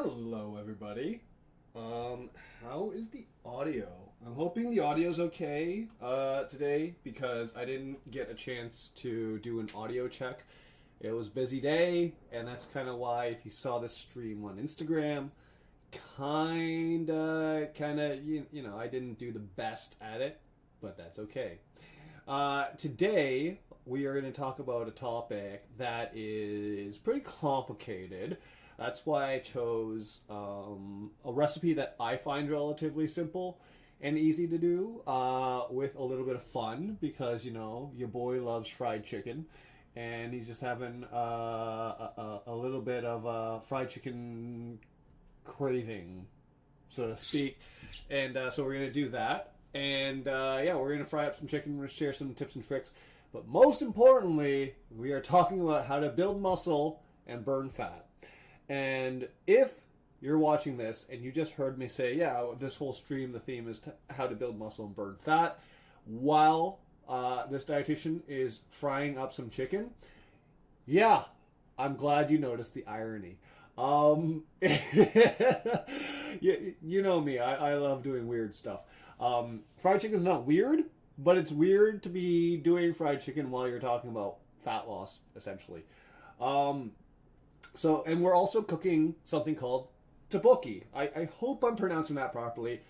Hello, everybody. How is the audio? I'm hoping the audio's okay today because I didn't get a chance to do an audio check. It was a busy day, and that's kind of why if you saw this stream on Instagram, I didn't do the best at it, but that's okay. Today, we are going to talk about a topic that is pretty complicated. That's why I chose a recipe that I find relatively simple and easy to do with a little bit of fun because, your boy loves fried chicken and he's just having a little bit of fried chicken craving, so to speak. And so we're going to do that. And we're going to fry up some chicken. We're going to share some tips and tricks. But most importantly, we are talking about how to build muscle and burn fat. And if you're watching this and you just heard me say, this whole stream, the theme is how to build muscle and burn fat, while this dietitian is frying up some chicken, I'm glad you noticed the irony. You know me, I love doing weird stuff. Fried chicken is not weird, but it's weird to be doing fried chicken while you're talking about fat loss, essentially. And we're also cooking something called Tteok-Bokki. I hope I'm pronouncing that properly.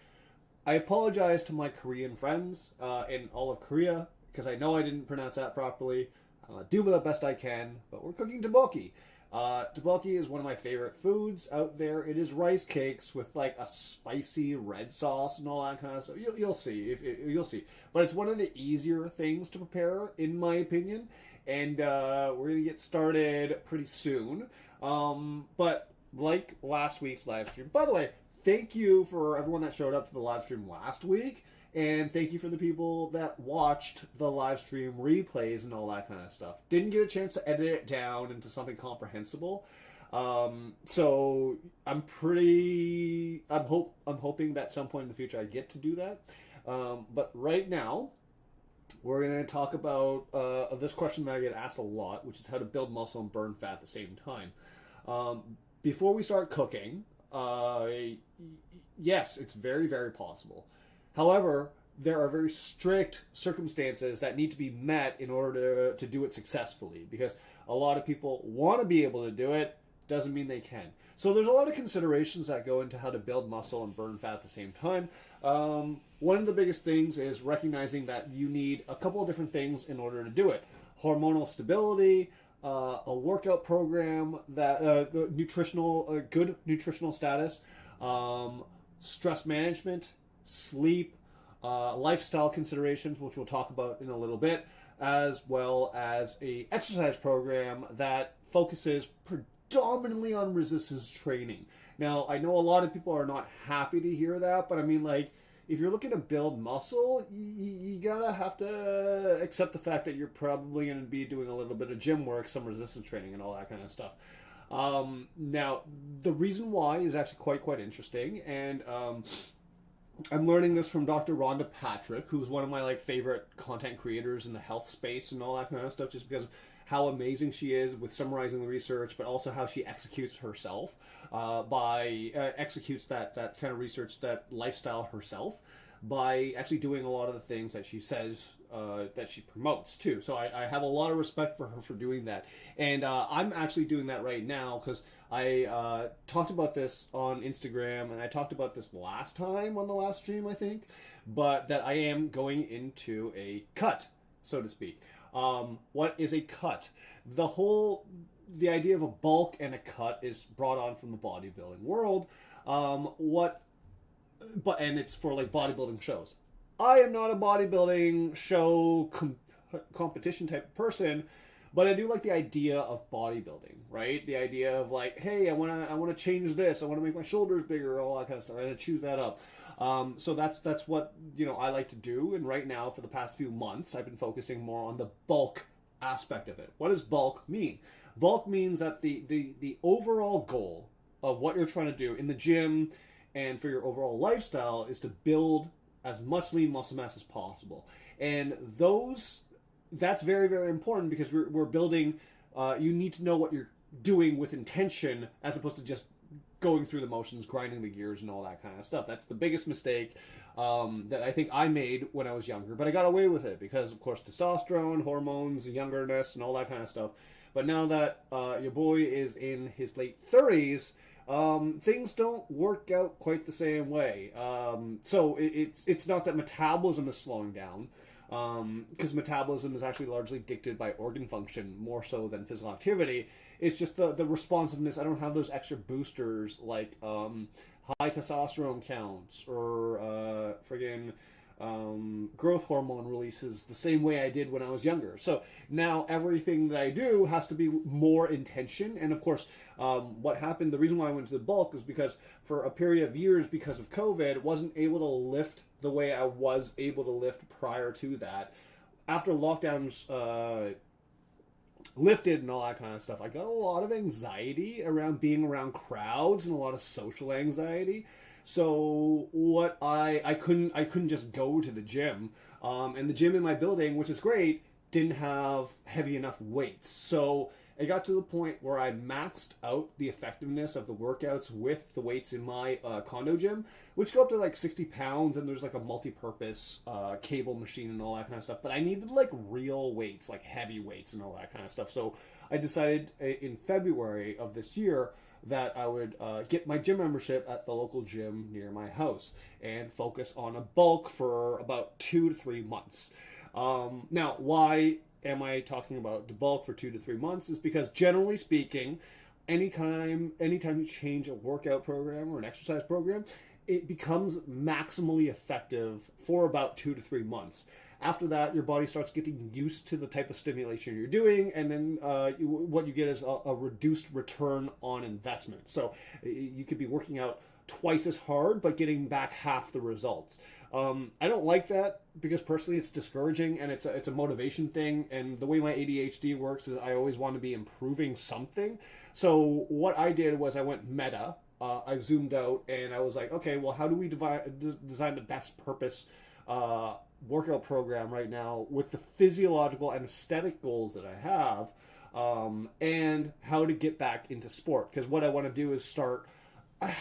I apologize to my Korean friends in all of Korea, because I know I didn't pronounce that properly. I'll do the best I can, but we're cooking Tteok-Bokki. Tteok-Bokki is one of my favorite foods out there. It is rice cakes with like a spicy red sauce and all that kind of stuff. You'll see. You'll see. But it's one of the easier things to prepare, in my opinion. And we're going to get started pretty soon. But like last week's live stream, by the way, thank you for everyone that showed up to the live stream last week. And thank you for the people that watched the live stream replays and all that kind of stuff. Didn't get a chance to edit it down into something comprehensible. So I'm hoping that at some point in the future I get to do that. But right now, we're going to talk about this question that I get asked a lot, which is how to build muscle and burn fat at the same time. Before we start cooking, yes, it's very, very possible. However, there are very strict circumstances that need to be met in order to do it successfully, because a lot of people want to be able to do it, doesn't mean they can. So there's a lot of considerations that go into how to build muscle and burn fat at the same time. One of the biggest things is recognizing that you need a couple of different things in order to do it. Hormonal stability, a workout program, that good nutritional status, stress management, sleep, lifestyle considerations, which we'll talk about in a little bit, as well as a exercise program that focuses predominantly on resistance training. Now, I know a lot of people are not happy to hear that, but I mean, like, if you're looking to build muscle, you gotta have to accept the fact that you're probably going to be doing a little bit of gym work, some resistance training, and all that kind of stuff. Now, the reason why is actually quite interesting, and I'm learning this from Dr. Rhonda Patrick, who's one of my favorite content creators in the health space and all that kind of stuff, just because of how amazing she is with summarizing the research, but also how she executes herself executes that kind of research, that lifestyle herself, by actually doing a lot of the things that she says that she promotes too. So I have a lot of respect for her for doing that, and I'm actually doing that right now because I talked about this on Instagram, and I talked about this last time on the last stream, I think, but that I am going into a cut, so to speak. What is a cut? The idea of a bulk and a cut is brought on from the bodybuilding world. And it's for bodybuilding shows. I am not a bodybuilding show competition type of person, but I do like the idea of bodybuilding, right? The idea of hey, I want to change this, I want to make my shoulders bigger, all that kind of stuff. I'm going to choose that up. So that's what I like to do. And right now, for the past few months, I've been focusing more on the bulk aspect of it. What does bulk mean? Bulk means that the overall goal of what you're trying to do in the gym and for your overall lifestyle is to build as much lean muscle mass as possible. And that's very, very important, because we're building, you need to know what you're doing with intention as opposed to just going through the motions, grinding the gears, and all that kind of stuff. That's the biggest mistake that I think I made when I was younger. But I got away with it because, of course, testosterone, hormones, youngerness, and all that kind of stuff. But now that your boy is in his late 30s, things don't work out quite the same way. So it's not that metabolism is slowing down, because metabolism is actually largely dictated by organ function more so than physical activity. It's just the responsiveness. I don't have those extra boosters like high testosterone counts or growth hormone releases the same way I did when I was younger. So now everything that I do has to be more intention. And of course, what happened, the reason why I went to the bulk is because for a period of years, because of COVID, wasn't able to lift the way I was able to lift prior to that. After lockdowns lifted and all that kind of stuff, I got a lot of anxiety around being around crowds and a lot of social anxiety. So what I couldn't just go to the gym, and the gym in my building, which is great, didn't have heavy enough weights. So it got to the point where I maxed out the effectiveness of the workouts with the weights in my condo gym, which go up to like 60 pounds, and there's like a multi-purpose cable machine and all that kind of stuff. But I needed like real weights, like heavy weights and all that kind of stuff. So I decided in February of this year that I would get my gym membership at the local gym near my house and focus on a bulk for about 2 to 3 months. Now, why am I talking about the bulk for 2 to 3 months? Is because generally speaking, anytime you change a workout program or an exercise program, it becomes maximally effective for about 2 to 3 months. After that, your body starts getting used to the type of stimulation you're doing, and then what you get is a reduced return on investment. So you could be working out twice as hard, but getting back half the results. I don't like that because personally it's discouraging, and it's a motivation thing. And the way my ADHD works is I always want to be improving something. So what I did was I went meta. I zoomed out and I was like, okay, well, how do we design the best purpose workout program right now with the physiological and aesthetic goals that I have, and how to get back into sport? Because what I want to do is start, I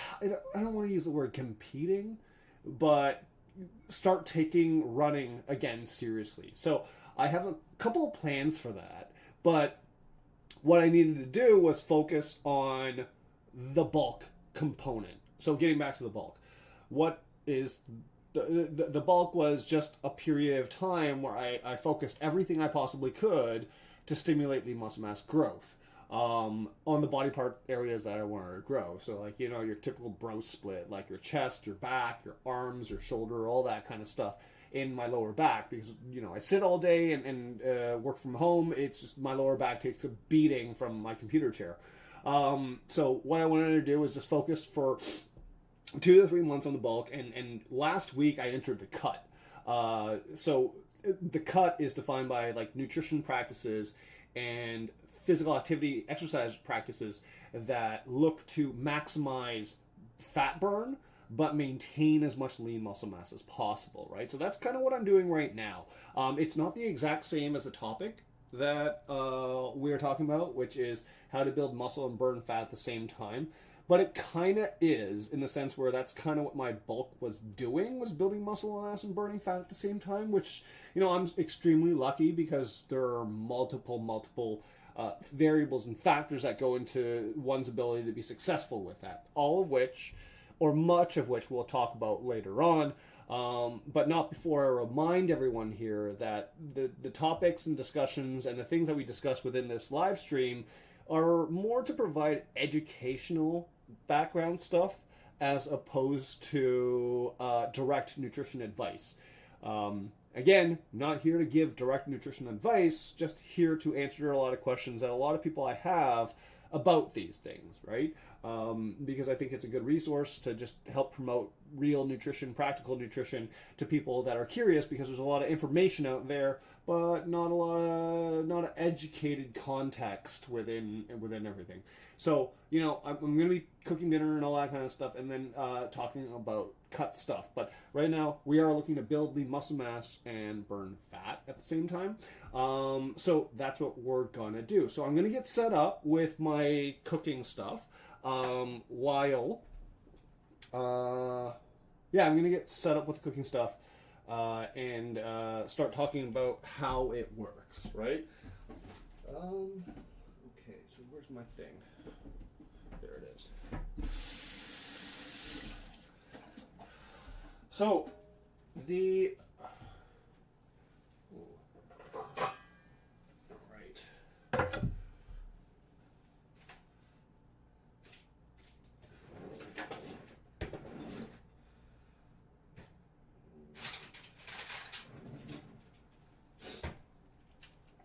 don't want to use the word competing, but start taking running again seriously. So I have a couple of plans for that, but what I needed to do was focus on the bulk component. So getting back to the bulk, what is the bulk was just a period of time where I focused everything I possibly could to stimulate lean muscle mass growth on the body part areas that I wanted to grow. So like, your typical bro split, like your chest, your back, your arms, your shoulder, all that kind of stuff in my lower back, because, I sit all day and work from home. It's just my lower back takes a beating from my computer chair. So what I wanted to do was just focus for 2 to 3 months on the bulk, and last week I entered the cut. So the cut is defined by like nutrition practices and physical activity exercise practices that look to maximize fat burn but maintain as much lean muscle mass as possible, right? So that's kind of what I'm doing right now. It's not the exact same as the topic that we are talking about, which is how to build muscle and burn fat at the same time. But it kind of is, in the sense where that's kind of what my bulk was doing, was building muscle mass and burning fat at the same time, which, I'm extremely lucky because there are multiple variables and factors that go into one's ability to be successful with that. All of which, or much of which, we'll talk about later on. But not before I remind everyone here that the topics and discussions and the things that we discuss within this live stream are more to provide educational background stuff as opposed to direct nutrition advice. Again, not here to give direct nutrition advice, just here to answer a lot of questions that a lot of people I have about these things, right? Because I think it's a good resource to just help promote real nutrition, practical nutrition to people that are curious, because there's a lot of information out there, but not of educated context within everything. So, I'm going to be cooking dinner and all that kind of stuff, and then talking about cut stuff. But right now, we are looking to build lean muscle mass and burn fat at the same time. So that's what we're going to do. So I'm going to get set up with my cooking stuff. while, yeah, I'm going to get set up with the cooking stuff and start talking about how it works, right? Okay, so where's my thing? There it is. So, the... Right.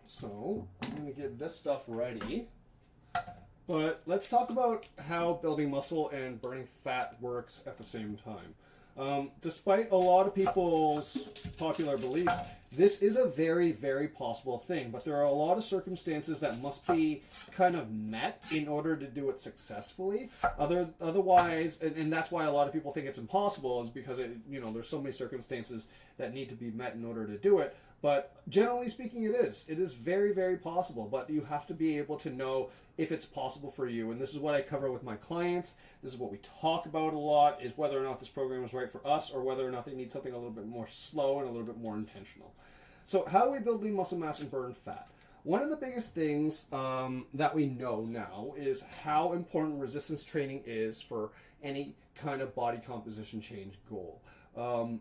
So, I'm going to get this stuff ready. But let's talk about how building muscle and burning fat works at the same time. Despite a lot of people's popular beliefs, this is a very, very possible thing. But there are a lot of circumstances that must be kind of met in order to do it successfully. Otherwise, and that's why a lot of people think it's impossible, is because there's so many circumstances that need to be met in order to do it. But generally speaking, it is. It is very, very possible. But you have to be able to know if it's possible for you. And this is what I cover with my clients. This is what we talk about a lot, is whether or not this program is right for us or whether or not they need something a little bit more slow and a little bit more intentional. So how do we build lean muscle mass and burn fat? One of the biggest things that we know now is how important resistance training is for any kind of body composition change goal.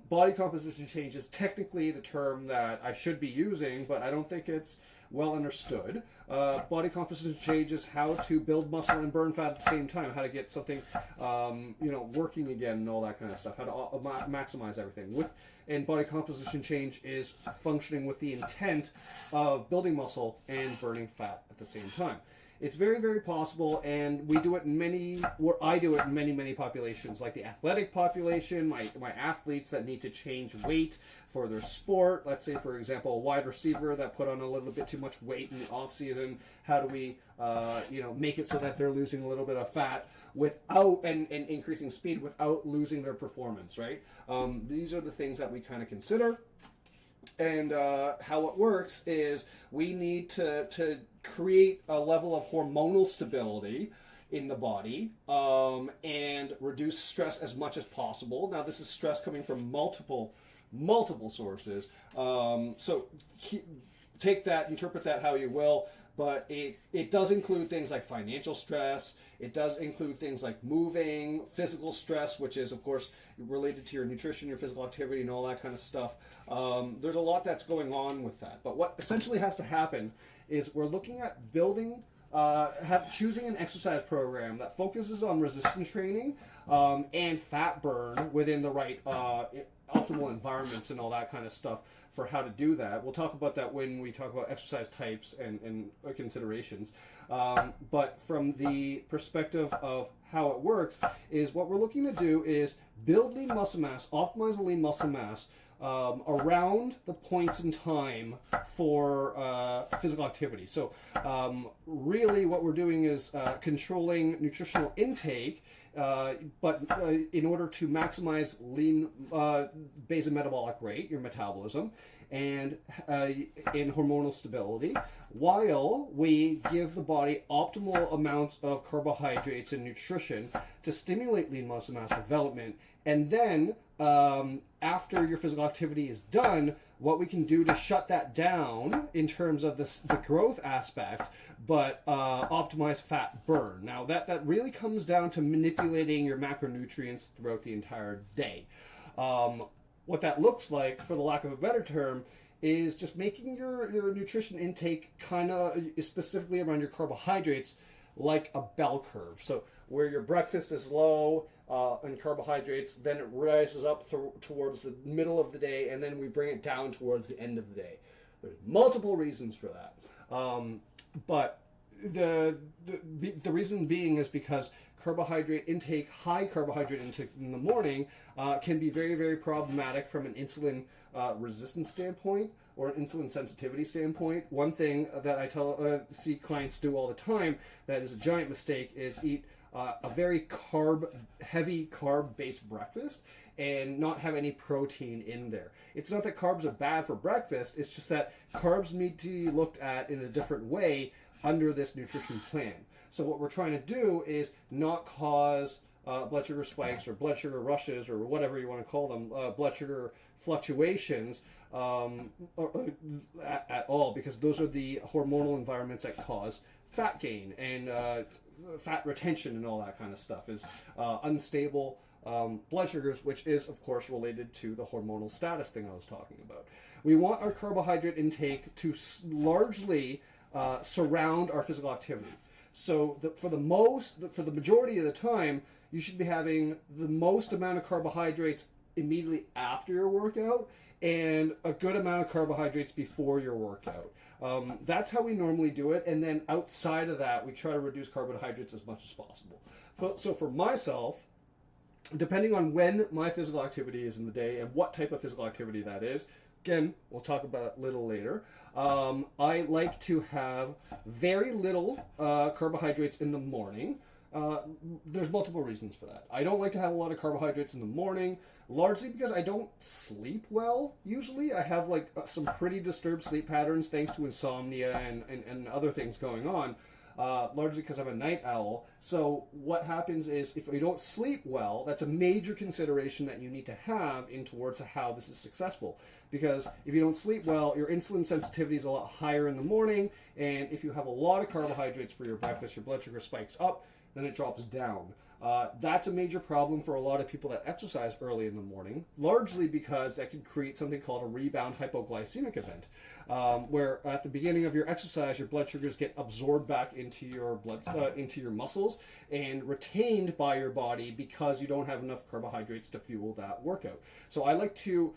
Body composition change is technically the term that I should be using, but I don't think it's well understood. Body composition change is how to build muscle and burn fat at the same time, how to get something, working again and all that kind of stuff, how to maximize everything. And body composition change is functioning with the intent of building muscle and burning fat at the same time. It's very, very possible, and we do it I do it in many, many populations, like the athletic population, my athletes that need to change weight for their sport. Let's say, for example, a wide receiver that put on a little bit too much weight in the off season. How do we, make it so that they're losing a little bit of fat without and increasing speed without losing their performance, right? These are the things that we kind of consider. And how it works is we need to create a level of hormonal stability in the body and reduce stress as much as possible. Now, this is stress coming from multiple sources. So take that, interpret that how you will, but it does include things like financial stress. It does include things like moving, physical stress, which is, of course, related to your nutrition, your physical activity, and all that kind of stuff. There's a lot that's going on with that. But what essentially has to happen is we're looking at building, choosing an exercise program that focuses on resistance training and fat burn within the right optimal environments and all that kind of stuff for how to do that. We'll talk about that when we talk about exercise types and considerations. But from the perspective of how it works, is what we're looking to do is build lean muscle mass, optimize the lean muscle mass around the points in time for physical activity. So really what we're doing is controlling nutritional intake, but in order to maximize lean basal metabolic rate, your metabolism, and in hormonal stability, while we give the body optimal amounts of carbohydrates and nutrition to stimulate lean muscle mass development. And then after your physical activity is done, what we can do to shut that down in terms of the growth aspect, but optimize fat burn. Now that really comes down to manipulating your macronutrients throughout the entire day. What that looks like, for the lack of a better term, is just making your nutrition intake kind of specifically around your carbohydrates like a bell curve. So where your breakfast is low in carbohydrates, then it rises up towards the middle of the day, and then we bring it down towards the end of the day. There's multiple reasons for that. But the reason being is because high carbohydrate intake in the morning can be very, very problematic from an insulin resistance standpoint or an insulin sensitivity standpoint. One thing that I see clients do all the time that is a giant mistake is eat a very heavy carb-based breakfast and not have any protein in there. It's not that carbs are bad for breakfast, it's just that carbs need to be looked at in a different way under this nutrition plan. So what we're trying to do is not cause blood sugar spikes or blood sugar rushes or whatever you want to call them, blood sugar fluctuations at all, because those are the hormonal environments that cause fat gain and fat retention and all that kind of stuff, is unstable blood sugars, which is of course related to the hormonal status thing I was talking about. We want our carbohydrate intake to largely surround our physical activity. So for the majority of the time, you should be having the most amount of carbohydrates immediately after your workout and a good amount of carbohydrates before your workout. That's how we normally do it. And then outside of that, we try to reduce carbohydrates as much as possible. So for myself, depending on when my physical activity is in the day and what type of physical activity that is, again, we'll talk about it a little later, I like to have very little carbohydrates in the morning. There's multiple reasons for that. I don't like to have a lot of carbohydrates in the morning, largely because I don't sleep well, usually. I have like some pretty disturbed sleep patterns thanks to insomnia and other things going on, largely because I'm a night owl. So what happens is, if you don't sleep well, that's a major consideration that you need to have in towards how this is successful. Because if you don't sleep well, your insulin sensitivity is a lot higher in the morning, and if you have a lot of carbohydrates for your breakfast, your blood sugar spikes up, then it drops down. That's a major problem for a lot of people that exercise early in the morning, largely because that can create something called a rebound hypoglycemic event, where at the beginning of your exercise, your blood sugars get absorbed back into your into your muscles and retained by your body because you don't have enough carbohydrates to fuel that workout. So I like to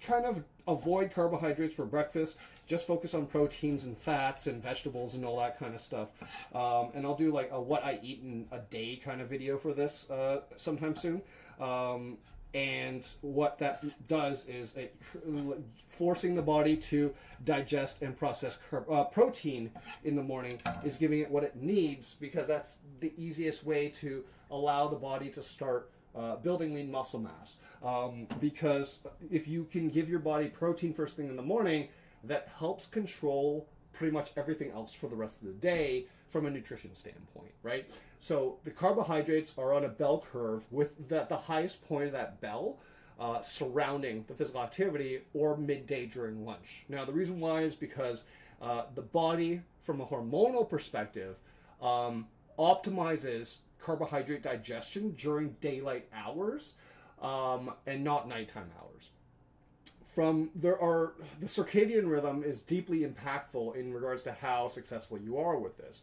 kind of avoid carbohydrates for breakfast, just focus on proteins and fats and vegetables and all that kind of stuff. And I'll do like a what I eat in a day kind of video for this sometime soon. And what that does is it forcing the body to digest and process protein in the morning is giving it what it needs, because that's the easiest way to allow the body to start building lean muscle mass. Because if you can give your body protein first thing in the morning, that helps control pretty much everything else for the rest of the day from a nutrition standpoint, right? So the carbohydrates are on a bell curve with the highest point of that bell surrounding the physical activity or midday during lunch. Now, the reason why is because the body, from a hormonal perspective, optimizes carbohydrate digestion during daylight hours and not nighttime hours. The circadian rhythm is deeply impactful in regards to how successful you are with this.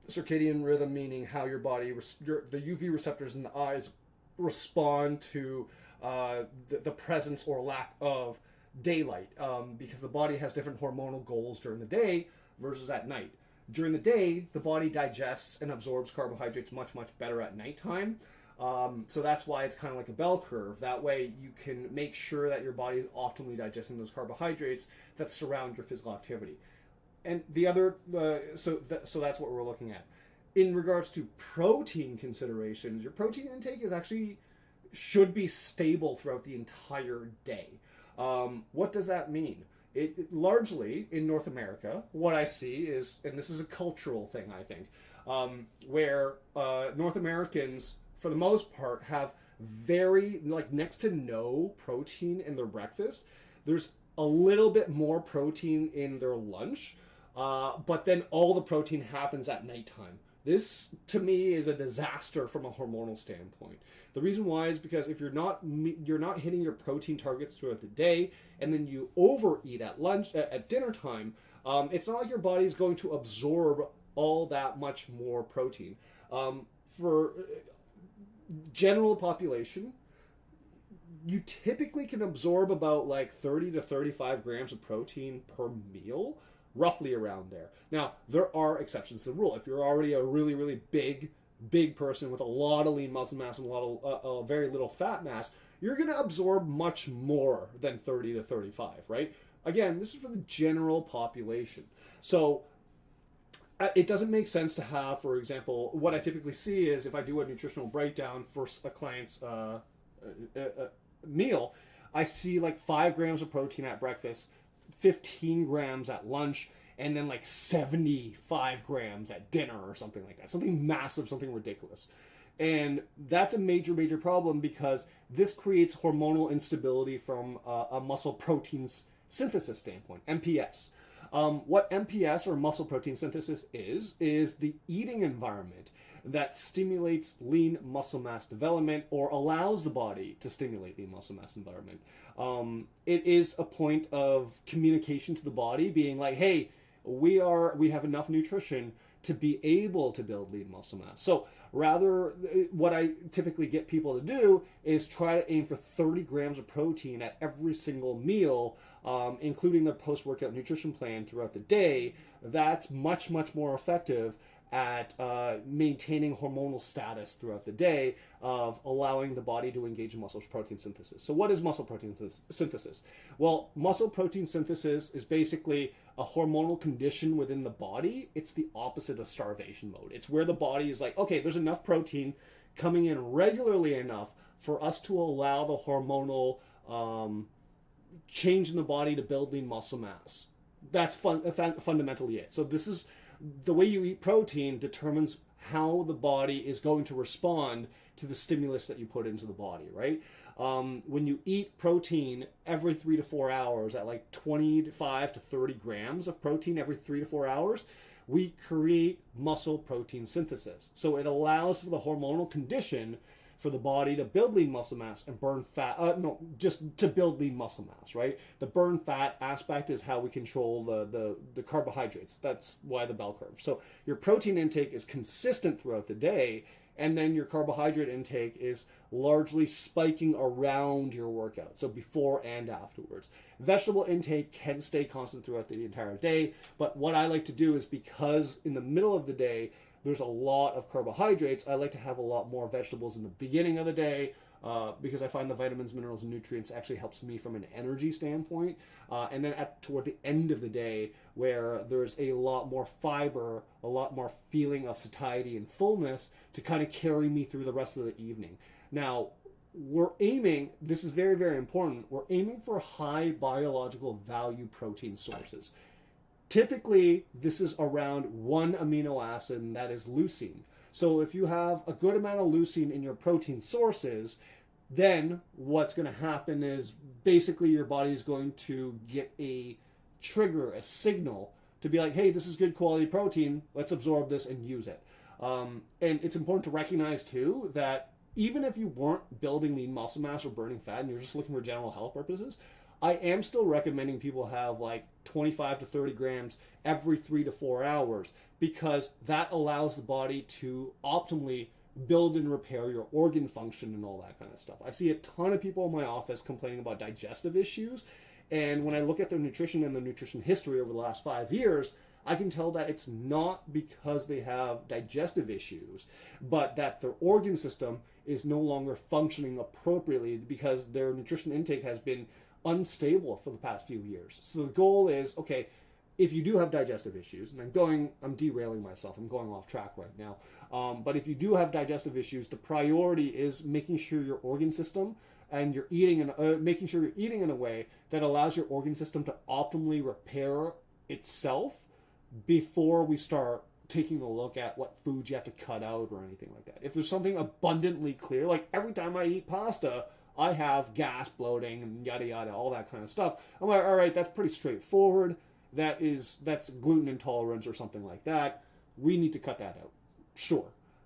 Circadian rhythm meaning how your body, the UV receptors in the eyes respond to the presence or lack of daylight, because the body has different hormonal goals during the day versus at night. During the day, the body digests and absorbs carbohydrates much, much better at nighttime. So that's why it's kind of like a bell curve. That way you can make sure that your body is optimally digesting those carbohydrates that surround your physical activity. And the other, so that's what we're looking at. In regards to protein considerations, your protein intake should be stable throughout the entire day. What does that mean? It largely in North America, what I see is, and this is a cultural thing, I think, where North Americans, for the most part, have very, next to no protein in their breakfast. There's a little bit more protein in their lunch, but then all the protein happens at nighttime. This, to me, is a disaster from a hormonal standpoint. The reason why is because if you're not hitting your protein targets throughout the day, and then you overeat at lunch, at dinner time, it's not like your body's going to absorb all that much more protein. For general population, you typically can absorb about 30 to 35 grams of protein per meal, roughly around there. Now, there are exceptions to the rule. If you're already a really, really big person with a lot of lean muscle mass and a lot of very little fat mass, you're going to absorb much more than 30 to 35, right? Again, this is for the general population. So it doesn't make sense to have, for example, what I typically see is if I do a nutritional breakdown for a client's meal, I see 5 grams of protein at breakfast, 15 grams at lunch, and then like 75 grams at dinner or something like that. Something massive, something ridiculous. And that's a major, major problem because this creates hormonal instability from a muscle protein synthesis standpoint, MPS. What MPS, or muscle protein synthesis, is the eating environment that stimulates lean muscle mass development, or allows the body to stimulate lean muscle mass development. It is a point of communication to the body, being like, hey, we have enough nutrition to be able to build lean muscle mass. So rather, what I typically get people to do is try to aim for 30 grams of protein at every single meal, including the post-workout nutrition plan throughout the day. That's much, much more effective at maintaining hormonal status throughout the day, of allowing the body to engage in muscle protein synthesis. So what is muscle protein synthesis? Well, muscle protein synthesis is basically a hormonal condition within the body. It's the opposite of starvation mode. It's where the body is like, okay, there's enough protein coming in regularly enough for us to allow the hormonal change in the body to build lean muscle mass. That's fundamentally it. So this is the way you eat protein determines how the body is going to respond to the stimulus that you put into the body, right? When you eat protein every 3 to 4 hours at like 25 to 30 grams of protein every 3 to 4 hours, we create muscle protein synthesis. So it allows for the hormonal condition for the body to build lean muscle mass and burn fat. Just to build lean muscle mass, right? The burn fat aspect is how we control the carbohydrates. That's why the bell curve. So your protein intake is consistent throughout the day, and then your carbohydrate intake is largely spiking around your workout, so before and afterwards. Vegetable intake can stay constant throughout the entire day, but what I like to do is, because in the middle of the day, there's a lot of carbohydrates, I like to have a lot more vegetables in the beginning of the day, because I find the vitamins, minerals, and nutrients actually helps me from an energy standpoint. And then toward the end of the day, where there's a lot more fiber, a lot more feeling of satiety and fullness to kind of carry me through the rest of the evening. Now, we're aiming, this is very, very important, we're aiming for high biological value protein sources. Typically, this is around one amino acid, and that is leucine. So if you have a good amount of leucine in your protein sources, then what's going to happen is basically your body is going to get a trigger, a signal to be like, hey, this is good quality protein, let's absorb this and use it. And it's important to recognize too that even if you weren't building lean muscle mass or burning fat and you're just looking for general health purposes, I am still recommending people have like 25 to 30 grams every 3 to 4 hours, because that allows the body to optimally build and repair your organ function and all that kind of stuff. I see a ton of people in my office complaining about digestive issues, and when I look at their nutrition and their nutrition history over the last 5 years, I can tell that it's not because they have digestive issues, but that their organ system is no longer functioning appropriately because their nutrition intake has been unstable for the past few years. So the goal is, okay, if you do have digestive issues, and I'm derailing myself, I'm going off track right now, but if you do have digestive issues, the priority is making sure your organ system and you're eating making sure you're eating in a way that allows your organ system to optimally repair itself before we start taking a look at what foods you have to cut out or anything like that. If there's something abundantly clear, like every time I eat pasta, I have gas, bloating, and yada yada, all that kind of stuff. I'm like, all right, that's pretty straightforward. That's gluten intolerance or something like that. We need to cut that out. Sure.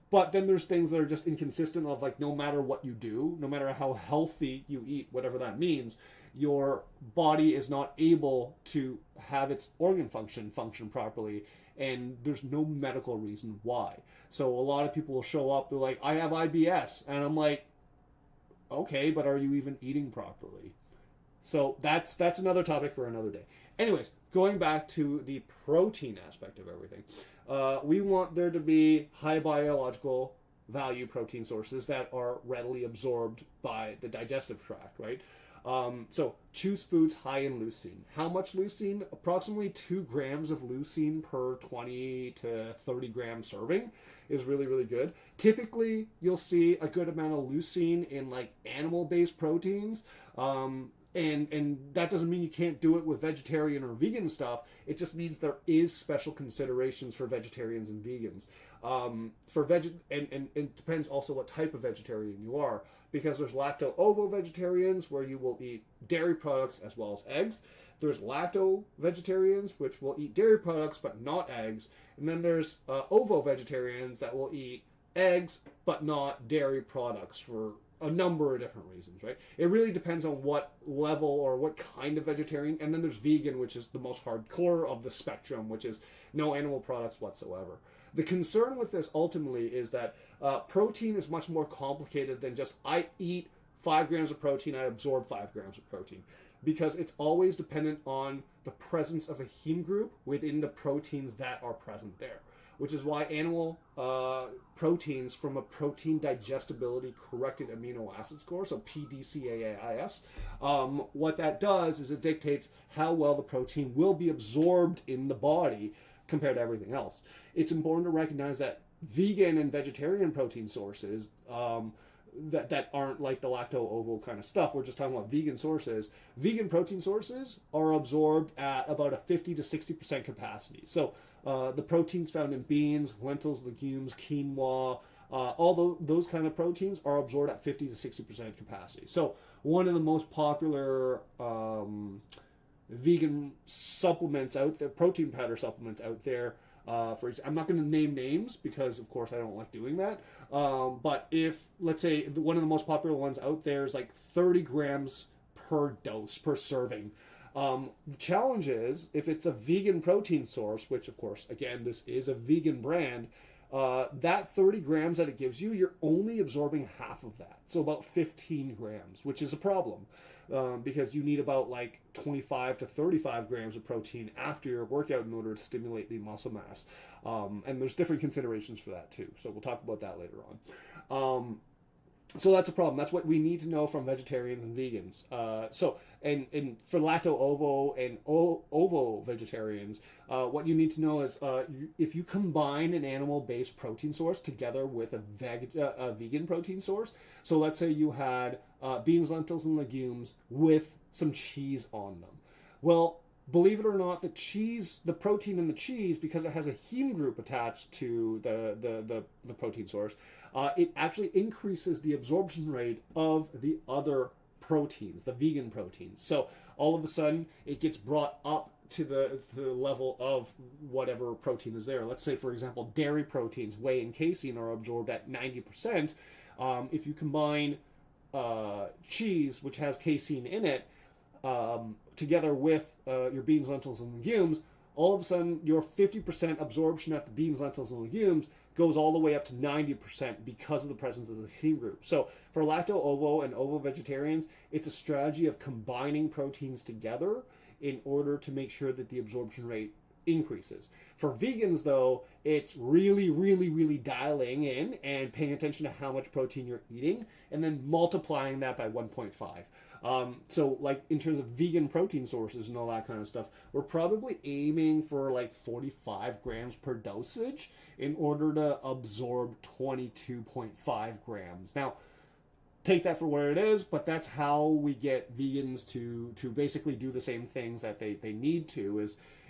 But then there's things that are just inconsistent of like, no matter what you do, no matter how healthy you eat, whatever that means, your body is not able to have its organ function properly, and there's no medical reason why. So a lot of people will show up, they're like, I have IBS, and I'm like, okay, but are you even eating properly? So that's another topic for another day. Anyways, going back to the protein aspect of everything, we want there to be high biological value protein sources that are readily absorbed by the digestive tract, right? So choose foods high in leucine. How much leucine? Approximately 2 grams of leucine per 20 to 30 gram serving is really, really good. Typically, you'll see a good amount of leucine in like animal-based proteins. and that doesn't mean you can't do it with vegetarian or vegan stuff. It just means there is special considerations for vegetarians and vegans. And it depends also what type of vegetarian you are, because there's lacto-ovo vegetarians where you will eat dairy products as well as eggs. There's lacto vegetarians which will eat dairy products but not eggs, and then there's ovo vegetarians that will eat eggs but not dairy products for a number of different reasons, right? It really depends on what level or what kind of vegetarian. And then there's vegan, which is the most hardcore of the spectrum, which is no animal products whatsoever. The concern with this ultimately is that protein is much more complicated than just I eat 5 grams of protein, I absorb 5 grams of protein, because it's always dependent on the presence of a heme group within the proteins that are present there, which is why animal proteins from a protein digestibility corrected amino acid score, so PDCAAIS, what that does is it dictates how well the protein will be absorbed in the body compared to everything else. It's important to recognize that vegan and vegetarian protein sources that aren't like the lacto-ovo kind of stuff, we're just talking about vegan sources. Vegan protein sources are absorbed at about a 50 to 60% capacity. So the proteins found in beans, lentils, legumes, quinoa, all those kind of proteins are absorbed at 50 to 60% capacity. So one of the most popular vegan supplements out there, protein powder supplements out there, for example, I'm not going to name names because, of course, I don't like doing that. But if, let's say, one of the most popular ones out there is like 30 grams per dose, per serving. The challenge is, if it's a vegan protein source, which, of course, again, this is a vegan brand, that 30 grams that it gives you, you're only absorbing half of that. So about 15 grams, which is a problem. Because you need about like 25 to 35 grams of protein after your workout in order to stimulate the muscle mass. And there's different considerations for that too. So we'll talk about that later on. So that's a problem. That's what we need to know from vegetarians and vegans. And for lacto-ovo and ovo vegetarians, what you need to know is if you combine an animal-based protein source together with a vegan protein source, so let's say you had beans, lentils, and legumes with some cheese on them. Well, believe it or not, the protein in the cheese, because it has a heme group attached to the protein source, it actually increases the absorption rate of the other proteins, the vegan proteins. So all of a sudden, it gets brought up to the level of whatever protein is there. Let's say, for example, dairy proteins, whey and casein, are absorbed at 90%. If you combine cheese, which has casein in it, together with your beans, lentils, and legumes, all of a sudden your 50% absorption at the beans, lentils, and legumes goes all the way up to 90% because of the presence of the heme group. So for lacto-ovo and ovo vegetarians, it's a strategy of combining proteins together in order to make sure that the absorption rate increases. For vegans, though, it's really, really, really dialing in and paying attention to how much protein you're eating and then multiplying that by 1.5. So like in terms of vegan protein sources and all that kind of stuff, we're probably aiming for like 45 grams per dosage in order to absorb 22.5 grams. Now, take that for where it is, but that's how we get vegans to basically do the same things that they need to,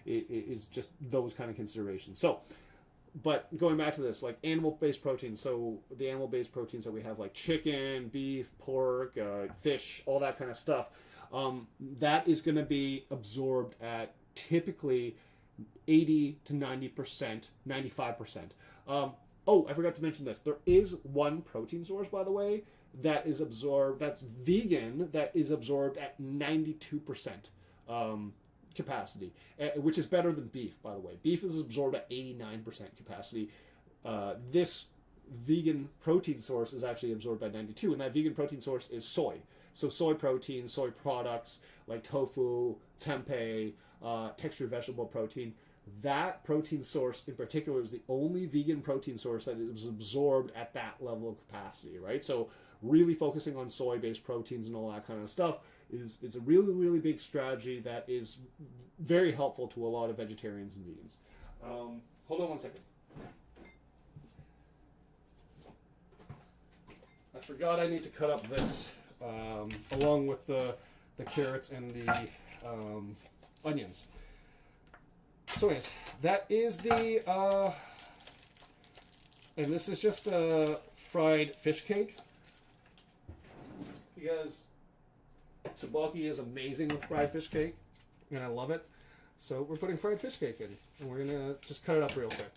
is just those kind of considerations. So, but going back to this, like animal-based proteins, so the animal-based proteins that we have, like chicken, beef, pork, fish, all that kind of stuff, that is going to be absorbed at typically 80 to 90%, 95%. Oh, I forgot to mention this. There is one protein source, by the way, that is absorbed, that's vegan, that is absorbed at 92% capacity, which is better than beef, by the way. Beef is absorbed at 89% capacity. This vegan protein source is actually absorbed by 92%, and that vegan protein source is soy. So soy protein, soy products like tofu, tempeh, textured vegetable protein. That protein source in particular is the only vegan protein source that is absorbed at that level of capacity, right? So really focusing on soy-based proteins and all that kind of stuff is a really, really big strategy that is very helpful to a lot of vegetarians and vegans. Hold on one second. I forgot I need to cut up this along with the the carrots and the onions. So anyways, that is the, and this is just a fried fish cake, because Tteok-Bokki is amazing with fried fish cake, and I love it. So we're putting fried fish cake in, and we're gonna just cut it up real quick.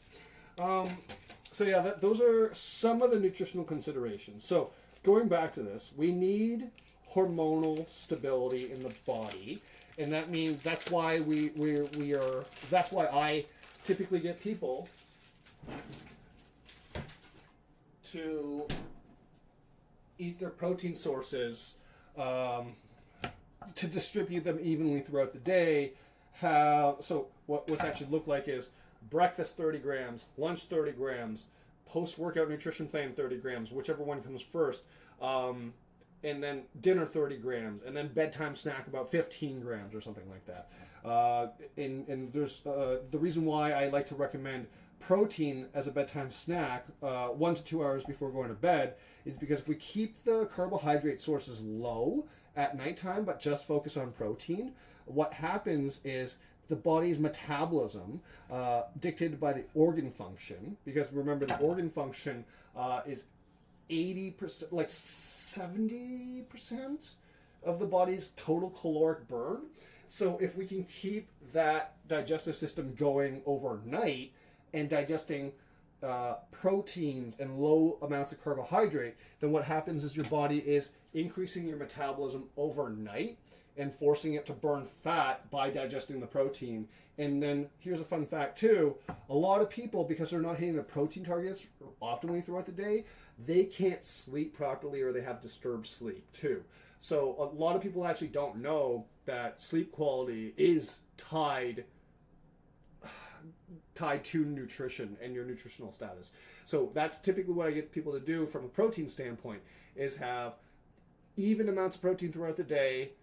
So yeah, those are some of the nutritional considerations. So going back to this, we need hormonal stability in the body, and that means that's why that's why I typically get people to eat their protein sources, to distribute them evenly throughout the day. So what that should look like is breakfast 30 grams, lunch 30 grams, post-workout nutrition plan 30 grams, whichever one comes first, and then dinner 30 grams, and then bedtime snack about 15 grams or something like that. And there's the reason why I like to recommend protein as a bedtime snack 1 to 2 hours before going to bed is because if we keep the carbohydrate sources low at nighttime but just focus on protein, what happens is the body's metabolism, dictated by the organ function, because remember the organ function is 80%, like 70% of the body's total caloric burn. So if we can keep that digestive system going overnight and digesting proteins and low amounts of carbohydrate, then what happens is your body is increasing your metabolism overnight and forcing it to burn fat by digesting the protein. And then here's a fun fact too, a lot of people, because they're not hitting the protein targets optimally throughout the day, they can't sleep properly or they have disturbed sleep too. So a lot of people actually don't know that sleep quality is tied to nutrition and your nutritional status. So that's typically what I get people to do from a protein standpoint, is have even amounts of protein throughout the day,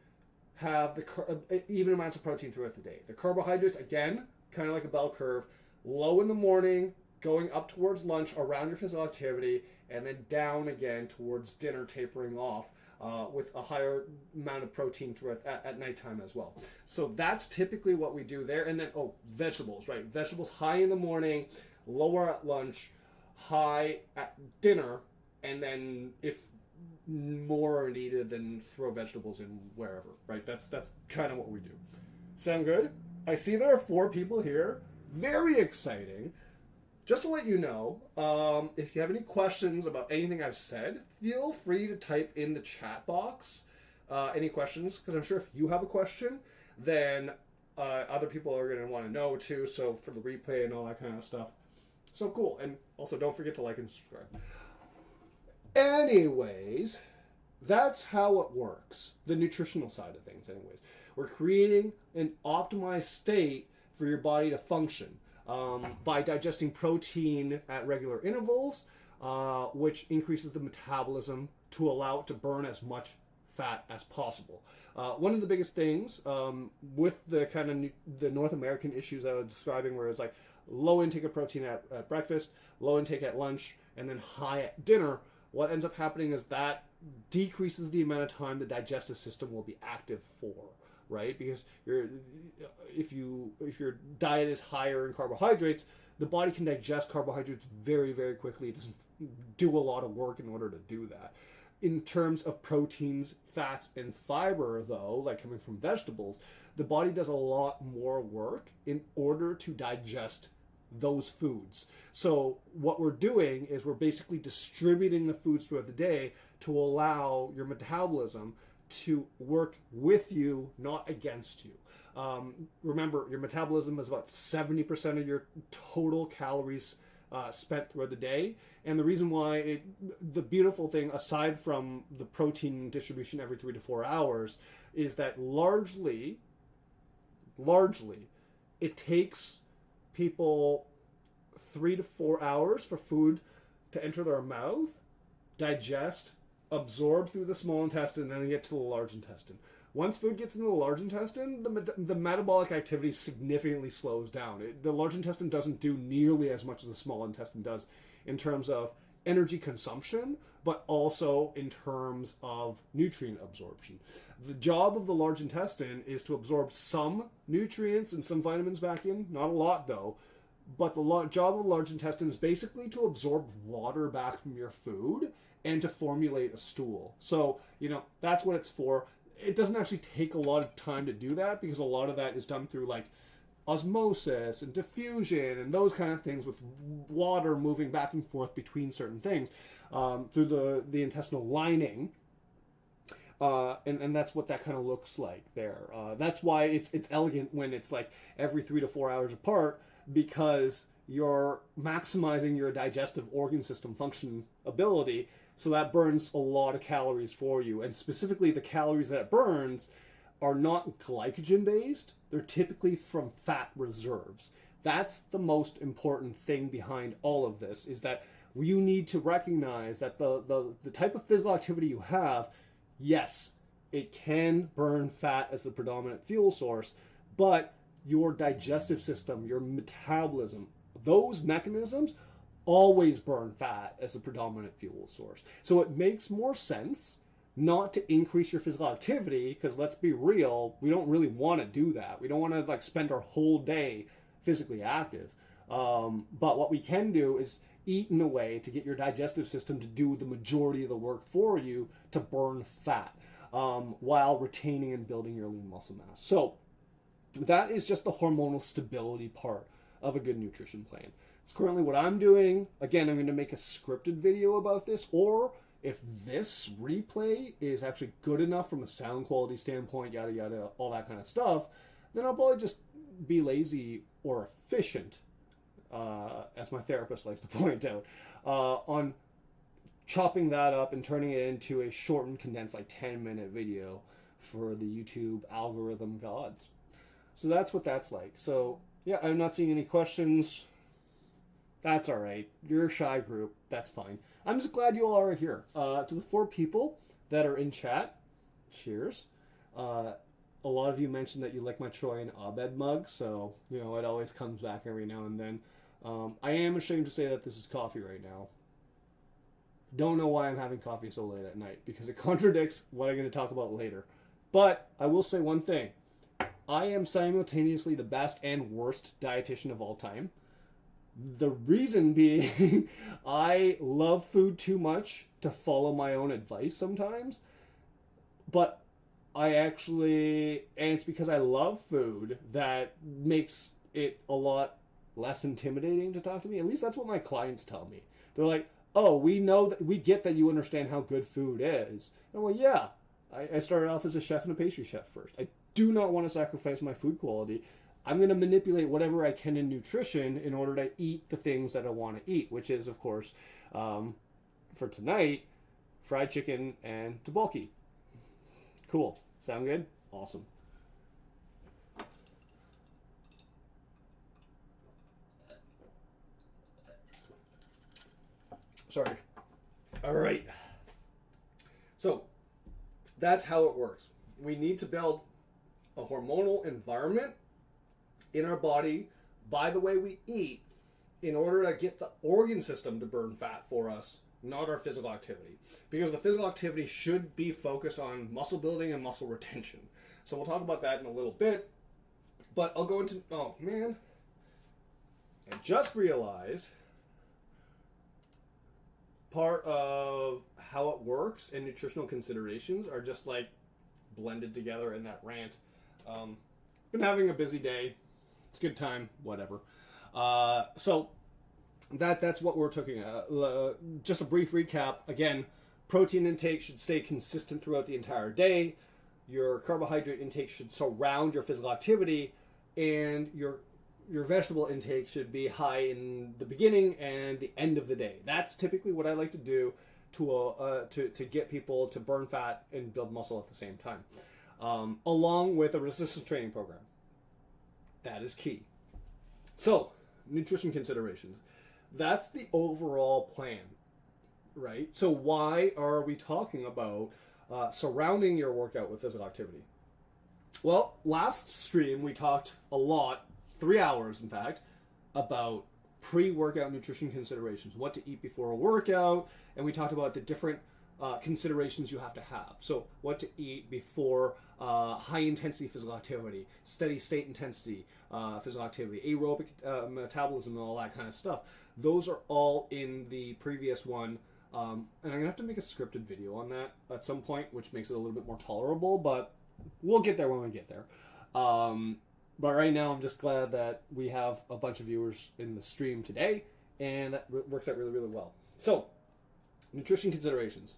have the even amounts of protein throughout the day. The carbohydrates, again, kind of like a bell curve, low in the morning, going up towards lunch around your physical activity, and then down again towards dinner, tapering off with a higher amount of protein throughout at nighttime as well. So that's typically what we do there. And then, vegetables, right? Vegetables high in the morning, lower at lunch, high at dinner, and then if more are needed, then throw vegetables in wherever, right? That's kind of what we do. Sound good? I see there are 4 people here. Very exciting. Just to let you know, if you have any questions about anything I've said, feel free to type in the chat box any questions, because I'm sure if you have a question, then other people are going to want to know too, so for the replay and all that kind of stuff. So cool. And also don't forget to like and subscribe. Anyways, that's how it works. The nutritional side of things, anyways. We're creating an optimized state for your body to function by digesting protein at regular intervals, which increases the metabolism to allow it to burn as much fat as possible. One of the biggest things with the kind of the North American issues I was describing, where it's like low intake of protein at breakfast, low intake at lunch, and then high at dinner, what ends up happening is that decreases the amount of time the digestive system will be active for, right? Because if your diet is higher in carbohydrates, the body can digest carbohydrates very, very quickly. It doesn't do a lot of work in order to do that. In terms of proteins, fats, and fiber, though, like coming from vegetables, the body does a lot more work in order to digest those foods. So what we're doing is we're basically distributing the foods throughout the day to allow your metabolism to work with you, not against you. Remember, your metabolism is about 70% of your total calories spent throughout the day. And the reason why the beautiful thing, aside from the protein distribution every 3 to 4 hours, is that largely, it takes people 3 to 4 hours for food to enter their mouth, digest, absorb through the small intestine, and then get to the large intestine. Once food gets into the large intestine, the metabolic activity significantly slows down. The large intestine doesn't do nearly as much as the small intestine does in terms of energy consumption, but also in terms of nutrient absorption. The job of the large intestine is to absorb some nutrients and some vitamins back in, not a lot though, but the job of the large intestine is basically to absorb water back from your food and to formulate a stool. So, that's what it's for. It doesn't actually take a lot of time to do that because a lot of that is done through like osmosis and diffusion and those kind of things with water moving back and forth between certain things through the intestinal lining. And that's what that kind of looks like there. That's why it's elegant when it's like every 3 to 4 hours apart, because you're maximizing your digestive organ system function ability. So that burns a lot of calories for you. And specifically the calories that it burns are not glycogen based. They're typically from fat reserves. That's the most important thing behind all of this, is that you need to recognize that the type of physical activity you have, yes, it can burn fat as the predominant fuel source, but your digestive system, your metabolism, those mechanisms always burn fat as a predominant fuel source. So it makes more sense not to increase your physical activity, because let's be real, we don't really want to do that. We don't want to like spend our whole day physically active. But what we can do is eat in a way to get your digestive system to do the majority of the work for you to burn fat while retaining and building your lean muscle mass. So that is just the hormonal stability part of a good nutrition plan. It's currently what I'm doing. Again, I'm going to make a scripted video about this, or if this replay is actually good enough from a sound quality standpoint, yada yada, all that kind of stuff, then I'll probably just be lazy or efficient, as my therapist likes to point out, on chopping that up and turning it into a shortened, condensed, like 10-minute video for the YouTube algorithm gods. So that's what that's like. So yeah, I'm not seeing any questions. That's all right. You're a shy group. That's fine. I'm just glad you all are here. To the 4 people that are in chat, cheers. A lot of you mentioned that you like my Troy and Abed mug, so, it always comes back every now and then. I am ashamed to say that this is coffee right now. Don't know why I'm having coffee so late at night, because it contradicts what I'm going to talk about later. But I will say one thing. I am simultaneously the best and worst dietitian of all time. The reason being, I love food too much to follow my own advice sometimes. But and it's because I love food that makes it a lot less intimidating to talk to me. At least that's what my clients tell me. They're like, oh, we get that you understand how good food is. And I'm like, yeah, I started off as a chef and a pastry chef first. I do not want to sacrifice my food quality. I'm going to manipulate whatever I can in nutrition in order to eat the things that I want to eat, which is, of course, for tonight, fried chicken and Tteok-Bokki. Cool. Sound good? Awesome. Sorry. All right. So that's how it works. We need to build a hormonal environment in our body by the way we eat in order to get the organ system to burn fat for us, not our physical activity. Because the physical activity should be focused on muscle building and muscle retention. So we'll talk about that in a little bit. But I'll go into... Oh, man. I just realized part of how it works and nutritional considerations are just like blended together in that rant. Been having a busy day. It's a good time. Whatever. So that's what we're talking about. Just a brief recap. Again, protein intake should stay consistent throughout the entire day. Your carbohydrate intake should surround your physical activity, and your vegetable intake should be high in the beginning and the end of the day. That's typically what I like to do to get people to burn fat and build muscle at the same time, along with a resistance training program. That is key. So, nutrition considerations. That's the overall plan, right? So why are we talking about surrounding your workout with physical activity? Well, last stream we talked a lot, 3 hours in fact, about pre-workout nutrition considerations, what to eat before a workout, and we talked about the different considerations you have to have. So what to eat before high intensity physical activity, steady state intensity physical activity, aerobic metabolism, and all that kind of stuff. Those are all in the previous one. And I'm going to have to make a scripted video on that at some point, which makes it a little bit more tolerable, but we'll get there when we get there. But right now, I'm just glad that we have a bunch of viewers in the stream today, and that works out really, really well. So, nutrition considerations.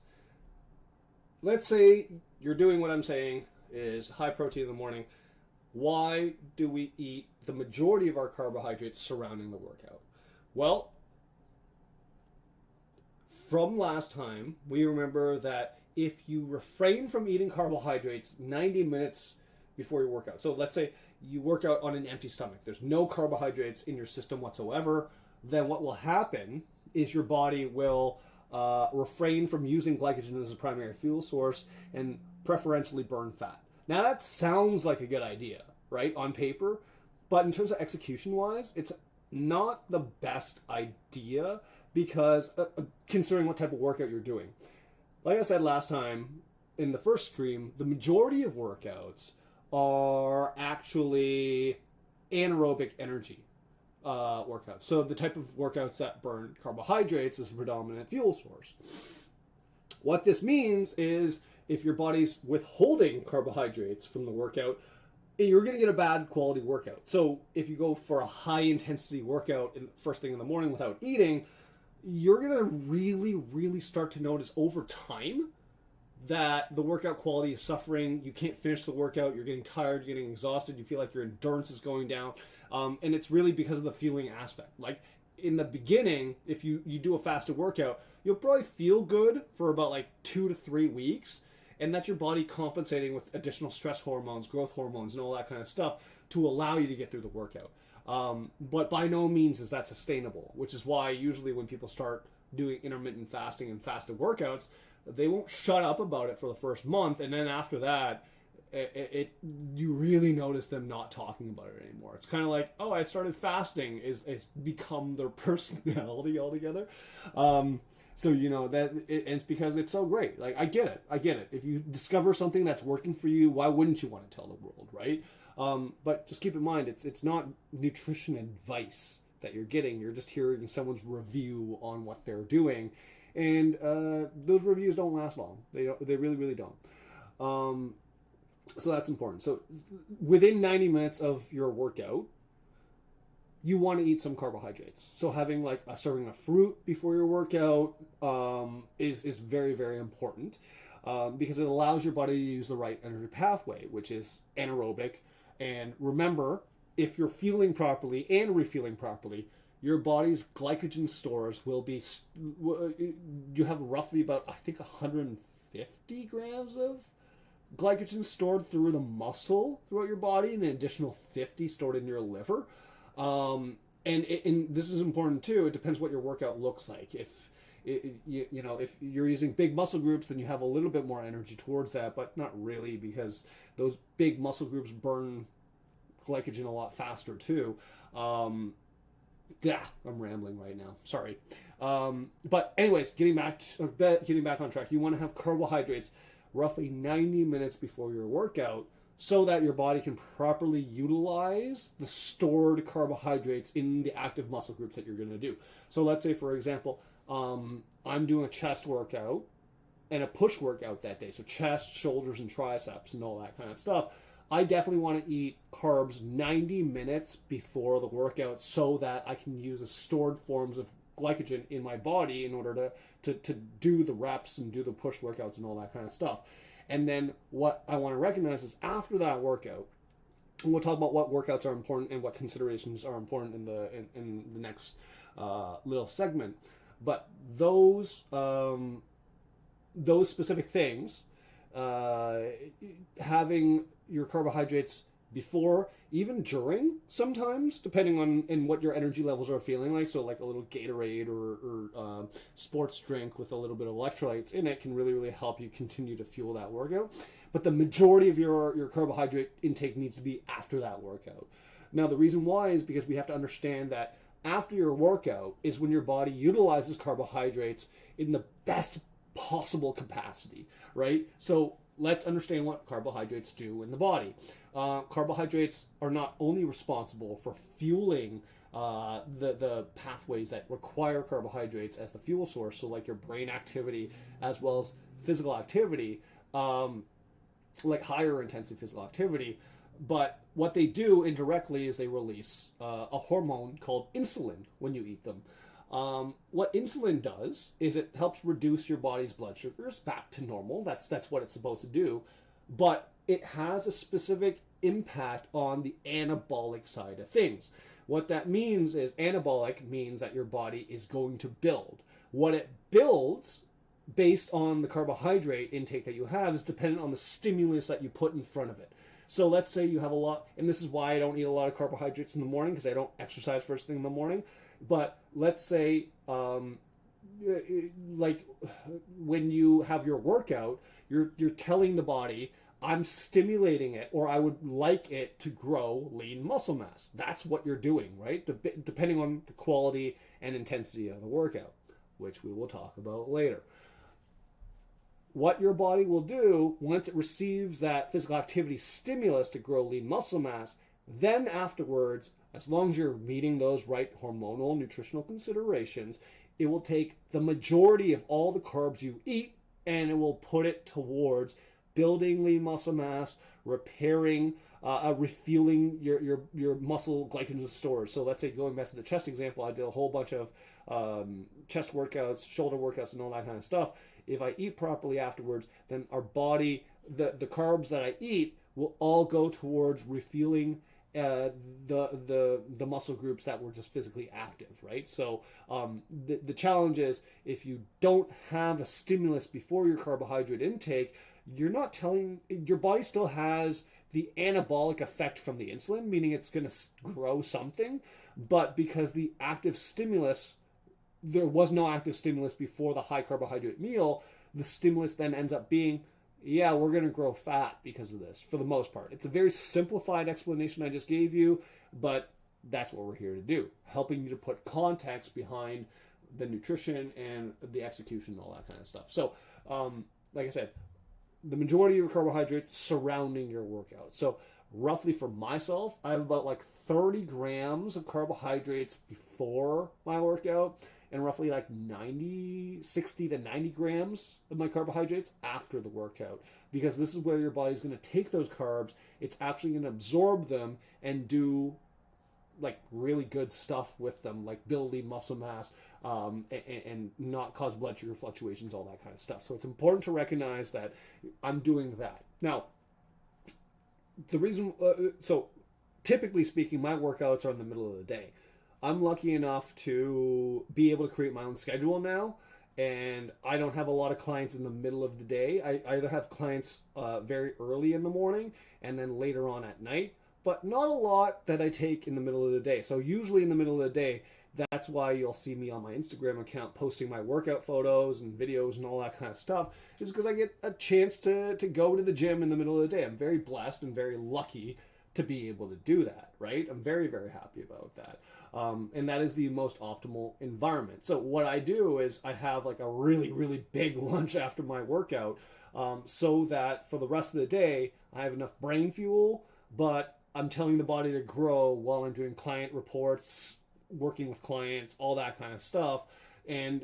Let's say you're doing what I'm saying is high protein in the morning. Why do we eat the majority of our carbohydrates surrounding the workout? Well, from last time, we remember that if you refrain from eating carbohydrates 90 minutes before your workout. So let's say you work out on an empty stomach. There's no carbohydrates in your system whatsoever. Then what will happen is your body will refrain from using glycogen as a primary fuel source and preferentially burn fat. Now that sounds like a good idea, right, on paper, but in terms of execution-wise, it's not the best idea because considering what type of workout you're doing. Like I said last time in the first stream, the majority of workouts are actually anaerobic energy workouts. So the type of workouts that burn carbohydrates is the predominant fuel source. What this means is if your body's withholding carbohydrates from the workout, you're going to get a bad quality workout. So if you go for a high intensity workout first thing in the morning without eating, you're going to really, really start to notice over time that the workout quality is suffering. You can't finish the workout. You're getting tired. You're getting exhausted. You feel like your endurance is going down. And it's really because of the fueling aspect. Like in the beginning, if you do a fasted workout, you'll probably feel good for about like 2 to 3 weeks. And that's your body compensating with additional stress hormones, growth hormones, and all that kind of stuff to allow you to get through the workout. But by no means is that sustainable, which is why usually when people start doing intermittent fasting and fasted workouts, they won't shut up about it for the first month, and then after that, you really notice them not talking about it anymore. It's kind of like, oh, I started fasting. It's become their personality altogether. So you know that it's because it's so great. Like I get it. If you discover something that's working for you, why wouldn't you want to tell the world, right? But just keep in mind, it's not nutrition advice that you're getting. You're just hearing someone's review on what they're doing. And those reviews don't last long. They really, really don't. So that's important. So within 90 minutes of your workout, you want to eat some carbohydrates. So having like a serving of fruit before your workout is very, very important because it allows your body to use the right energy pathway, which is anaerobic. And remember, if you're fueling properly and refueling properly, your body's glycogen stores will be, you have roughly about, I think, 150 grams of glycogen stored through the muscle throughout your body and an additional 50 stored in your liver. And this is important too. It depends what your workout looks like. If if you're using big muscle groups, then you have a little bit more energy towards that, but not really because those big muscle groups burn glycogen a lot faster too. I'm rambling right now. Sorry. But anyways, getting back on track. You want to have carbohydrates roughly 90 minutes before your workout so that your body can properly utilize the stored carbohydrates in the active muscle groups that you're going to do. So let's say, for example, I'm doing a chest workout and a push workout that day. So chest, shoulders, and triceps and all that kind of stuff. I definitely want to eat carbs 90 minutes before the workout so that I can use the stored forms of glycogen in my body in order to do the reps and do the push workouts and all that kind of stuff. And then what I want to recognize is after that workout, and we'll talk about what workouts are important and what considerations are important in the next little segment. But those specific things, having your carbohydrates before, even during, sometimes, depending on what your energy levels are feeling like. So like a little Gatorade or sports drink with a little bit of electrolytes in it can really, really help you continue to fuel that workout. But the majority of your carbohydrate intake needs to be after that workout. Now, the reason why is because we have to understand that, after your workout is when your body utilizes carbohydrates in the best possible way. So if you have a high intensity workout, you want to eat carbs 90 minutes before your workout so that your body can properly utilize the stored carbohydrates in the active muscle groups that you're going to do. So let's say, for example, I'm doing a chest workout and a push workout that day. So chest, shoulders, and triceps and all that kind of stuff. I definitely want to eat carbs 90 minutes before the workout so that I can use the stored forms of glycogen in my body in order to do the reps and do the push workouts and all that kind of stuff. And then what I want to recognize is after that workout is when your body utilizes carbohydrates in the best possible capacity, right? So let's understand what carbohydrates do in the body. Carbohydrates are not only responsible for fueling the pathways that require carbohydrates as the fuel source, so like your brain activity as well as physical activity, like higher intensity physical activity, but what they do indirectly is they release a hormone called insulin when you eat them. What insulin does is it helps reduce your body's blood sugars back to normal. That's what it's supposed to do, but it has a specific impact on the anabolic side of things. What that means is anabolic means that your body is going to build. What it builds based on the carbohydrate intake that you have is dependent on the stimulus that you put in front of it. So let's say you have a lot, and this is why I don't eat a lot of carbohydrates in the morning, because I don't exercise first thing in the morning. But let's say, like when you have your workout, you're telling the body, I'm stimulating it, or I would like it to grow lean muscle mass. That's what you're doing, right? Depending on the quality and intensity of the workout, which we will talk about later. What your body will do once it receives that physical activity stimulus to grow lean muscle mass, then afterwards, as long as you're meeting those right hormonal nutritional considerations, it will take the majority of all the carbs you eat and it will put it towards building lean muscle mass, repairing, refueling your muscle glycogen stores. So let's say, going back to the chest example, I did a whole bunch of chest workouts, shoulder workouts, and all that kind of stuff. If I eat properly afterwards, then our body, the carbs that I eat will all go towards refueling the muscle groups that were just physically active, right? So the challenge is, if you don't have a stimulus before your carbohydrate intake, you're not telling, your body still has the anabolic effect from the insulin, meaning it's going to grow something, but because the active stimulus, there was no active stimulus before the high carbohydrate meal, the stimulus then ends up being, yeah, we're going to grow fat because of this, for the most part. It's a very simplified explanation I just gave you, but that's what we're here to do, helping you to put context behind the nutrition and the execution and all that kind of stuff. So, like I said, the majority of your carbohydrates surrounding your workout. So roughly for myself, I have about like 30 grams of carbohydrates before my workout, and roughly like 60 to 90 grams of my carbohydrates after the workout, because this is where your body's going to take those carbs, it's actually going to absorb them and do like really good stuff with them, like building muscle mass, and not cause blood sugar fluctuations, all that kind of stuff. So it's important to recognize that I'm doing that. Now, the reason, so typically speaking, my workouts are in the middle of the day. I'm lucky enough to be able to create my own schedule now, and I don't have a lot of clients in the middle of the day. I either have clients very early in the morning and then later on at night, but not a lot that I take in the middle of the day. So usually in the middle of the day, that's why you'll see me on my Instagram account posting my workout photos and videos and all that kind of stuff, is because I get a chance to go to the gym in the middle of the day. I'm very blessed and very lucky to be able to do that, right? I'm very, very happy about that. And that is the most optimal environment. So what I do is I have like a really, really big lunch after my workout, so that for the rest of the day, I have enough brain fuel, but I'm telling the body to grow while I'm doing client reports, working with clients, all that kind of stuff. And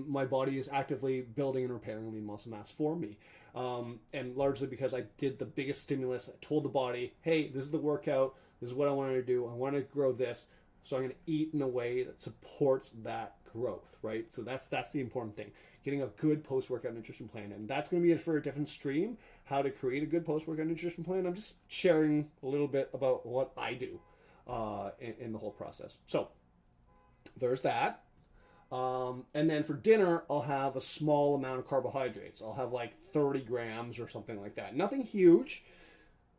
my body is actively building and repairing lean muscle mass for me. And largely because I did the biggest stimulus. I told the body, hey, this is the workout. This is what I want to do. I want to grow this. So I'm going to eat in a way that supports that growth, right? So that's the important thing. Getting a good post-workout nutrition plan. And that's going to be for a different stream, how to create a good post-workout nutrition plan. I'm just sharing a little bit about what I do in the whole process. So there's that. And then for dinner, I'll have a small amount of carbohydrates. I'll have like 30 grams or something like that. Nothing huge,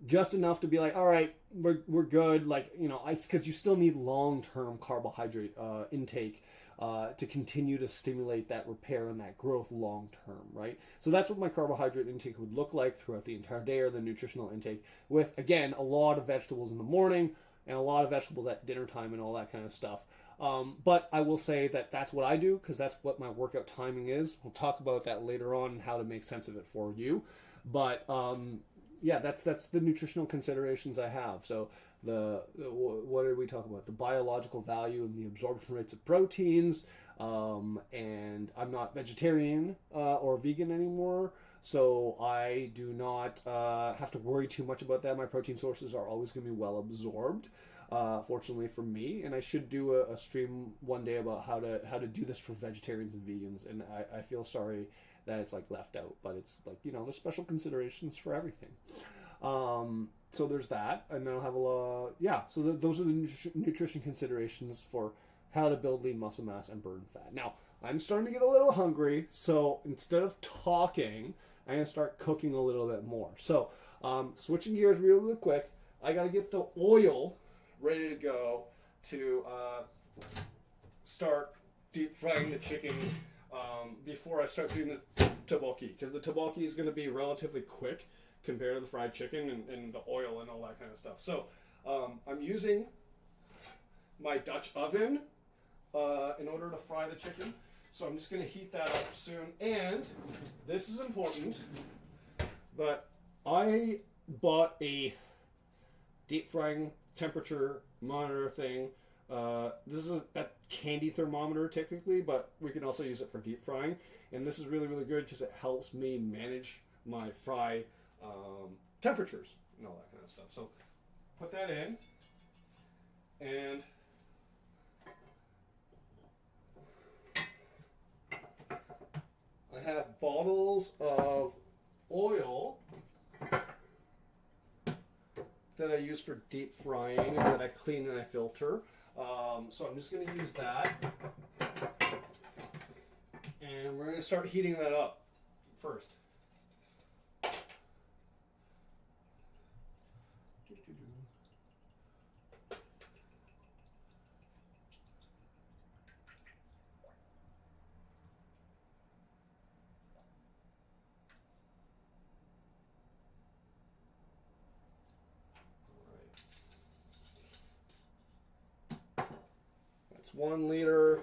just enough to be like, all right, we're good. Like, you know, because you still need long-term carbohydrate intake to continue to stimulate that repair and that growth long-term, right? So that's what my carbohydrate intake would look like throughout the entire day, or the nutritional intake, with, again, a lot of vegetables in the morning and a lot of vegetables at dinner time and all that kind of stuff. But I will say that that's what I do because that's what my workout timing is. We'll talk about that later on and how to make sense of it for you. But yeah, that's the nutritional considerations I have. So what did we talk about? The biological value and the absorption rates of proteins. And I'm not vegetarian or vegan anymore. So I do not have to worry too much about that. My protein sources are always going to be well absorbed, fortunately for me. And I should do a stream one day about how to do this for vegetarians and vegans. And I feel sorry that it's like left out, but it's like, you know, there's special considerations for everything. So there's that, and then I'll have so those are the nutrition considerations for how to build lean muscle mass and burn fat. Now I'm starting to get a little hungry, so instead of talking, I'm gonna start cooking a little bit more. So switching gears real quick, I gotta get the oil ready to go to start deep frying the chicken before I start doing the tteok-bokki, because the tteok-bokki is going to be relatively quick compared to the fried chicken and the oil and all that kind of stuff. So I'm using my Dutch oven in order to fry the chicken. So I'm just going to heat that up soon. And this is important, but I bought a deep frying temperature monitor thing. This is a candy thermometer technically, but we can also use it for deep frying. And this is really, really good because it helps me manage my fry temperatures and all that kind of stuff. So put that in, and I have bottles of oil that I use for deep frying and that I clean and I filter. So I'm just going to use that. And we're going to start heating that up first. That's 1 liter.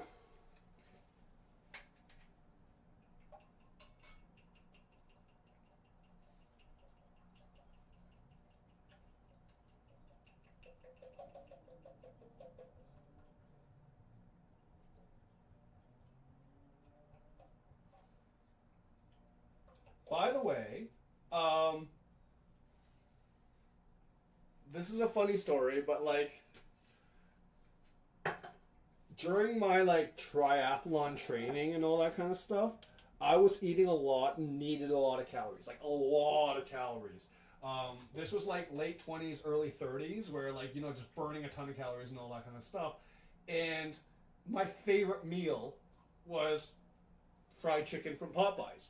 By the way, this is a funny story, but like during my like triathlon training and all that kind of stuff, I was eating a lot and needed a lot of calories, like a lot of calories. This was like late 20s, early 30s, where like, you know, just burning a ton of calories and all that kind of stuff. And my favorite meal was fried chicken from Popeyes.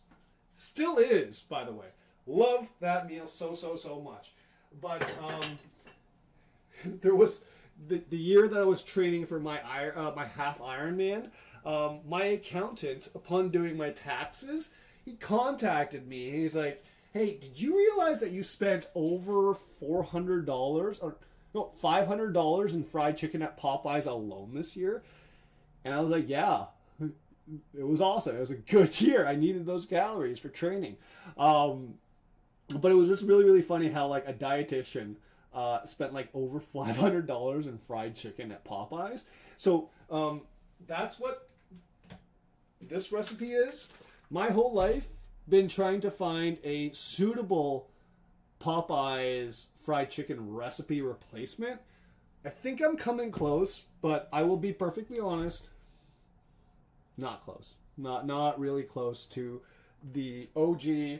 Still is, by the way. Love that meal so much. But there was the year that I was training for my half Ironman. My accountant, upon doing my taxes, he contacted me. He's like, "Hey, did you realize that you spent over $400 or no $500 in fried chicken at Popeyes alone this year?" And I was like, "Yeah." It was awesome. It was a good year. I needed those calories for training. But it was just really, really funny how like a dietitian spent like over $500 in fried chicken at Popeyes. So that's what this recipe is. My whole life been trying to find a suitable Popeyes fried chicken recipe replacement. I think I'm coming close, but I will be perfectly honest. Not close. Not really close to the OG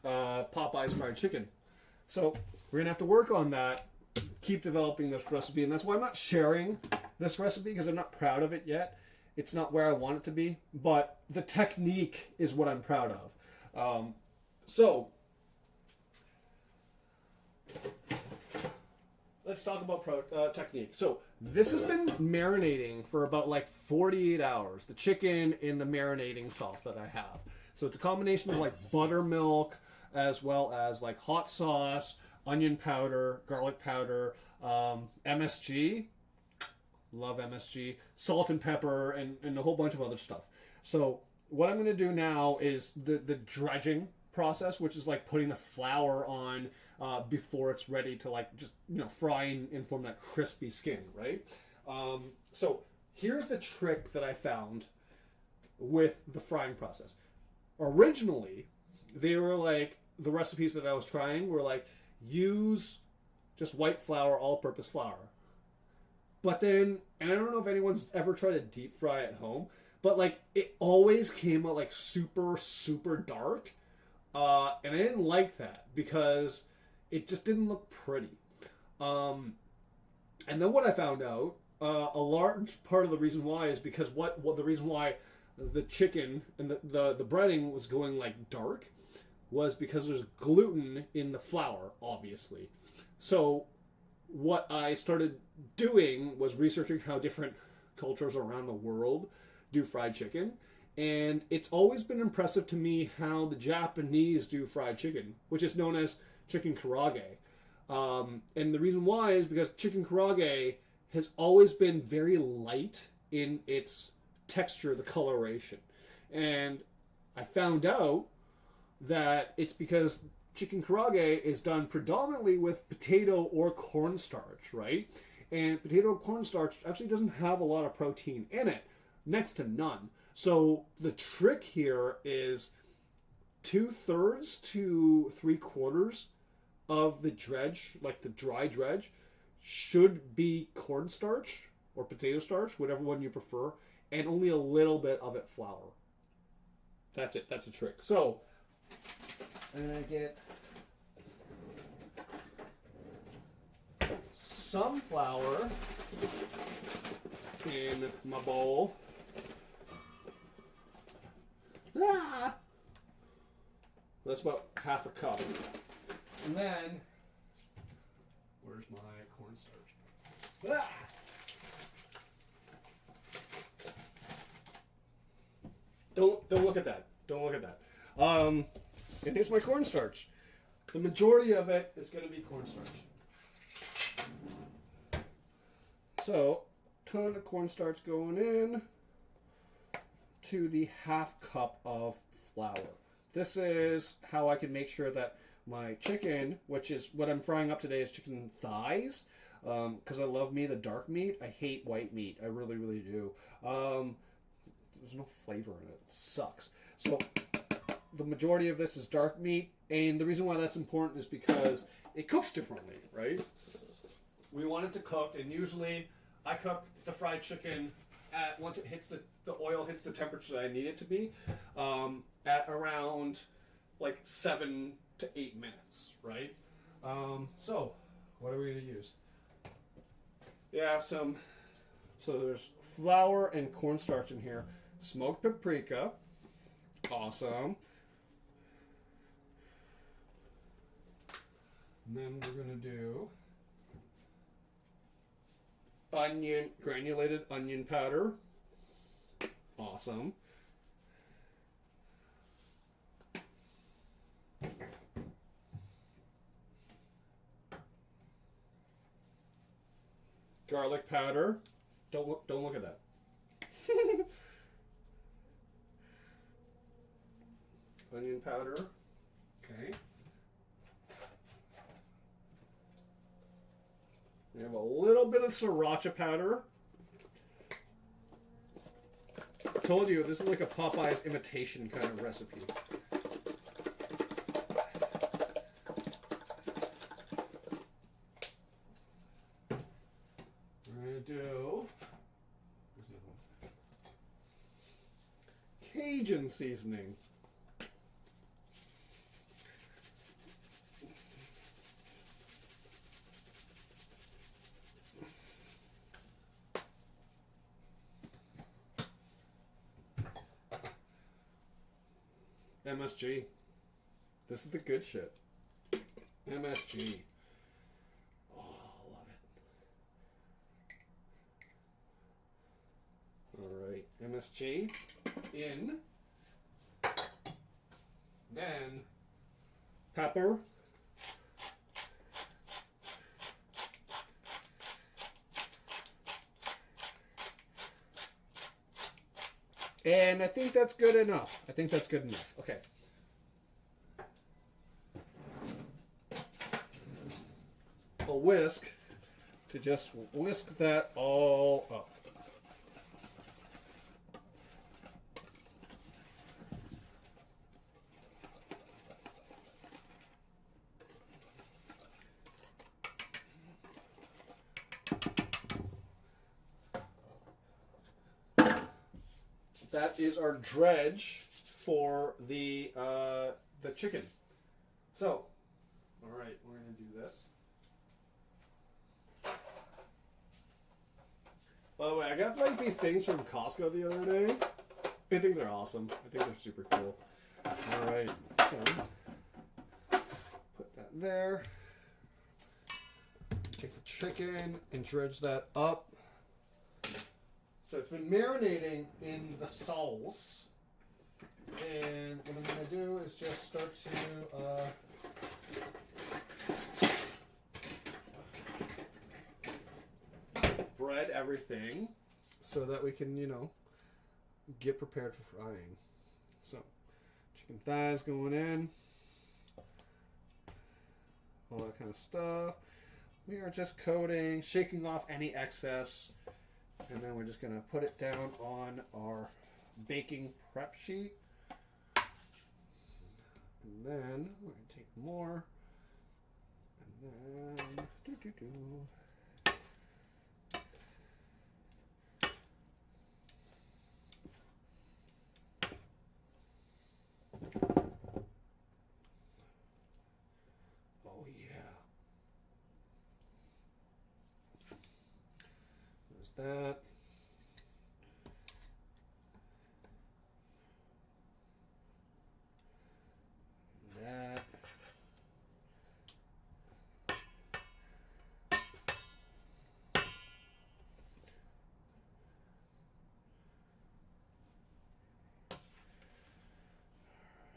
Popeyes fried chicken. So we're going to have to work on that, keep developing this recipe, and that's why I'm not sharing this recipe, because I'm not proud of it yet. It's not where I want it to be, but the technique is what I'm proud of. So let's talk about technique. So this has been marinating for about like 48 hours. The chicken in the marinating sauce that I have. So it's a combination of like buttermilk as well as like hot sauce, onion powder, garlic powder, MSG, love MSG, salt and pepper, and a whole bunch of other stuff. So what I'm going to do now is the dredging process, which is like putting the flour on before it's ready to like just fry and form that crispy skin, right? So here's the trick that I found with the frying process. Originally, they were like, the recipes that I was trying were like, use just white flour, all-purpose flour. But then, and I don't know if anyone's ever tried to deep fry at home, but like it always came out like super, super dark. And I didn't like that because it just didn't look pretty. And then what I found out, a large part of the reason why is because what the reason why the chicken and the breading was going like dark was because there's gluten in the flour, obviously. So what I started doing was researching how different cultures around the world do fried chicken. And it's always been impressive to me how the Japanese do fried chicken, which is known as chicken karaage. And the reason why is because chicken karaage has always been very light in its texture, the coloration. And I found out that it's because chicken karaage is done predominantly with potato or cornstarch, right? And potato or cornstarch actually doesn't have a lot of protein in it, next to none. So the trick here is 2/3 to 3/4 of the dredge, like the dry dredge, should be cornstarch or potato starch, whatever one you prefer, and only a little bit of it flour. That's it. That's the trick. So I'm going to get some flour in my bowl. That's about half a cup. And then, where's my cornstarch? Don't look at that. Don't look at that. And here's my cornstarch. The majority of it is going to be cornstarch. So, ton of cornstarch going in to the half cup of flour. This is how I can make sure that my chicken, which is what I'm frying up today, is chicken thighs, because I love me the dark meat. I hate white meat. I really, really do. There's no flavor in it. It sucks. So the majority of this is dark meat, and the reason why that's important is because it cooks differently, right? We want it to cook, and usually I cook the fried chicken at once it hits the oil hits the temperature that I need it to be, at around like 7 to 8 minutes, right? So what are we going to use? You have some, so there's flour and cornstarch in here. Smoked paprika, awesome. And then we're going to do onion, granulated onion powder, awesome. Garlic powder. Don't look at that. Onion powder. Okay. We have a little bit of sriracha powder. I told you this is like a Popeye's imitation kind of recipe. We're gonna do, where's the other one? Cajun seasoning. MSG. This is the good shit. MSG. Oh, love it. Alright, MSG in. Then pepper. And I think that's good enough. I think that's good enough. Okay. A whisk to just whisk that all up. That is our dredge for the chicken. So, all right, we're gonna do this. By the way, I got like these things from Costco the other day. I think they're awesome. I think they're super cool. All right, so put that there. Take the chicken and dredge that up. So it's been marinating in the sauce. And what I'm going to do is just start to bread everything so that we can, you know, get prepared for frying. So chicken thighs going in. All that kind of stuff. We are just coating, shaking off any excess. And then we're just going to put it down on our baking prep sheet. And then we're going to take more. And then... Oh, yeah. There's that. That.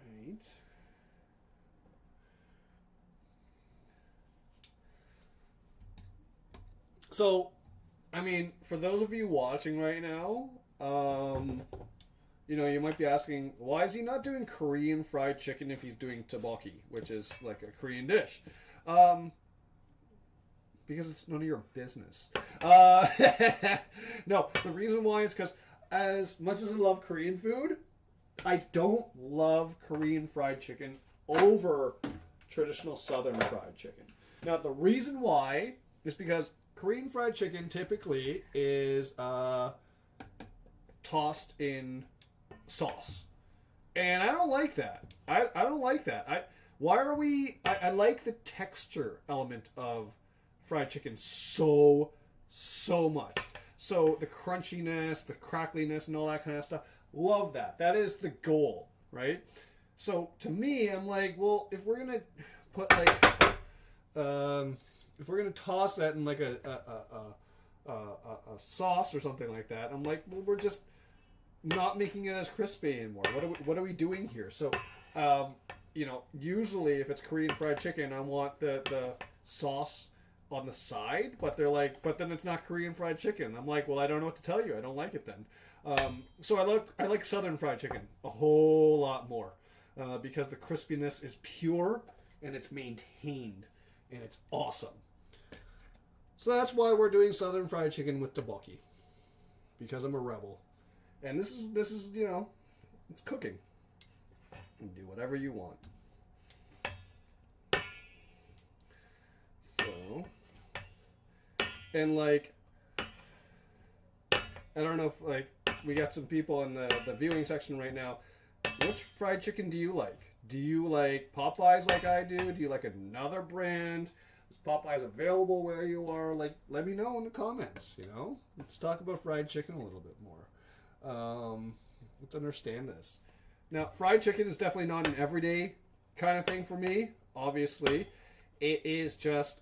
Right. So, I mean, for those of you watching right now, you know, you might be asking, why is he not doing Korean fried chicken if he's doing tteok-bokki, which is like a Korean dish? Because it's none of your business. No, the reason why is because as much as I love Korean food, I don't love Korean fried chicken over traditional Southern fried chicken. Now, the reason why is because Korean fried chicken typically is tossed in sauce. And I don't like that. I don't like that. I like the texture element of fried chicken so much. So the crunchiness, the crackliness, and all that kind of stuff. Love that. That is the goal, right? So to me, I'm like, well, if we're gonna put like, if we're gonna toss that in like a sauce or something like that, I'm like, well, we're just not making it as crispy anymore. What are we doing here? So, you know, usually if it's Korean fried chicken, I want the sauce on the side, but they're like, but then it's not Korean fried chicken. I'm like, well, I don't know what to tell you. I don't like it then. So I like Southern fried chicken a whole lot more because the crispiness is pure and it's maintained and it's awesome. So that's why we're doing Southern fried chicken with tteok-bokki, because I'm a rebel. And this is you know, it's cooking. You can do whatever you want. So, and like, I don't know if like we got some people in the viewing section right now. Which fried chicken do you like? Do you like Popeyes like I do? Do you like another brand? Is Popeyes available where you are? Like, let me know in the comments, you know? Let's talk about fried chicken a little bit more. Let's understand this. Now, fried chicken is definitely not an everyday kind of thing for me, obviously. It is just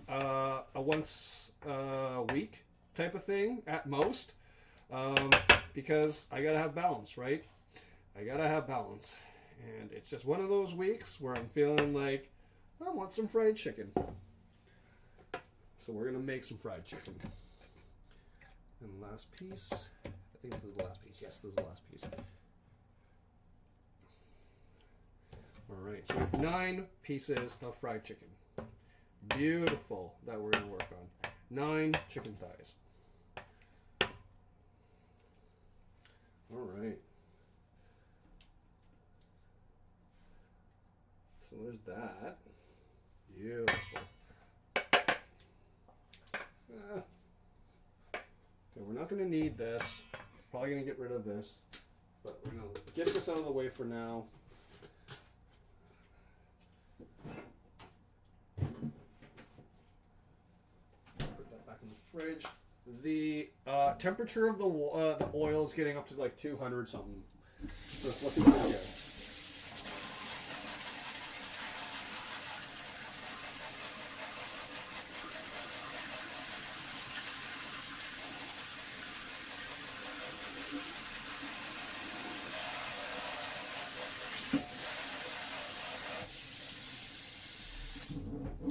a once a week type of thing at most, because I gotta have balance, right? I gotta have balance. And it's just one of those weeks where I'm feeling like I want some fried chicken. So we're gonna make some fried chicken. And last piece, think this is the last piece. Yes, this is the last piece. All right, so we have 9 pieces of fried chicken. Beautiful that we're going to work on. 9 chicken thighs. All right. So there's that. Beautiful. Okay, we're not going to need this. Probably going to get rid of this. But we're going to get this out of the way for now. Put that back in the fridge. The temperature of the oil is getting up to like 200 something. So it's looking pretty good.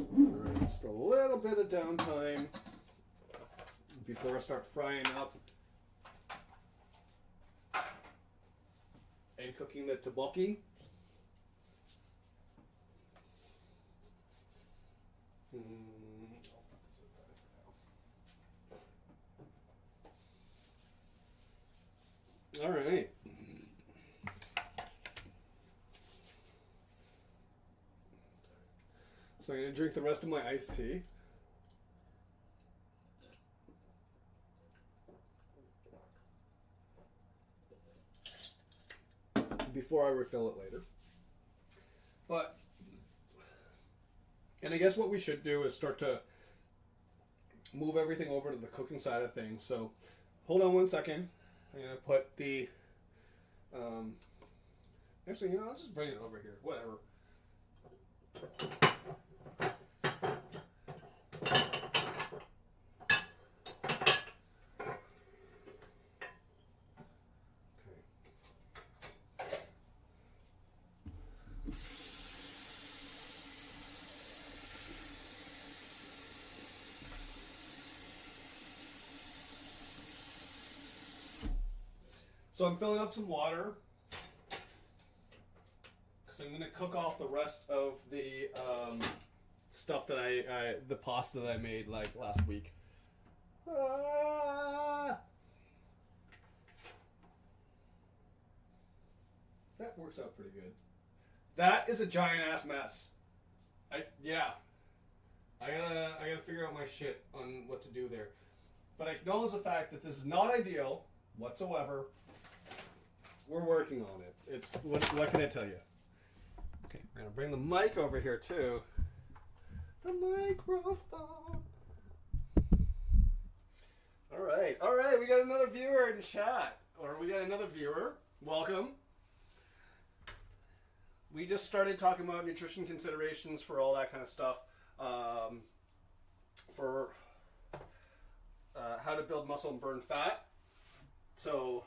Alright, just a little bit of downtime before I start frying up and cooking the tteok-bokki. All right. So I'm going to drink the rest of my iced tea. Before I refill it later. And I guess what we should do is start to move everything over to the cooking side of things. So hold on one second. I'm going to put the, actually, I'll just bring it over here, whatever. So I'm filling up some water. So I'm going to cook off the rest of the stuff that the pasta that I made like last week. That works out pretty good. That is a giant ass mess. I gotta figure out my shit on what to do there. But I acknowledge the fact that this is not ideal whatsoever. We're working on it. It's what can I tell you? Okay, I'm gonna bring the mic over here too. The microphone. All right. We got another viewer in chat, or we got another viewer. Welcome. We just started talking about nutrition considerations for all that kind of stuff, for how to build muscle and burn fat. So.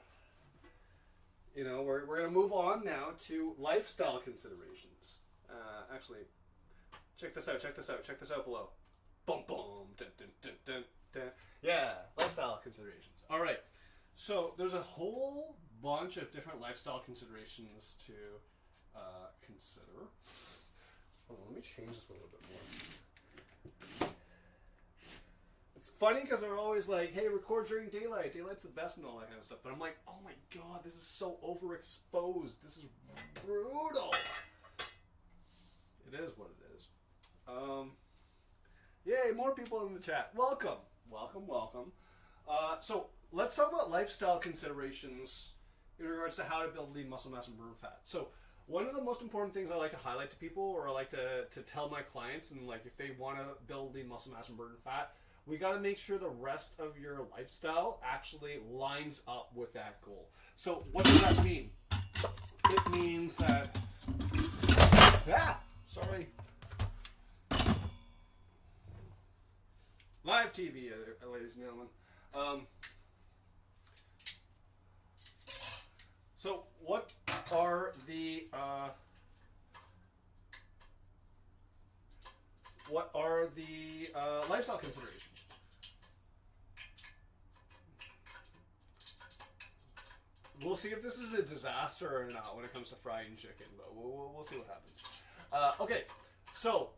We're going to move on now to lifestyle considerations. Actually, check this out below. Boom, boom, dun, dun, dun, dun, dun. Yeah, lifestyle considerations. All right. So there's a whole bunch of different lifestyle considerations to consider. Hold on, let me change this a little bit more. It's funny because they're always like, hey, record during daylight. Daylight's the best and all that kind of stuff. But I'm like, oh my god, this is so overexposed. This is brutal. It is what it is. Yay, more people in the chat. Welcome. So let's talk about lifestyle considerations in regards to how to build lean muscle mass and burn fat. So one of the most important things I like to highlight to people, or I like to tell my clients, and like if they want to build lean muscle mass and burn fat, we got to make sure the rest of your lifestyle actually lines up with that goal. So what does that mean? It means that, sorry. Live TV, ladies and gentlemen. So what are the lifestyle considerations? we'll see if this is a disaster or not when it comes to frying chicken, but we'll see what happens. Okay, so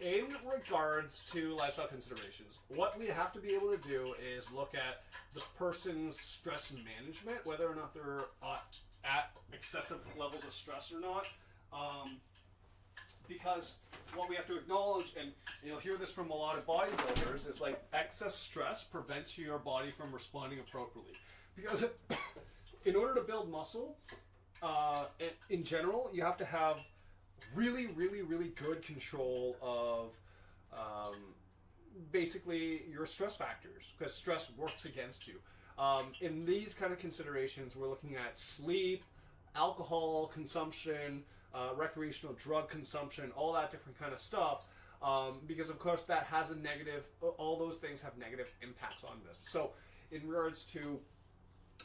in regards to lifestyle considerations, what we have to be able to do is look at the person's stress management, whether or not they're at excessive levels of stress or not. Because what we have to acknowledge, and you'll hear this from a lot of bodybuilders, is like excess stress prevents your body from responding appropriately. Because in order to build muscle, in general, you have to have really, really, really good control of basically your stress factors, because stress works against you. In these kind of considerations, we're looking at sleep, alcohol consumption, recreational drug consumption, all that different kind of stuff, because of course that has a negative, all those things have negative impacts on this. So in regards to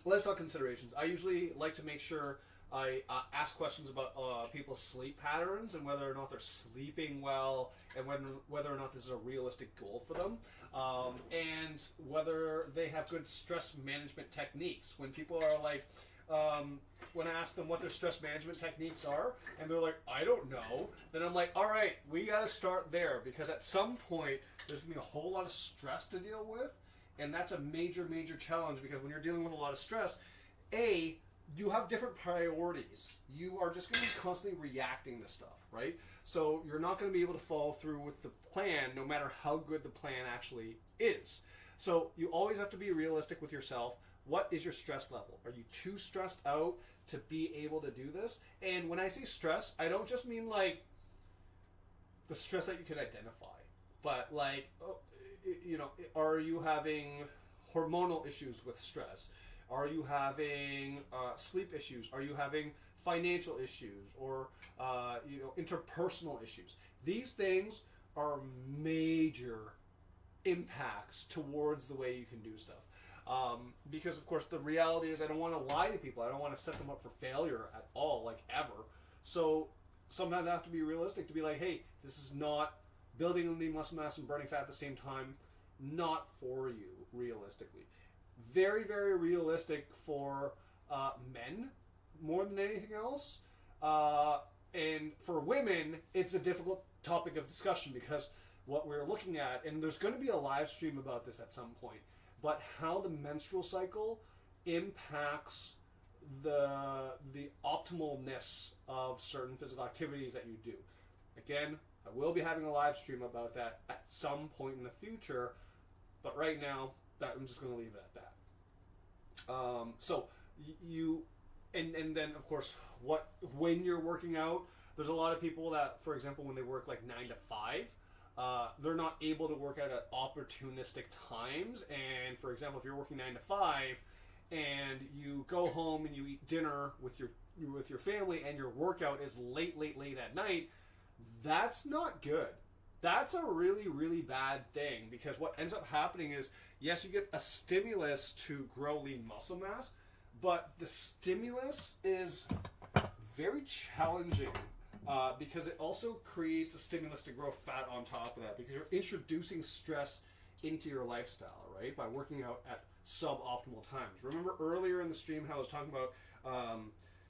lifestyle considerations, I usually like to make sure I ask questions about people's sleep patterns and whether or not they're sleeping well, and whether or not this is a realistic goal for them, and whether they have good stress management techniques. When people are like, when I ask them what their stress management techniques are, and they're like, I don't know, then I'm like, all right, we got to start there, because at some point there's going to be a whole lot of stress to deal with, and that's a major, major challenge, because when you're dealing with a lot of stress, you have different priorities. You are just going to be constantly reacting to stuff, right? So you're not going to be able to follow through with the plan, no matter how good the plan actually is. So you always have to be realistic with yourself. What is your stress level? Are you too stressed out to be able to do this? And when I say stress, I don't just mean like the stress that you can identify, but like, are you having hormonal issues with stress? Are you having sleep issues? Are you having financial issues, or interpersonal issues? These things are major impacts towards the way you can do stuff. Because of course the reality is, I don't want to lie to people. I don't want to set them up for failure at all, like ever. So sometimes I have to be realistic to be like, hey, this is not building lean muscle mass and burning fat at the same time. Not for you, realistically. Very, very realistic for men more than anything else. And for women, it's a difficult topic of discussion, because what we're looking at, and there's going to be a live stream about this at some point, but how the menstrual cycle impacts the optimalness of certain physical activities that you do. Again, I will be having a live stream about that at some point in the future, but right now, I'm just going to leave it at that. So you, and then of course, when you're working out, there's a lot of people that, for example, when they work like 9 to 5, they're not able to work out at opportunistic times. And for example, if you're working 9 to 5 and you go home and you eat dinner with your family, and your workout is late at night, that's not good. That's a really, really bad thing, because what ends up happening is, yes, you get a stimulus to grow lean muscle mass, but the stimulus is very challenging, because it also creates a stimulus to grow fat on top of that, because you're introducing stress into your lifestyle, right, by working out at suboptimal times. Remember earlier in the stream how I was talking about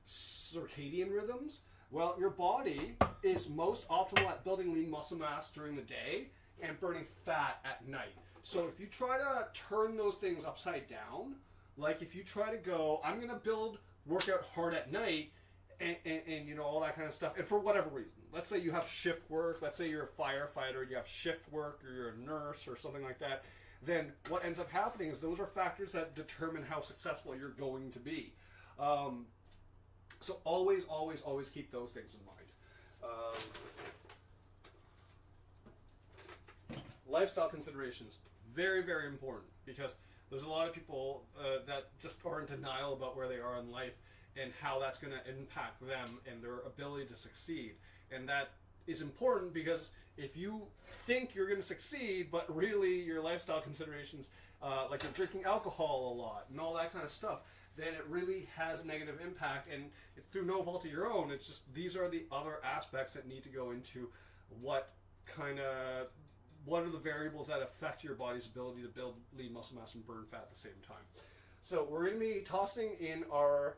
circadian rhythms? Well, your body is most optimal at building lean muscle mass during the day and burning fat at night. So if you try to turn those things upside down, like if you try to go, I'm going to work out hard at night, and all that kind of stuff, and for whatever reason, let's say you have shift work, let's say you're a firefighter, you have shift work, or you're a nurse or something like that, then what ends up happening is those are factors that determine how successful you're going to be. So always, always, always keep those things in mind. Lifestyle considerations, very, very important, because there's a lot of people that just are in denial about where they are in life and how that's going to impact them and their ability to succeed. And that is important, because if you think you're going to succeed, but really your lifestyle considerations, like you're drinking alcohol a lot and all that kind of stuff, then it really has a negative impact, and it's through no fault of your own. It's just, these are the other aspects that need to go into what are the variables that affect your body's ability to build lean muscle mass and burn fat at the same time. So we're going to be tossing in our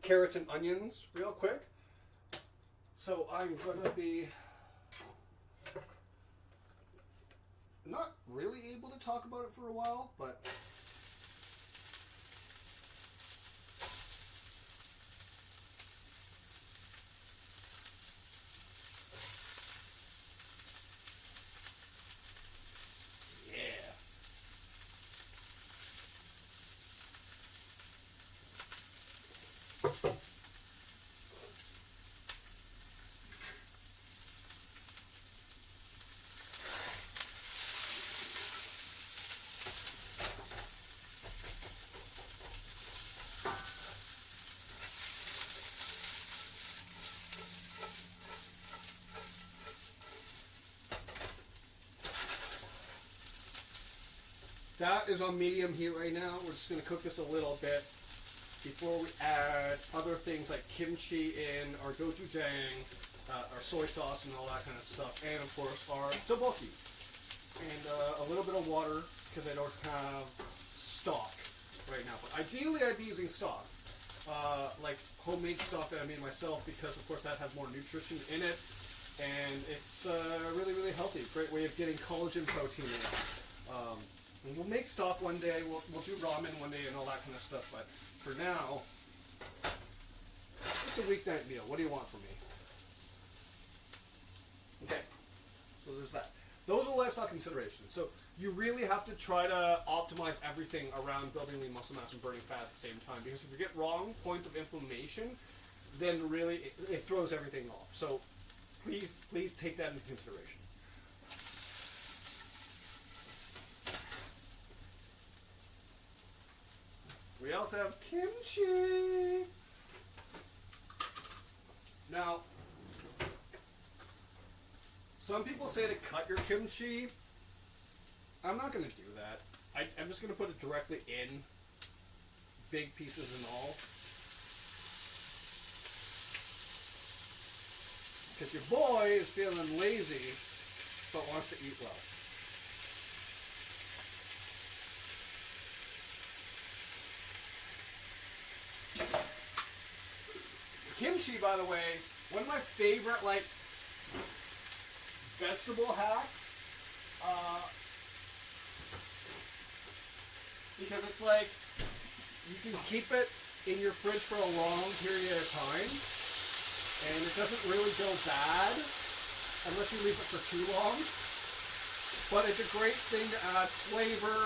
carrots and onions real quick. So I'm going to be not really able to talk about it for a while, but yeah. That is on medium heat right now. We're just going to cook this a little bit before we add other things like kimchi in, our gochujang, our soy sauce and all that kind of stuff, and of course our tteok-bokki. And a little bit of water because I don't have stock right now. But ideally I'd be using stock, like homemade stock that I made myself, because of course that has more nutrition in it, and it's really, really healthy. Great way of getting collagen protein in it. And we'll make stock one day, we'll do ramen one day and all that kind of stuff, but for now, it's a weeknight meal. What do you want from me? Okay, so there's that. Those are lifestyle considerations. So you really have to try to optimize everything around building lean muscle mass and burning fat at the same time, because if you get wrong points of inflammation, then really it throws everything off. So please take that into consideration. We also have kimchi. Now, some people say to cut your kimchi. I'm not going to do that. I'm just going to put it directly in, big pieces and all. Because your boy is feeling lazy, but wants to eat well. Kimchi, by the way, one of my favorite, like, vegetable hacks, because it's like, you can keep it in your fridge for a long period of time, and it doesn't really go bad, unless you leave it for too long, but it's a great thing to add flavor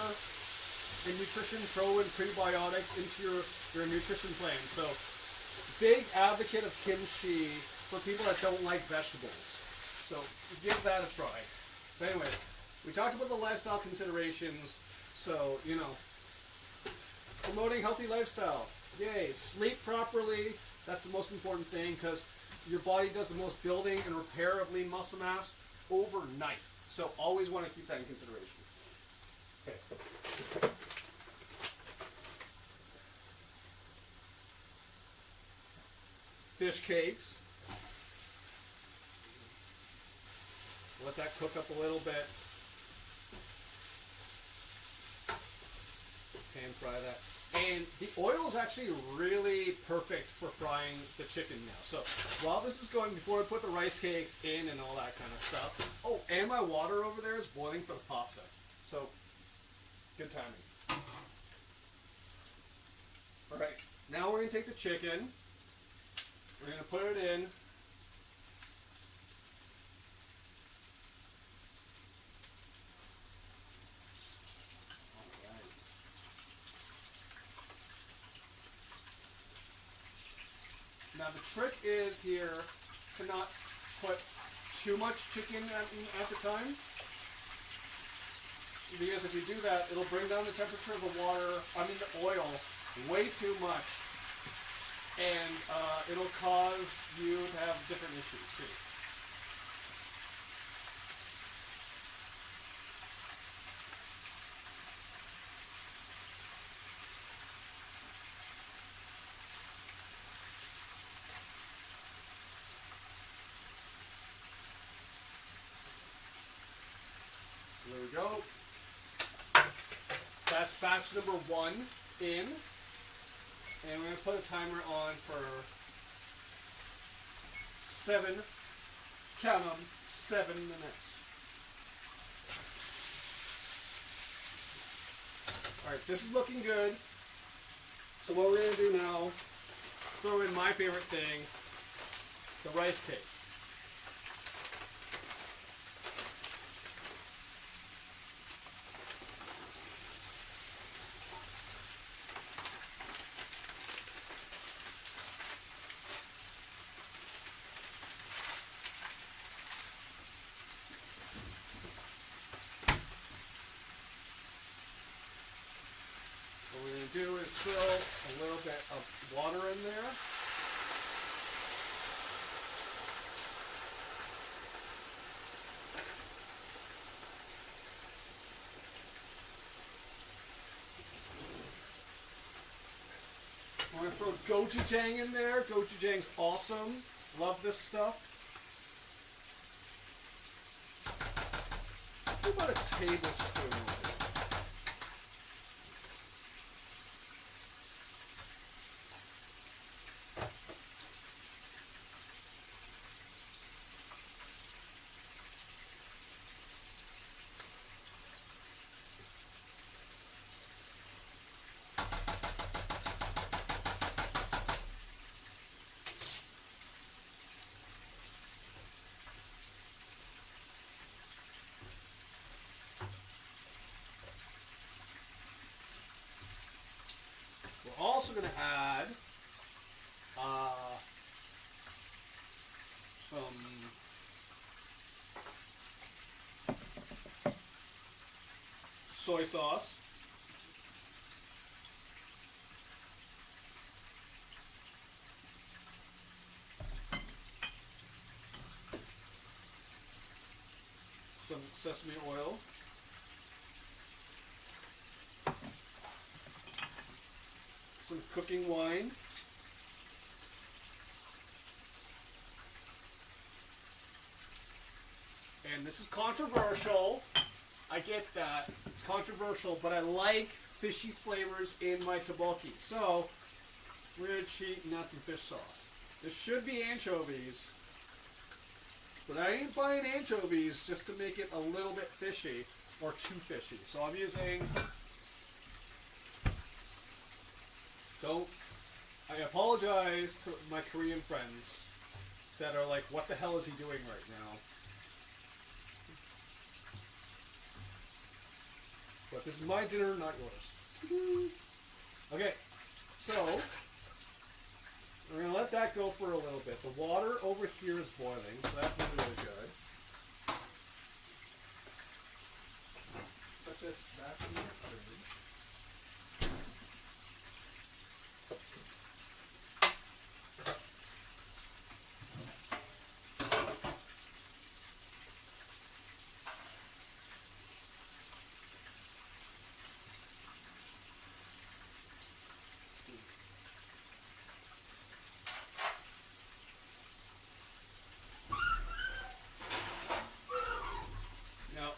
and nutrition, throw in prebiotics into your nutrition plan. So, big advocate of kimchi for people that don't like vegetables. So give that a try. But anyway, we talked about the lifestyle considerations. So, you know, promoting healthy lifestyle. Yay. Sleep properly. That's the most important thing, because your body does the most building and repair of lean muscle mass overnight. So always want to keep that in consideration. Okay. Fish cakes. Let that cook up a little bit. Pan fry that. And the oil is actually really perfect for frying the chicken now. So while this is going, before I put the rice cakes in and all that kind of stuff. Oh, and my water over there is boiling for the pasta. So good timing. All right, now we're going to take the chicken. We're going to put it in. Alright. Now the trick is here to not put too much chicken at the time, because if you do that, it'll bring down the temperature of the water, the oil, way too much. And it'll cause you to have different issues too. There we go. That's batch number 1 in. And we're going to put a timer on for 7, count them, 7 minutes. Alright, this is looking good. So what we're going to do now is throw in my favorite thing, the rice cakes. What we're going to do is throw a little bit of water in there. We're going to throw gochujang in there. Gochujang's awesome. Love this stuff. How about a tablespoon of it? We're also going to add some soy sauce. Some sesame oil. Some cooking wine. And this is controversial. I get that. It's controversial, but I like fishy flavors in my tteok-bokki. So, we're going to cheat and add some fish sauce. This should be anchovies. But I ain't buying anchovies just to make it a little bit fishy or too fishy. So I'm using... I apologize to my Korean friends that are like, what the hell is he doing right now? But this is my dinner, not yours. Okay, so we're going to let that go for a little bit. The water over here is boiling, so that's really, really good. Put this back in the fridge.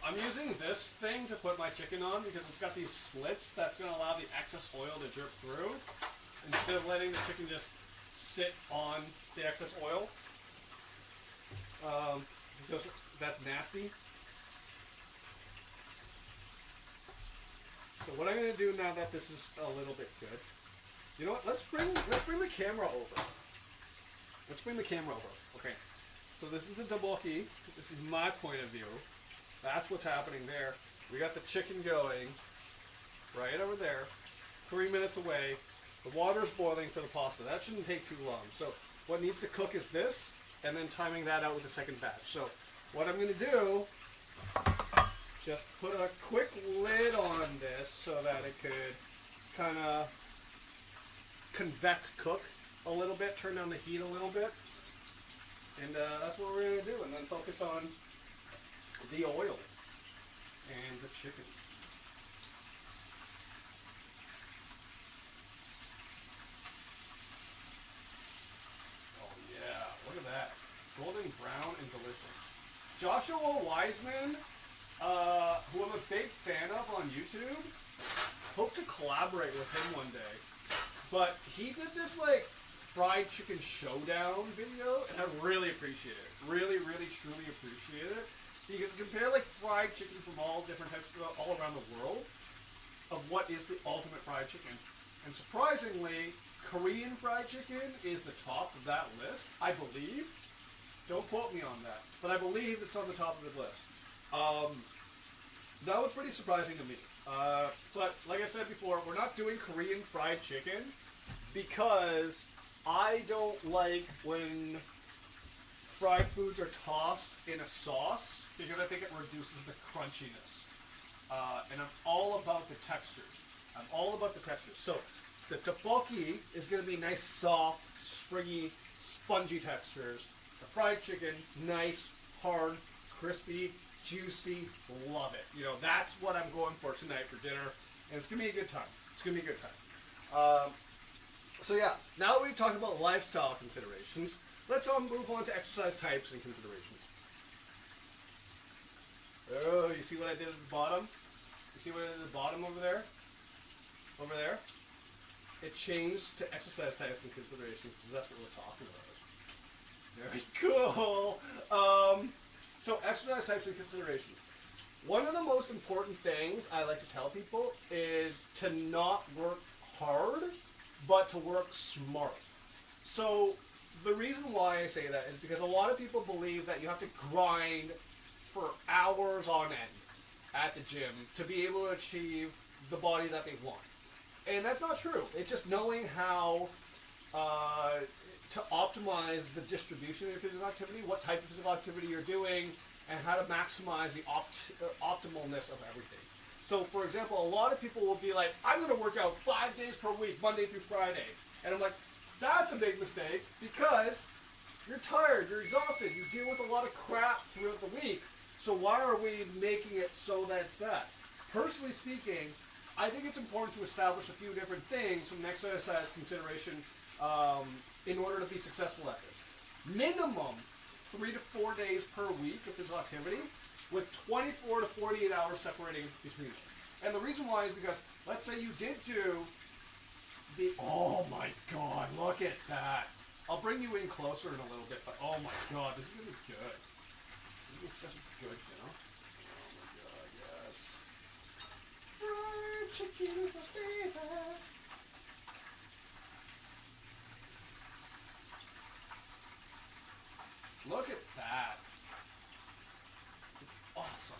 I'm using this thing to put my chicken on because it's got these slits that's going to allow the excess oil to drip through instead of letting the chicken just sit on the excess oil because that's nasty. So what I'm going to do now that this is a little bit good, you know what? Let's bring the camera over. Let's bring the camera over. Okay. So this is the tteok-bokki. This is my point of view. That's what's happening there. We got the chicken going right over there, 3 minutes away. The water's boiling for the pasta. That shouldn't take too long. So what needs to cook is this, and then timing that out with the second batch. So what I'm going to do, just put a quick lid on this so that it could kind of convect cook a little bit, turn down the heat a little bit. And that's what we're going to do, and then focus on the oil and the chicken. Oh yeah, look at that. Golden brown and delicious. Joshua Wiseman, who I'm a big fan of on YouTube, hope to collaborate with him one day. But he did this like fried chicken showdown video, and I really appreciate it. Really, really, truly appreciate it. Because compare like fried chicken from all different types of all around the world of what is the ultimate fried chicken. And surprisingly, Korean fried chicken is the top of that list, I believe. Don't quote me on that, but I believe it's on the top of the list. That was pretty surprising to me. But like I said before, we're not doing Korean fried chicken because I don't like when fried foods are tossed in a sauce because I think it reduces the crunchiness. And I'm all about the textures. I'm all about the textures. So the tteok-Bokki is going to be nice, soft, springy, spongy textures. The fried chicken, nice, hard, crispy, juicy. Love it. You know, that's what I'm going for tonight for dinner. And it's going to be a good time. It's going to be a good time. So yeah, now that we've talked about lifestyle considerations, let's move on to exercise types and considerations. Oh, you see what I did at the bottom? You see what I did at the bottom over there? Over there? It changed to exercise types and considerations because that's what we're talking about. Very cool. So exercise types and considerations. One of the most important things I like to tell people is to not work hard, but to work smart. So the reason why I say that is because a lot of people believe that you have to grind for hours on end at the gym to be able to achieve the body that they want. And that's not true. It's just knowing how to optimize the distribution of your physical activity, what type of physical activity you're doing, and how to maximize the optimalness of everything. So, for example, a lot of people will be like, I'm going to work out 5 days per week, Monday through Friday. And I'm like, that's a big mistake because you're tired, you're exhausted, you deal with a lot of crap throughout the week. So why are we making it so that it's that? Personally speaking, I think it's important to establish a few different things from an exercise consideration in order to be successful at this. Minimum 3 to 4 days per week of physical activity with 24 to 48 hours separating between them. And the reason why is because, let's say you did do the, oh my God, look at that. I'll bring you in closer in a little bit, but oh my God, this is going to be good. This is such a good dinner. Oh my God, yes. Fried chicken is my favorite. Look at that. It's awesome.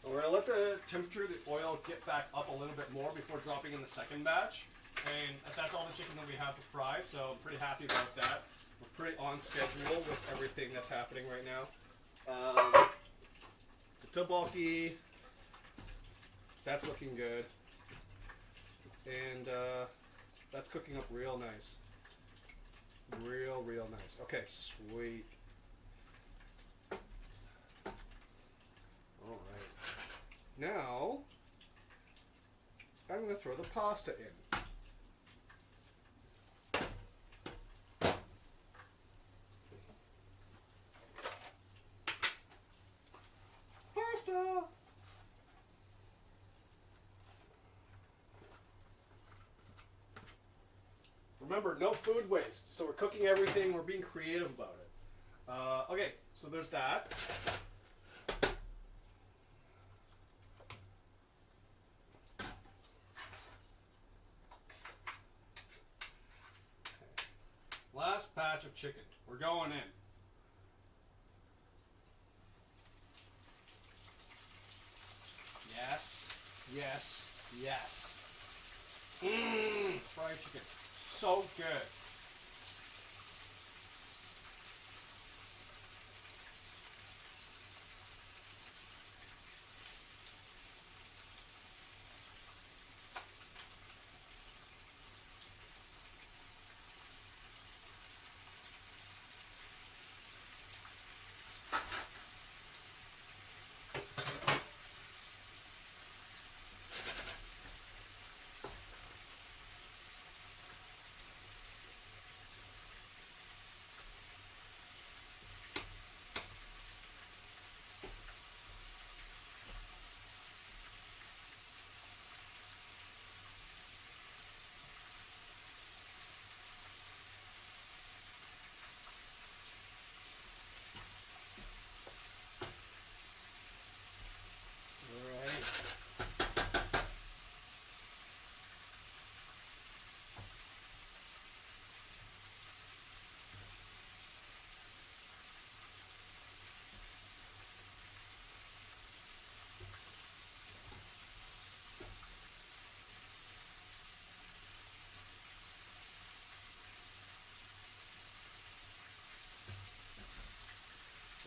We're going to let the temperature of the oil get back up a little bit more before dropping in the second batch. And that's all the chicken that we have to fry, so I'm pretty happy about that. We're pretty on schedule with everything that's happening right now. The tteok-Bokki, that's looking good. And that's cooking up real nice. Real nice. Okay, sweet. Now, I'm going to throw the pasta in. Pasta! Remember, no food waste. So we're cooking everything, we're being creative about it. Okay, so there's that. Last batch of chicken. We're going in. Yes, yes, yes. Fried chicken. So good.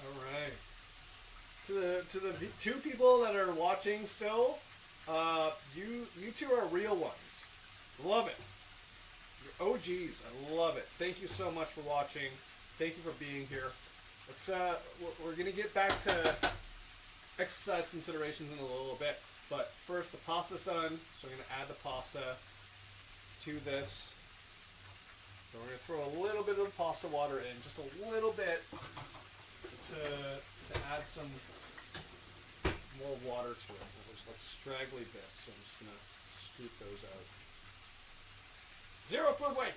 All right. To the two people that are watching still, you two are real ones. Love it. You're OGs. I love it. Thank you so much for watching. Thank you for being here. Let's we're gonna get back to exercise considerations in a little bit, but first the pasta's done, so I'm gonna add the pasta to this. So we're gonna throw a little bit of pasta water in, just a little bit, to add some more water to it. There's like straggly bits, so I'm just gonna scoop those out. Zero food weight.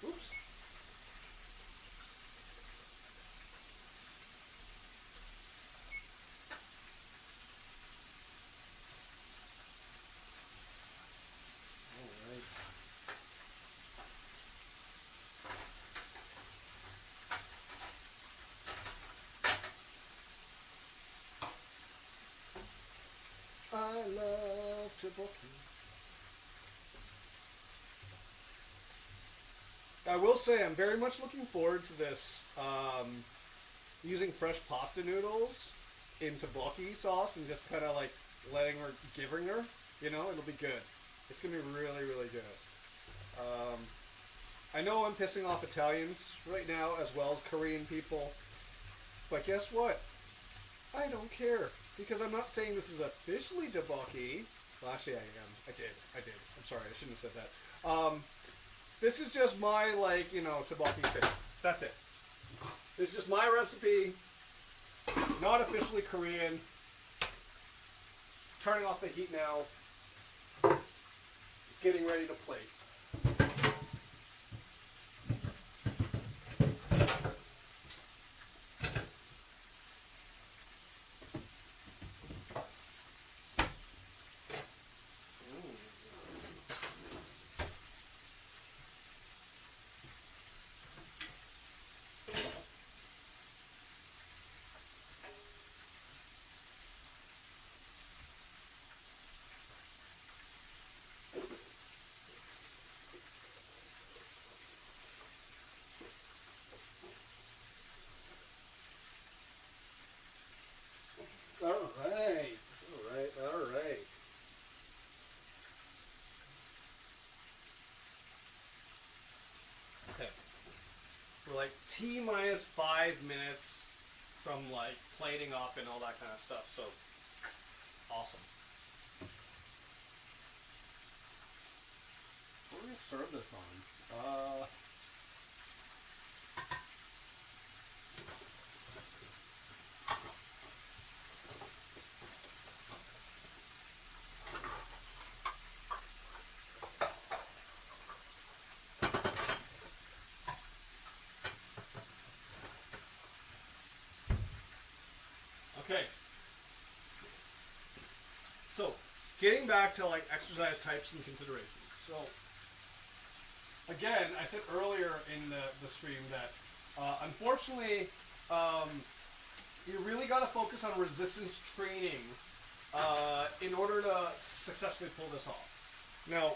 Oops. All right. I love Tteok-Bokki. I will say I'm very much looking forward to this, using fresh pasta noodles in Tteok-Bokki sauce and just kind of like letting her, giving her, it'll be good. It's going to be really, really good. I know I'm pissing off Italians right now as well as Korean people, but guess what? I don't care, because I'm not saying this is officially Tteok-Bokki. Well, actually I am. I did. I'm sorry, I shouldn't have said that. This is just my, Tteok-Bokki thing. That's it. It's just my recipe, not officially Korean. Turning off the heat now. Getting ready to plate. All right. Okay. We're like T minus 5 minutes from like plating up and all that kind of stuff. So awesome. What do we serve this on? Okay. So, getting back to like exercise types and considerations. So, again, I said earlier in the stream that unfortunately, you really got to focus on resistance training in order to successfully pull this off. Now,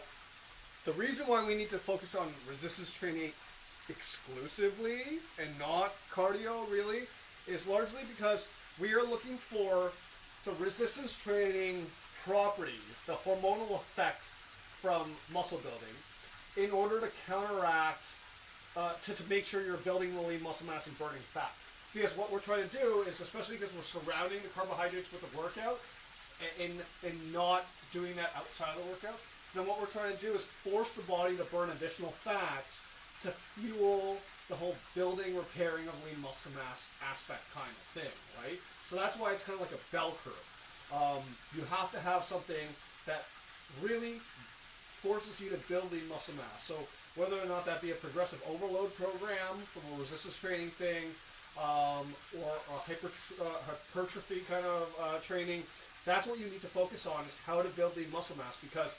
the reason why we need to focus on resistance training exclusively and not cardio really is largely because we are looking for the resistance training properties, the hormonal effect from muscle building, in order to counteract, to make sure you're building the lean muscle mass and burning fat. Because what we're trying to do is, especially because we're surrounding the carbohydrates with the workout and not doing that outside of the workout, then what we're trying to do is force the body to burn additional fats to fuel the whole building, repairing of lean muscle mass aspect kind of thing, right? So that's why it's kind of like a bell curve. You have to have something that really forces you to build lean muscle mass. So whether or not that be a progressive overload program from a resistance training thing, or a hypertrophy kind of training, that's what you need to focus on, is how to build lean muscle mass. Because,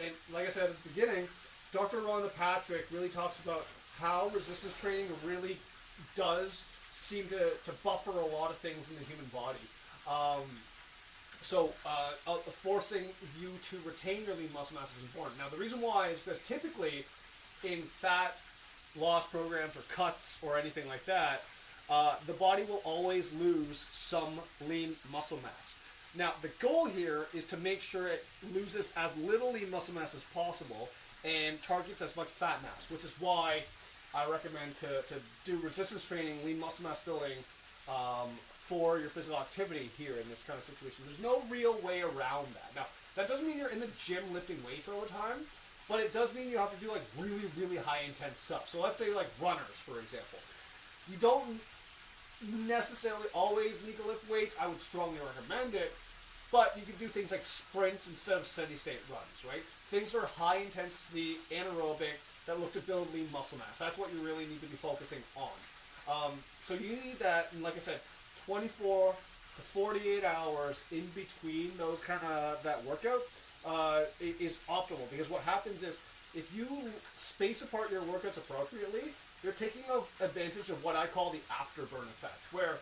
and like I said at the beginning, Dr. Rhonda Patrick really talks about how resistance training really does seem to buffer a lot of things in the human body. So forcing you to retain your lean muscle mass is important. Now the reason why is because typically in fat loss programs or cuts or anything like that, the body will always lose some lean muscle mass. Now the goal here is to make sure it loses as little lean muscle mass as possible and targets as much fat mass, which is why I recommend to do resistance training, lean muscle mass building, for your physical activity here in this kind of situation. There's no real way around that. Now, that doesn't mean you're in the gym lifting weights all the time, but it does mean you have to do like really, really high intense stuff. So let's say like runners, for example. You don't necessarily always need to lift weights. I would strongly recommend it, but you can do things like sprints instead of steady state runs, right? Things that are high intensity, anaerobic, that look to build lean muscle mass. That's what you really need to be focusing on. So you need that, and like I said, 24 to 48 hours in between those kind of that workout is optimal, because what happens is if you space apart your workouts appropriately, you're taking advantage of what I call the afterburn effect, where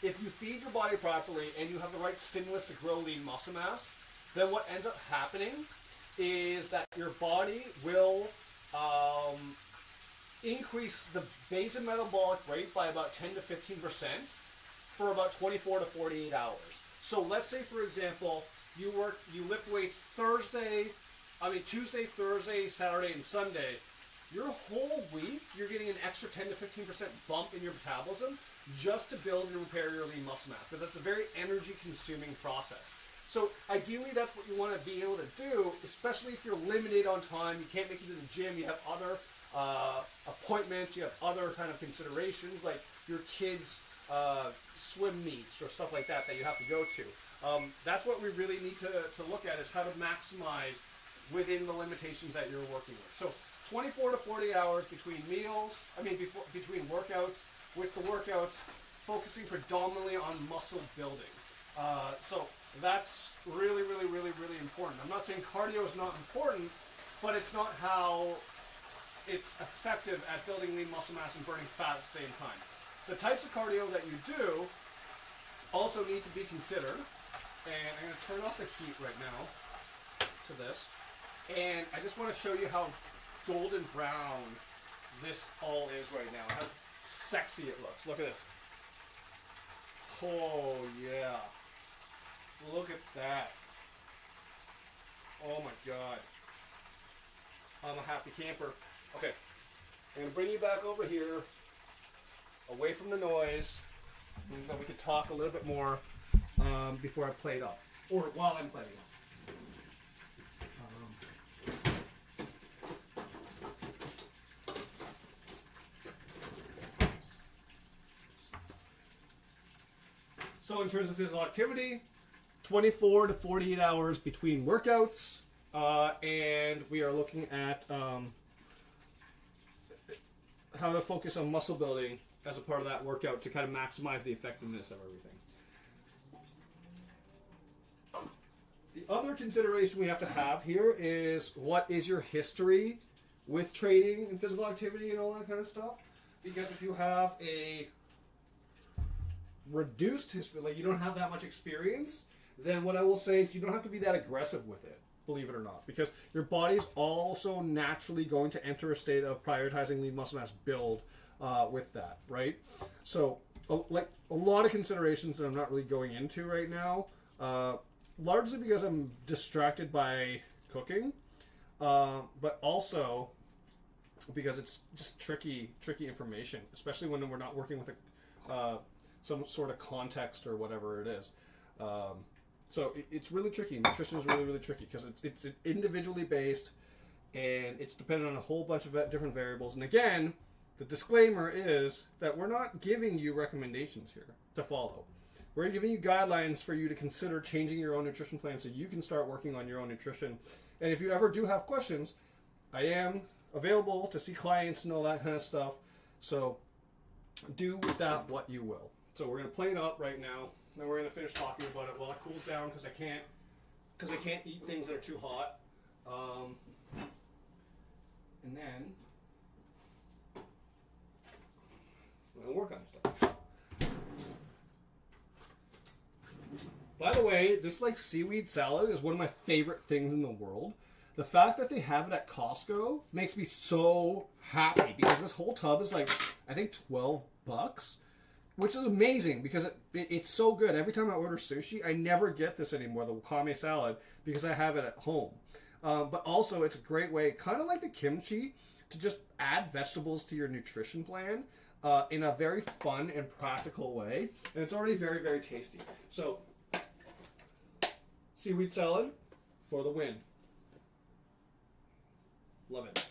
if you feed your body properly and you have the right stimulus to grow lean muscle mass, then what ends up happening is that your body will increase the basal metabolic rate by about 10 to 15% for about 24 to 48 hours. So let's say, for example, you lift weights Tuesday, Thursday, Saturday, and Sunday. Your whole week, you're getting an extra 10 to 15% bump in your metabolism just to build and repair your lean muscle mass, because that's a very energy-consuming process. So ideally, that's what you want to be able to do, especially if you're limited on time, you can't make it to the gym, you have other appointments, you have other kind of considerations like your kids' swim meets or stuff like that you have to go to. That's what we really need to look at, is how to maximize within the limitations that you're working with. So 24 to 40 hours between between workouts, with the workouts focusing predominantly on muscle building. So that's really, really, really, really important. I'm not saying cardio is not important, but it's not how it's effective at building lean muscle mass and burning fat at the same time. The types of cardio that you do also need to be considered. And I'm going to turn off the heat right now to this. And I just want to show you how golden brown this all is right now. How sexy it looks. Look at this. Oh, yeah. Look at that. Oh, my God. I'm a happy camper. Okay. I'm going to bring you back over here, away from the noise, and then we can talk a little bit more before I play it up, or while I'm playing it up. So in terms of physical activity, 24 to 48 hours between workouts, and we are looking at how to focus on muscle building as a part of that workout to kind of maximize the effectiveness of everything. The other consideration we have to have here is, what is your history with training and physical activity and all that kind of stuff? Because if you have a reduced history, like you don't have that much experience, then what I will say is you don't have to be that aggressive with it, believe it or not, because your body's also naturally going to enter a state of prioritizing lean muscle mass build with that, right? So like a lot of considerations that I'm not really going into right now, largely because I'm distracted by cooking, but also because it's just tricky information, especially when we're not working with some sort of context or whatever it is. So it's really tricky. Nutrition is really, really tricky because it's individually based, and it's dependent on a whole bunch of different variables. And again, the disclaimer is that we're not giving you recommendations here to follow. We're giving you guidelines for you to consider changing your own nutrition plan so you can start working on your own nutrition. And if you ever do have questions, I am available to see clients and all that kind of stuff. So do with that what you will. So we're going to play it up right now. Then we're going to finish talking about it while it cools down, because I can't eat things that are too hot. And then we're going to work on stuff. By the way, this like seaweed salad is one of my favorite things in the world. The fact that they have it at Costco makes me so happy because this whole tub is like, I think $12, which is amazing because it's so good. Every time I order sushi, I never get this anymore, the wakame salad, because I have it at home. But also, it's a great way, kind of like the kimchi, to just add vegetables to your nutrition plan in a very fun and practical way. And it's already very, very tasty. So, seaweed salad for the win. Love it.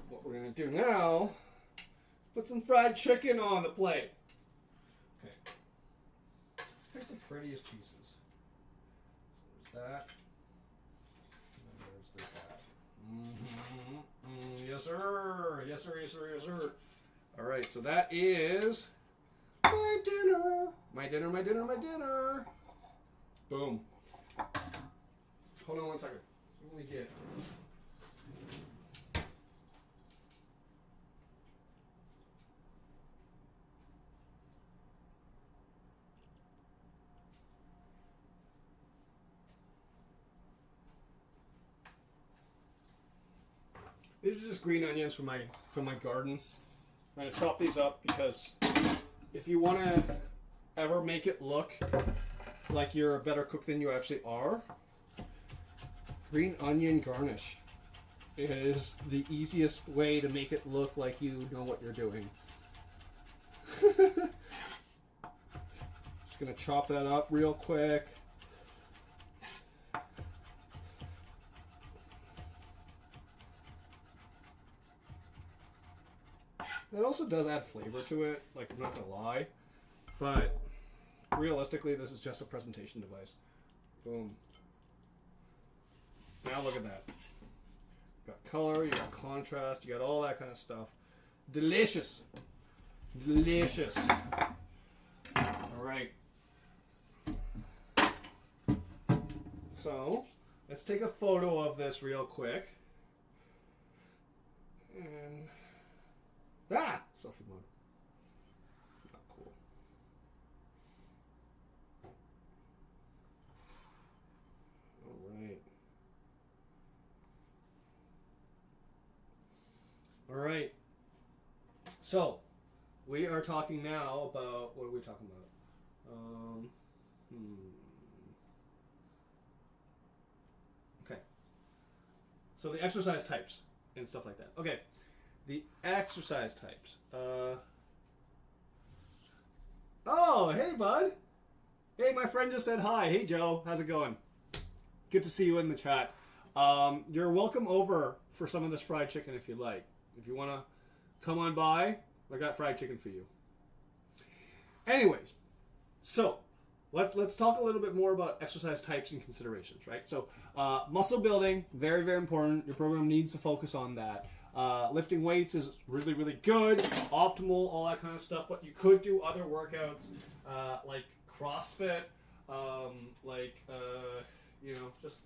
What we're going to do now, put some fried chicken on the plate. Okay. Let's pick the prettiest pieces. So there's that. And then there's that. Yes, sir. Yes, sir. Yes, sir. Yes, sir. All right. So that is my dinner. My dinner, my dinner, my dinner. Boom. Hold on one second. Let me get. These are just green onions from my garden. I'm gonna chop these up because if you want to ever make it look like you're a better cook than you actually are, green onion garnish is the easiest way to make it look like you know what you're doing. Just gonna chop that up real quick. It also does add flavor to it, like, I'm not gonna lie. But realistically, this is just a presentation device. Boom. Now look at that. You got color, you got contrast, you got all that kind of stuff. Delicious. Delicious. Alright. So, let's take a photo of this real quick. And... selfie mode. Not cool. Alright. Alright. So, we are talking now about, what are we talking about? Okay. So the exercise types and stuff like that. Okay. The exercise types. Oh, hey, bud. Hey, my friend just said hi. Hey, Joe. How's it going? Good to see you in the chat. You're welcome over for some of this fried chicken if you like. If you want to come on by, I got fried chicken for you. Anyways, so let's talk a little bit more about exercise types and considerations, right? So muscle building, very, very important. Your program needs to focus on that. Lifting weights is really, really good, optimal, all that kind of stuff. But you could do other workouts like CrossFit, just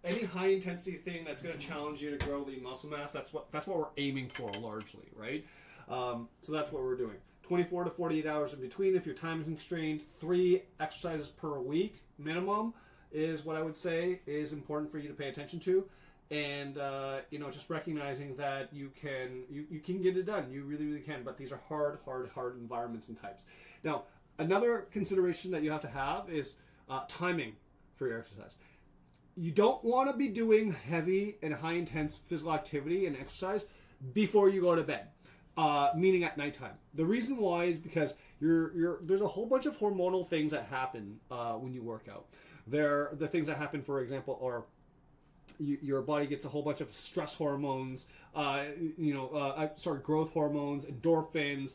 any high intensity thing that's going to challenge you to grow lean muscle mass. That's what we're aiming for largely, right? So that's what we're doing. 24 to 48 hours in between if you're time constrained. 3 exercises per week minimum is what I would say is important for you to pay attention to. And just recognizing that you can get it done. You really, really can. But these are hard environments and types. Now, another consideration that you have to have is timing for your exercise. You don't want to be doing heavy and high intense physical activity and exercise before you go to bed, meaning at nighttime. The reason why is because there's a whole bunch of hormonal things that happen when you work out. The things that happen, for example, are your body gets a whole bunch of stress hormones, growth hormones, endorphins,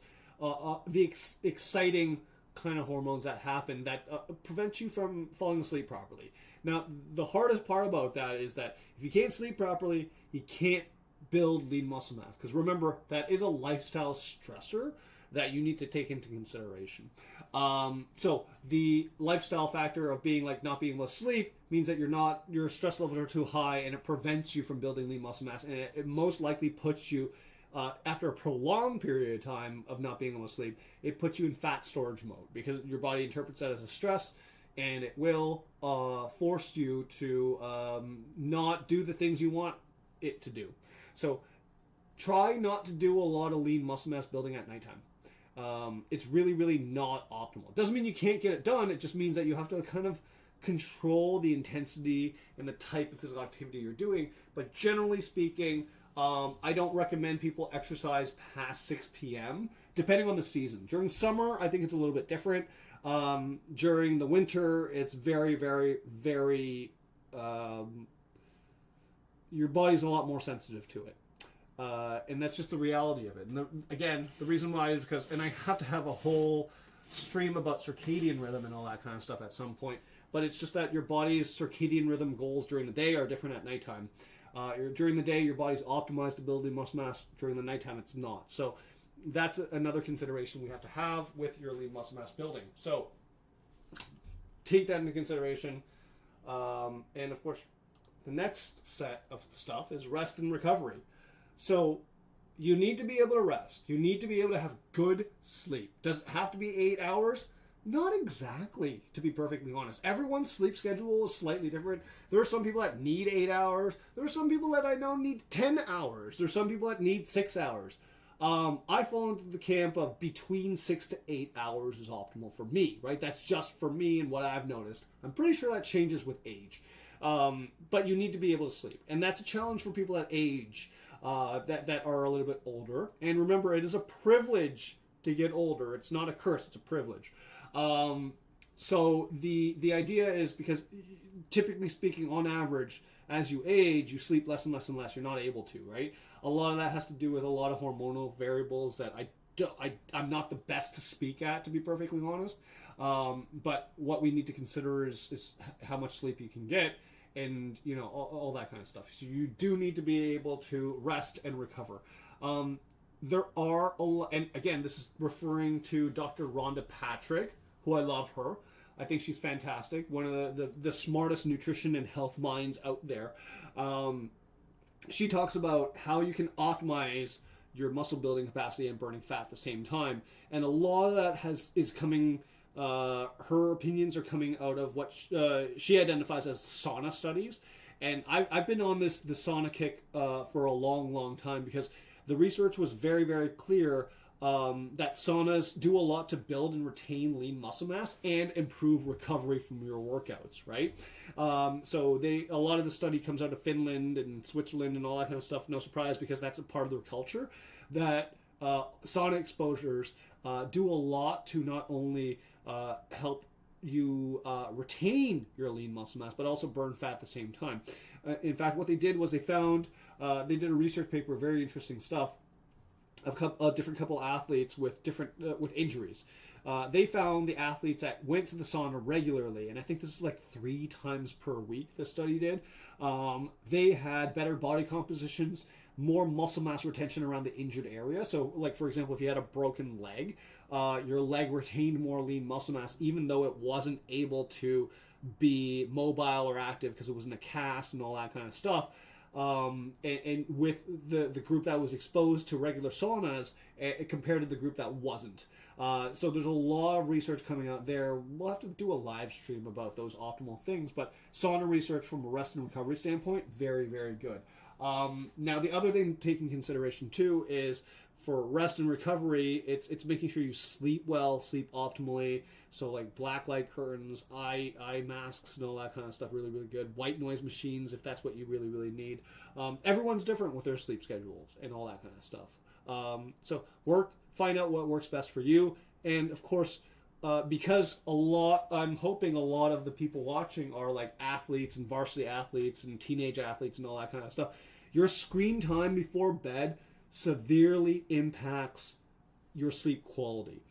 the exciting kind of hormones that happen that prevent you from falling asleep properly. Now, the hardest part about that is that if you can't sleep properly, you can't build lean muscle mass. Because remember, that is a lifestyle stressor that you need to take into consideration. So the lifestyle factor of not being able to sleep means that your stress levels are too high and it prevents you from building lean muscle mass, and it most likely puts you after a prolonged period of time of not being able to sleep, it puts you in fat storage mode because your body interprets that as a stress, and it will force you to not do the things you want it to do. So try not to do a lot of lean muscle mass building at nighttime. It's really, really not optimal. It doesn't mean you can't get it done. It just means that you have to kind of control the intensity and the type of physical activity you're doing. But generally speaking, I don't recommend people exercise past 6 p.m. depending on the season. During summer, I think it's a little bit different. During the winter, it's very, very, very... your body's a lot more sensitive to it. And that's just the reality of it. And again, the reason why is because... And I have to have a whole stream about circadian rhythm and all that kind of stuff at some point. But it's just that your body's circadian rhythm goals during the day are different at nighttime. During the day, your body's optimized to build muscle mass. During the nighttime, it's not. So that's another consideration we have to have with your lean muscle mass building. So take that into consideration. And of course, the next set of stuff is rest and recovery. So you need to be able to rest. You need to be able to have good sleep. Does it have to be 8 hours? Not exactly, to be perfectly honest. Everyone's sleep schedule is slightly different. There are some people that need 8 hours. There are some people that I know need 10 hours. There's some people that need 6 hours. I fall into the camp of between 6 to 8 hours is optimal for me, right? That's just for me and what I've noticed. I'm pretty sure that changes with age. But you need to be able to sleep. And that's a challenge for people that age, that are a little bit older. And remember, it is a privilege to get older. It's not a curse, it's a privilege. So the idea is because typically speaking, on average, as you age, you sleep less and less and less. You're not able to, right? A lot of that has to do with a lot of hormonal variables that I'm not the best to speak at, to be perfectly honest. But what we need to consider is how much sleep you can get, and all that kind of stuff. So you do need to be able to rest and recover. There are and again, this is referring to Dr. Rhonda Patrick, who I love her. I think she's fantastic. One of the smartest nutrition and health minds out there. She talks about how you can optimize your muscle building capacity and burning fat at the same time. And a lot of that is coming, her opinions are coming out of what she identifies as sauna studies. And I've been on the sauna kick for a long, long time because the research was very, very clear that saunas do a lot to build and retain lean muscle mass and improve recovery from your workouts, right? So a lot of the study comes out of Finland and Switzerland and all that kind of stuff. No surprise, because that's a part of their culture, that sauna exposures do a lot to not only help you retain your lean muscle mass, but also burn fat at the same time. In fact, what they did was they did a research paper, very interesting stuff, of a different couple athletes with different with injuries. They found the athletes that went to the sauna regularly, and I think this is like 3 times per week the study did. They had better body compositions, more muscle mass retention around the injured area. So, like, for example, if you had a broken leg, your leg retained more lean muscle mass, even though it wasn't able to be mobile or active because it was in a cast and all that kind of stuff. And with the group that was exposed to regular saunas compared to the group that wasn't. So there's a lot of research coming out there. We'll have to do a live stream about those optimal things, but sauna research from a rest and recovery standpoint, very, very good. Now, the other thing to take in consideration too is for rest and recovery, it's making sure you sleep well, sleep optimally. So like black light curtains, eye masks, and all that kind of stuff, really, really good. White noise machines, if that's what you really, really need. Everyone's different with their sleep schedules and all that kind of stuff. So find out what works best for you. And of course, because I'm hoping a lot of the people watching are like athletes and varsity athletes and teenage athletes and all that kind of stuff. Your screen time before bed severely impacts your sleep quality.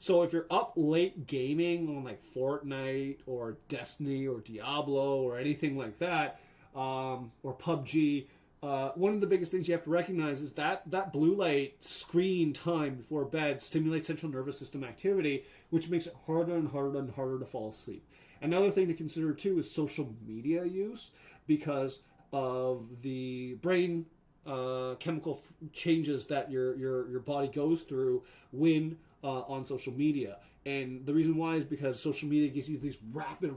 So if you're up late gaming on like Fortnite or Destiny or Diablo or anything like that, or PUBG, one of the biggest things you have to recognize is that blue light screen time before bed stimulates central nervous system activity, which makes it harder and harder and harder to fall asleep. Another thing to consider too is social media use, because of the brain chemical changes that your body goes through when on social media. And the reason why is because social media gives you these rapid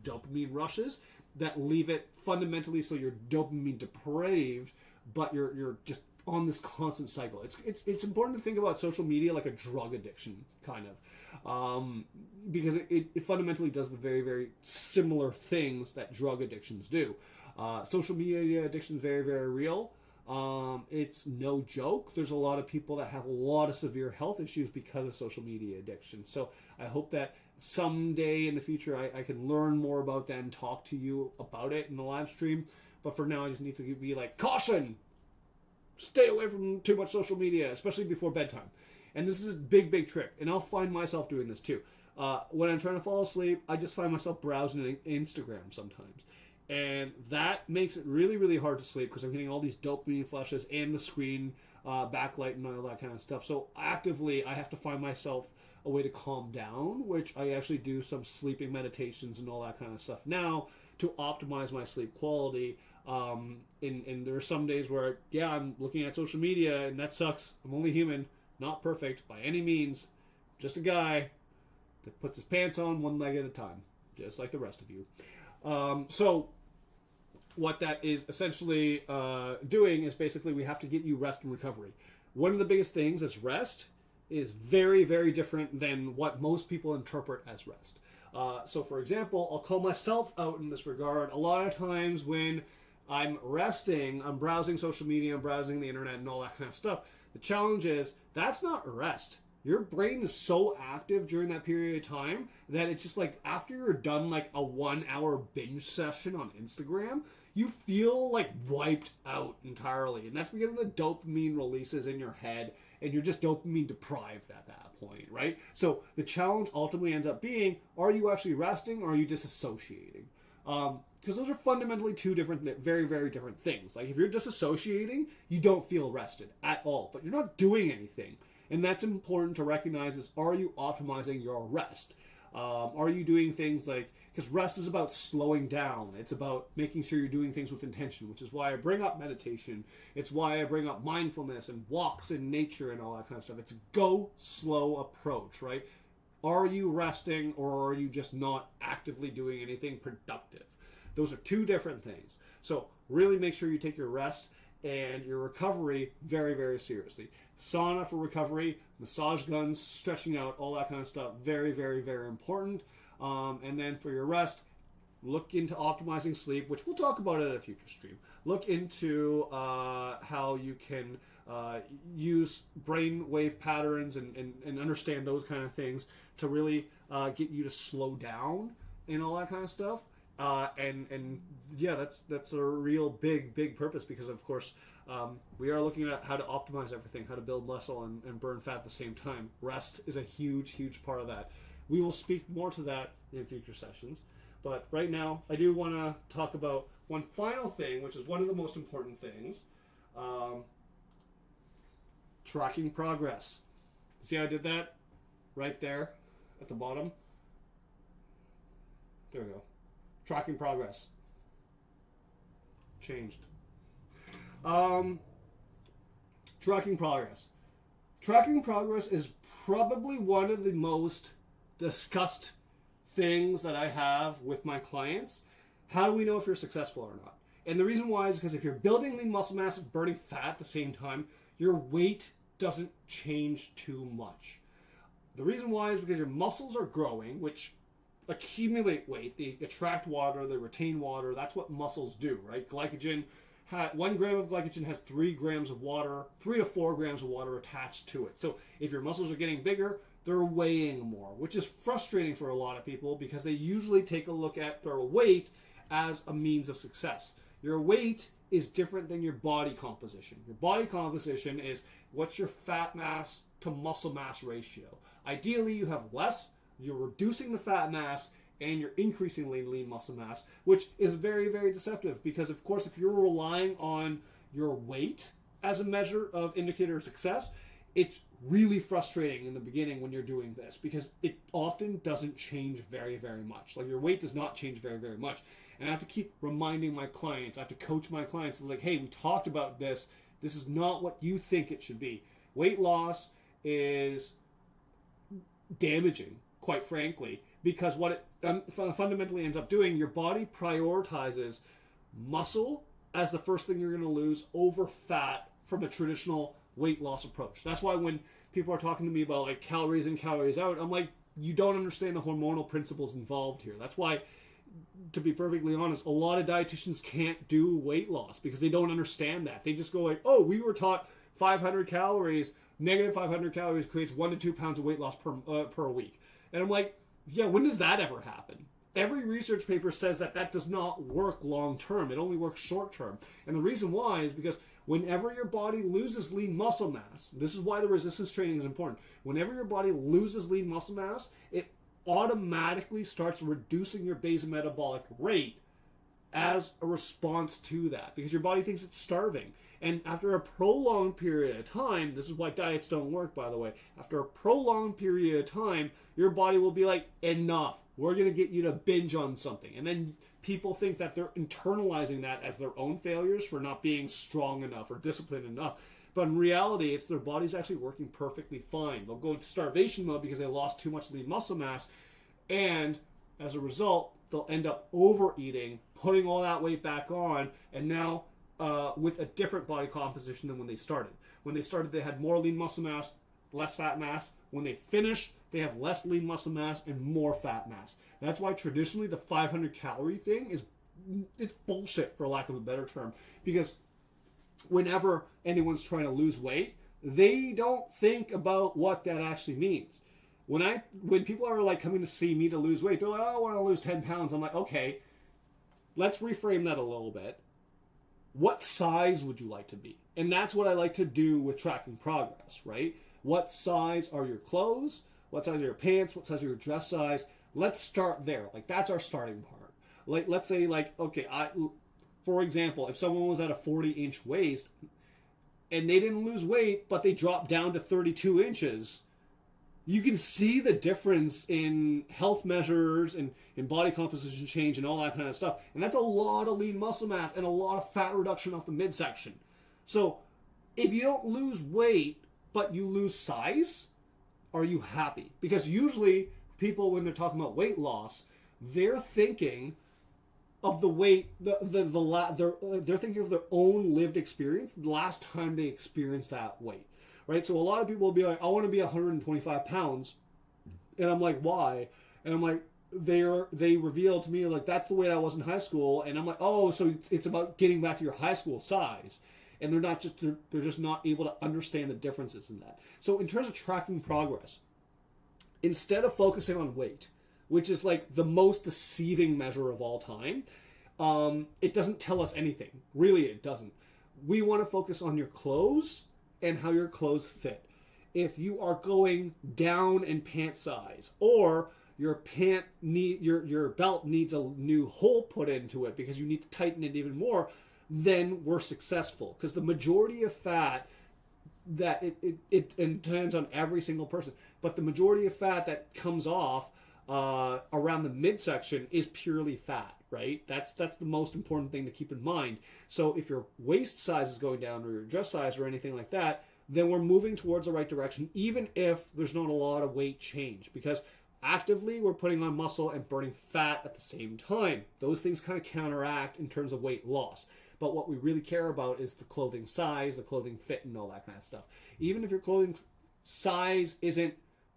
dopamine rushes that leave it fundamentally so you're dopamine depraved, but you're just on this constant cycle. It's important to think about social media like a drug addiction, kind of, because it fundamentally does the very similar things that drug addictions do. Social media addiction is very real. It's no joke. There's a lot of people that have a lot of severe health issues because of social media addiction. So I hope that someday in the future I can learn more about that and talk to you about it in the live stream. But for now, I just need to be like, caution! Stay away from too much social media, especially before bedtime. And this is a big trick. And I'll find myself doing this too. When I'm trying to fall asleep, I just find myself browsing Instagram sometimes. And that makes it really hard to sleep because I'm getting all these dopamine flushes and the screen backlight and all that kind of stuff. So actively, I have to find myself a way to calm down, which I actually do some sleeping meditations and all that kind of stuff now to optimize my sleep quality. And there are some days where, I'm looking at social media and that sucks. I'm only human, not perfect by any means. Just a guy that puts his pants on one leg at a time, just like the rest of you. So what that is essentially doing is basically we have to get you rest and recovery. One of the biggest things is rest is very different than what most people interpret as rest. So for example, I'll call myself out in this regard. A lot of times when I'm resting, I'm browsing social media, I'm browsing the internet and all that kind of stuff. The challenge is that's not rest. Your brain is so active during that period of time that it's just like after you're done like a 1 hour binge session on Instagram, you feel like wiped out entirely. And that's because of the dopamine releases in your head and you're just dopamine deprived at that point, right? So the challenge ultimately ends up being, are you actually resting or are you disassociating? Because those are fundamentally two different, very different things. Like if you're disassociating, you don't feel rested at all, but you're not doing anything. And that's important to recognize is, are you optimizing your rest? Are you doing things like, because rest is about slowing down. It's about making sure you're doing things with intention, which is why I bring up meditation. It's why I bring up mindfulness and walks in nature and all that kind of stuff. It's a go slow approach, right? Are you resting or are you just not actively doing anything productive? Those are two different things. So really make sure you take your rest and your recovery very seriously. Sauna for recovery, massage guns, stretching out, all that kind of stuff, very important. And then for your rest, look into optimizing sleep, which we'll talk about at a future stream. Look into how you can use brainwave patterns and understand those kind of things to really get you to slow down and all that kind of stuff. And yeah, that's a real big purpose because of course we are looking at how to optimize everything, how to build muscle and burn fat at the same time. Rest is a huge part of that. We will speak more to that in future sessions, but right now I do want to talk about one final thing, which is one of the most important things: tracking progress. See how I did that right there at the bottom? There we go. Tracking progress. Changed. Tracking progress. Tracking progress is probably one of the most discussed things that I have with my clients. How do we know if you're successful or not? And the reason why is because if you're building lean muscle mass and burning fat at the same time, your weight doesn't change too much. The reason why is because your muscles are growing, which accumulate weight. They attract water, they retain water. That's what muscles do, right? 1 gram of glycogen has 3 grams of water, 3 to 4 grams of water attached to it. So if your muscles are getting bigger, they're weighing more, which is frustrating for a lot of people because they usually take a look at their weight as a means of success. Your weight is different than your body composition. Your body composition is what's your fat mass to muscle mass ratio. Ideally, you have less. You're reducing the fat mass and you're increasing lean muscle mass, which is very deceptive because, of course, if you're relying on your weight as a measure of indicator of success, it's really frustrating in the beginning when you're doing this because it often doesn't change very much. Like your weight does not change very much. And I have to keep reminding my clients, I have to coach my clients, it's like, hey, we talked about this This is not what you think it should be. Weight loss is damaging, quite frankly, because what it fundamentally ends up doing, your body prioritizes muscle as the first thing you're going to lose over fat from a traditional weight loss approach. That's why when people are talking to me about like calories in, calories out, I'm like, you don't understand the hormonal principles involved here. That's why, to be perfectly honest, a lot of dietitians can't do weight loss because they don't understand that. They just go like, oh, we were taught 500 calories, negative 500 calories creates 1 to 2 pounds of weight loss per week. And I'm like, yeah, when does that ever happen? Every research paper says that that does not work long term. It only works short term. And the reason why is because whenever your body loses lean muscle mass, this is why the resistance training is important. Whenever your body loses lean muscle mass, it automatically starts reducing your basal metabolic rate as a response to that, because your body thinks it's starving. And after a prolonged period of time, this is why diets don't work, by the way. After a prolonged period of time, your body will be like, enough. We're going to get you to binge on something. And then people think that they're internalizing that as their own failures for not being strong enough or disciplined enough. But in reality, it's their body's actually working perfectly fine. They'll go into starvation mode because they lost too much lean muscle mass. And as a result, they'll end up overeating, putting all that weight back on, and now with a different body composition than when they started. When they started, they had more lean muscle mass, less fat mass. When they finish, they have less lean muscle mass and more fat mass. That's why traditionally the 500 calorie thing it's bullshit, for lack of a better term, because whenever anyone's trying to lose weight, they don't think about what that actually means. When people are like coming to see me to lose weight, they're like, oh, I want to lose 10 pounds. I'm like, okay, let's reframe that a little bit. What size would you like to be? And that's what I like to do with tracking progress, right? What size are your clothes? What size are your pants? What size are your dress size? Let's start there. Like, that's our starting part. Like, let's say, like, okay, for example, if someone was at a 40-inch waist and they didn't lose weight, but they dropped down to 32 inches, you can see the difference in health measures and in body composition change and all that kind of stuff. And that's a lot of lean muscle mass and a lot of fat reduction off the midsection. So if you don't lose weight, but you lose size, are you happy? Because usually people, when they're talking about weight loss, they're thinking of the weight, they're thinking of their own lived experience the last time they experienced that weight. Right, so a lot of people will be like, I want to be 125 pounds. And I'm like, why? And I'm like, they reveal to me, like, that's the weight I was in high school. And I'm like, oh, so it's about getting back to your high school size. And they're just not able to understand the differences in that. So in terms of tracking progress, instead of focusing on weight, which is like the most deceiving measure of all time, it doesn't tell us anything. Really, it doesn't. We want to focus on your clothes and how your clothes fit. If you are going down in pant size, or your belt needs a new hole put into it because you need to tighten it even more, then we're successful. Because the majority of fat that it depends on every single person, but the majority of fat that comes off around the midsection is purely fat, right? That's the most important thing to keep in mind. So if your waist size is going down, or your dress size, or anything like that, then we're moving towards the right direction, even if there's not a lot of weight change, because actively we're putting on muscle and burning fat at the same time. Those things kind of counteract in terms of weight loss. But what we really care about is the clothing size, the clothing fit, and all that kind of stuff. Even if your clothing size isn't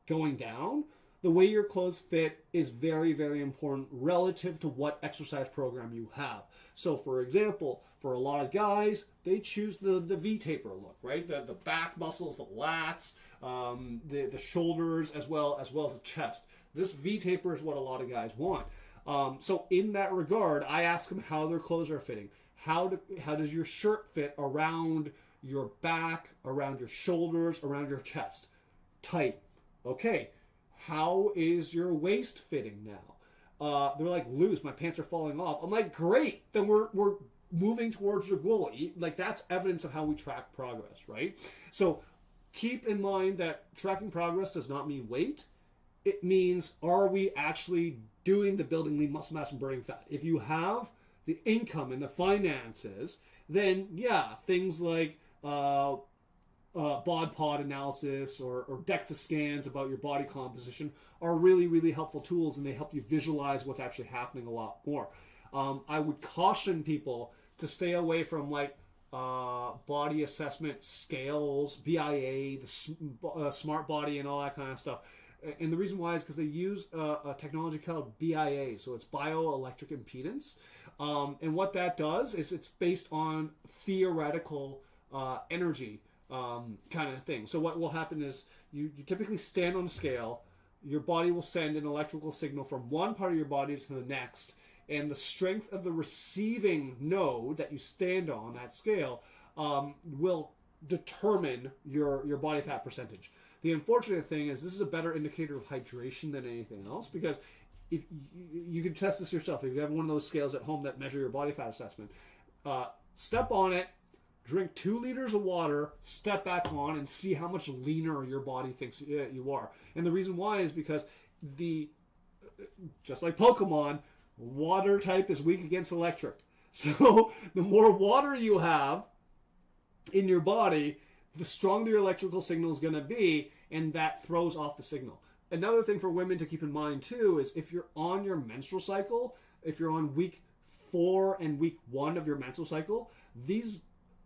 going down, the way your clothes fit is very, very important relative to what exercise program you have. So, for example, for a lot of guys, they choose the V-taper look, right? The back muscles, the lats, the shoulders, as well as the chest. This V-taper is what a lot of guys want. So in that regard, I ask them how their clothes are fitting. How does your shirt fit around your back, around your shoulders, around your chest? Tight. Okay. How is your waist fitting now? They're like, loose, my pants are falling off. I'm like, great, then we're moving towards your goal. Like, that's evidence of how we track progress, right? So keep in mind that tracking progress does not mean weight. It means, are we actually doing the building lean muscle mass and burning fat? If you have the income and the finances, then yeah, things like bod pod analysis or DEXA scans about your body composition are really, really helpful tools, and they help you visualize what's actually happening a lot more. I would caution people to stay away from body assessment scales, BIA, the smart body, and all that kind of stuff. And the reason why is because they use a technology called BIA, so it's bioelectric impedance. And what that does is it's based on theoretical energy kind of thing. So what will happen is you typically stand on a scale, your body will send an electrical signal from one part of your body to the next, and the strength of the receiving node that you stand on, that scale, will determine your body fat percentage. The unfortunate thing is this is a better indicator of hydration than anything else, because if you can test this yourself. If you have one of those scales at home that measure your body fat assessment, step on it, drink 2 liters of water, step back on, and see how much leaner your body thinks you are. And the reason why is because just like Pokemon, water type is weak against electric. So the more water you have in your body, the stronger your electrical signal is going to be, and that throws off the signal. Another thing for women to keep in mind too is if you're on your menstrual cycle, if you're on week 4 and week 1 of your menstrual cycle, these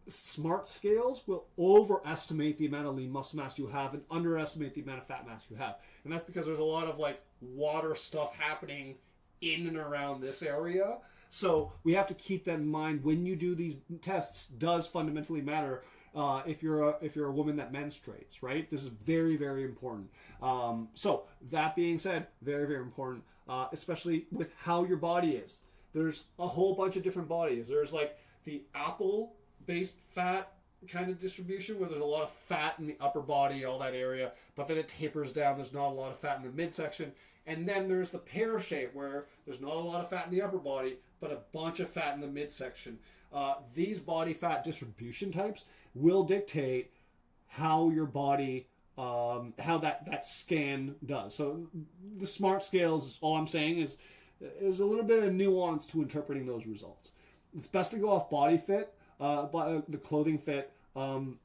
smart scales will overestimate the amount of lean muscle mass you have and underestimate the amount of fat mass you have. And that's because there's a lot of water stuff happening in and around this area. So we have to keep that in mind when you do these tests. Does fundamentally matter if you're a woman that menstruates, right? This is very, very important. So that being said, very, very important, especially with how your body is. There's a whole bunch of different bodies. There's the apple-based fat kind of distribution where there's a lot of fat in the upper body, all that area, but then it tapers down. There's not a lot of fat in the midsection. And then there's the pear shape where there's not a lot of fat in the upper body, but a bunch of fat in the midsection. These body fat distribution types will dictate how your body, how that scan does. So the smart scales, all I'm saying is a little bit of nuance to interpreting those results. It's best to go off body fit, the clothing fit.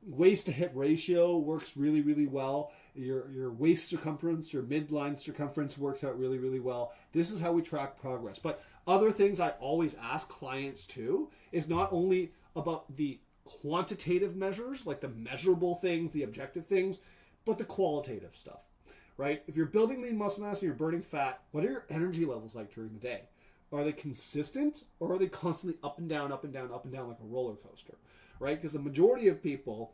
Waist to hip ratio works really, really well. Your waist circumference, your midline circumference works out really, really well. This is how we track progress. But other things I always ask clients too is not only about the quantitative measures, like the measurable things, the objective things, but the qualitative stuff, right? If you're building lean muscle mass and you're burning fat, what are your energy levels like during the day? Are they consistent, or are they constantly up and down, up and down, up and down like a roller coaster, right? Because the majority of people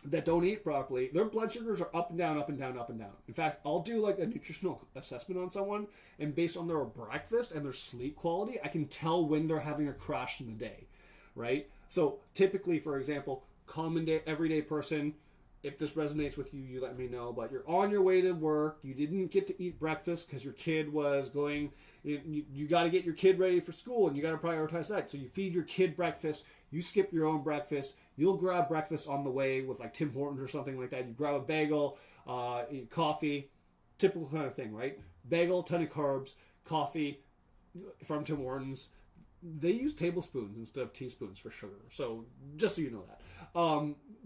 that don't eat properly, their blood sugars are up and down, up and down, up and down. In fact, I'll do a nutritional assessment on someone, and based on their breakfast and their sleep quality, I can tell when they're having a crash in the day, right? So typically, for example, common day, everyday person, if this resonates with you, you let me know, but you're on your way to work, you didn't get to eat breakfast because your kid was going, you got to get your kid ready for school, and you got to prioritize that. So you feed your kid breakfast, you skip your own breakfast, you'll grab breakfast on the way with Tim Hortons or something like that. You grab a bagel, coffee, typical kind of thing, right? Bagel, ton of carbs, coffee from Tim Hortons. They use tablespoons instead of teaspoons for sugar. So just so you know that.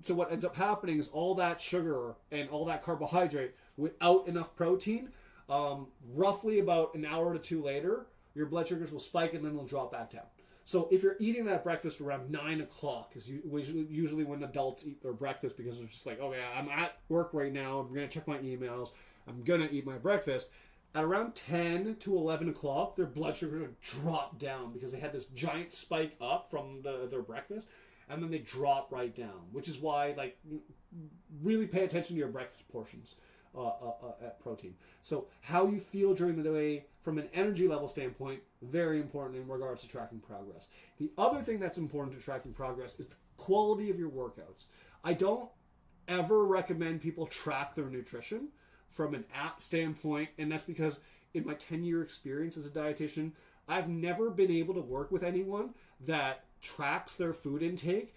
So what ends up happening is all that sugar and all that carbohydrate without enough protein, roughly about an hour to 2 later, your blood sugars will spike and then they'll drop back down. So if you're eating that breakfast around 9 o'clock, is usually when adults eat their breakfast, because they're just okay, I'm at work right now, I'm going to check my emails, I'm going to eat my breakfast. At around 10 to 11 o'clock, their blood sugars drop down because they had this giant spike up from their breakfast, and then they drop right down, which is why, really pay attention to your breakfast portions at protein. So how you feel during the day from an energy level standpoint, very important in regards to tracking progress. The other thing that's important to tracking progress is the quality of your workouts. I don't ever recommend people track their nutrition from an app standpoint, and that's because in my 10-year experience as a dietitian, I've never been able to work with anyone that tracks their food intake,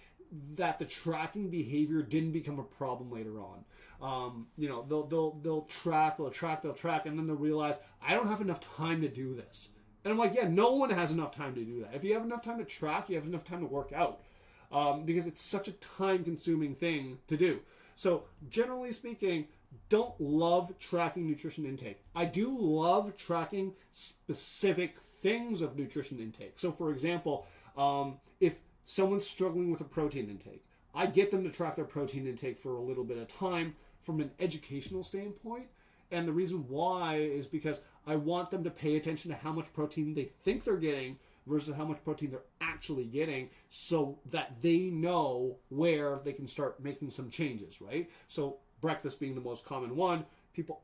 that the tracking behavior didn't become a problem later on. They'll track, and then they'll realize, I don't have enough time to do this. And I'm like, yeah, no one has enough time to do that. If you have enough time to track, you have enough time to work out. because it's such a time-consuming thing to do. So generally speaking, don't love tracking nutrition intake. I do love tracking specific things of nutrition intake. So for example, if someone's struggling with a protein intake, I get them to track their protein intake for a little bit of time from an educational standpoint. And the reason why is because I want them to pay attention to how much protein they think they're getting versus how much protein they're actually getting, so that they know where they can start making some changes, right? So breakfast being the most common one, people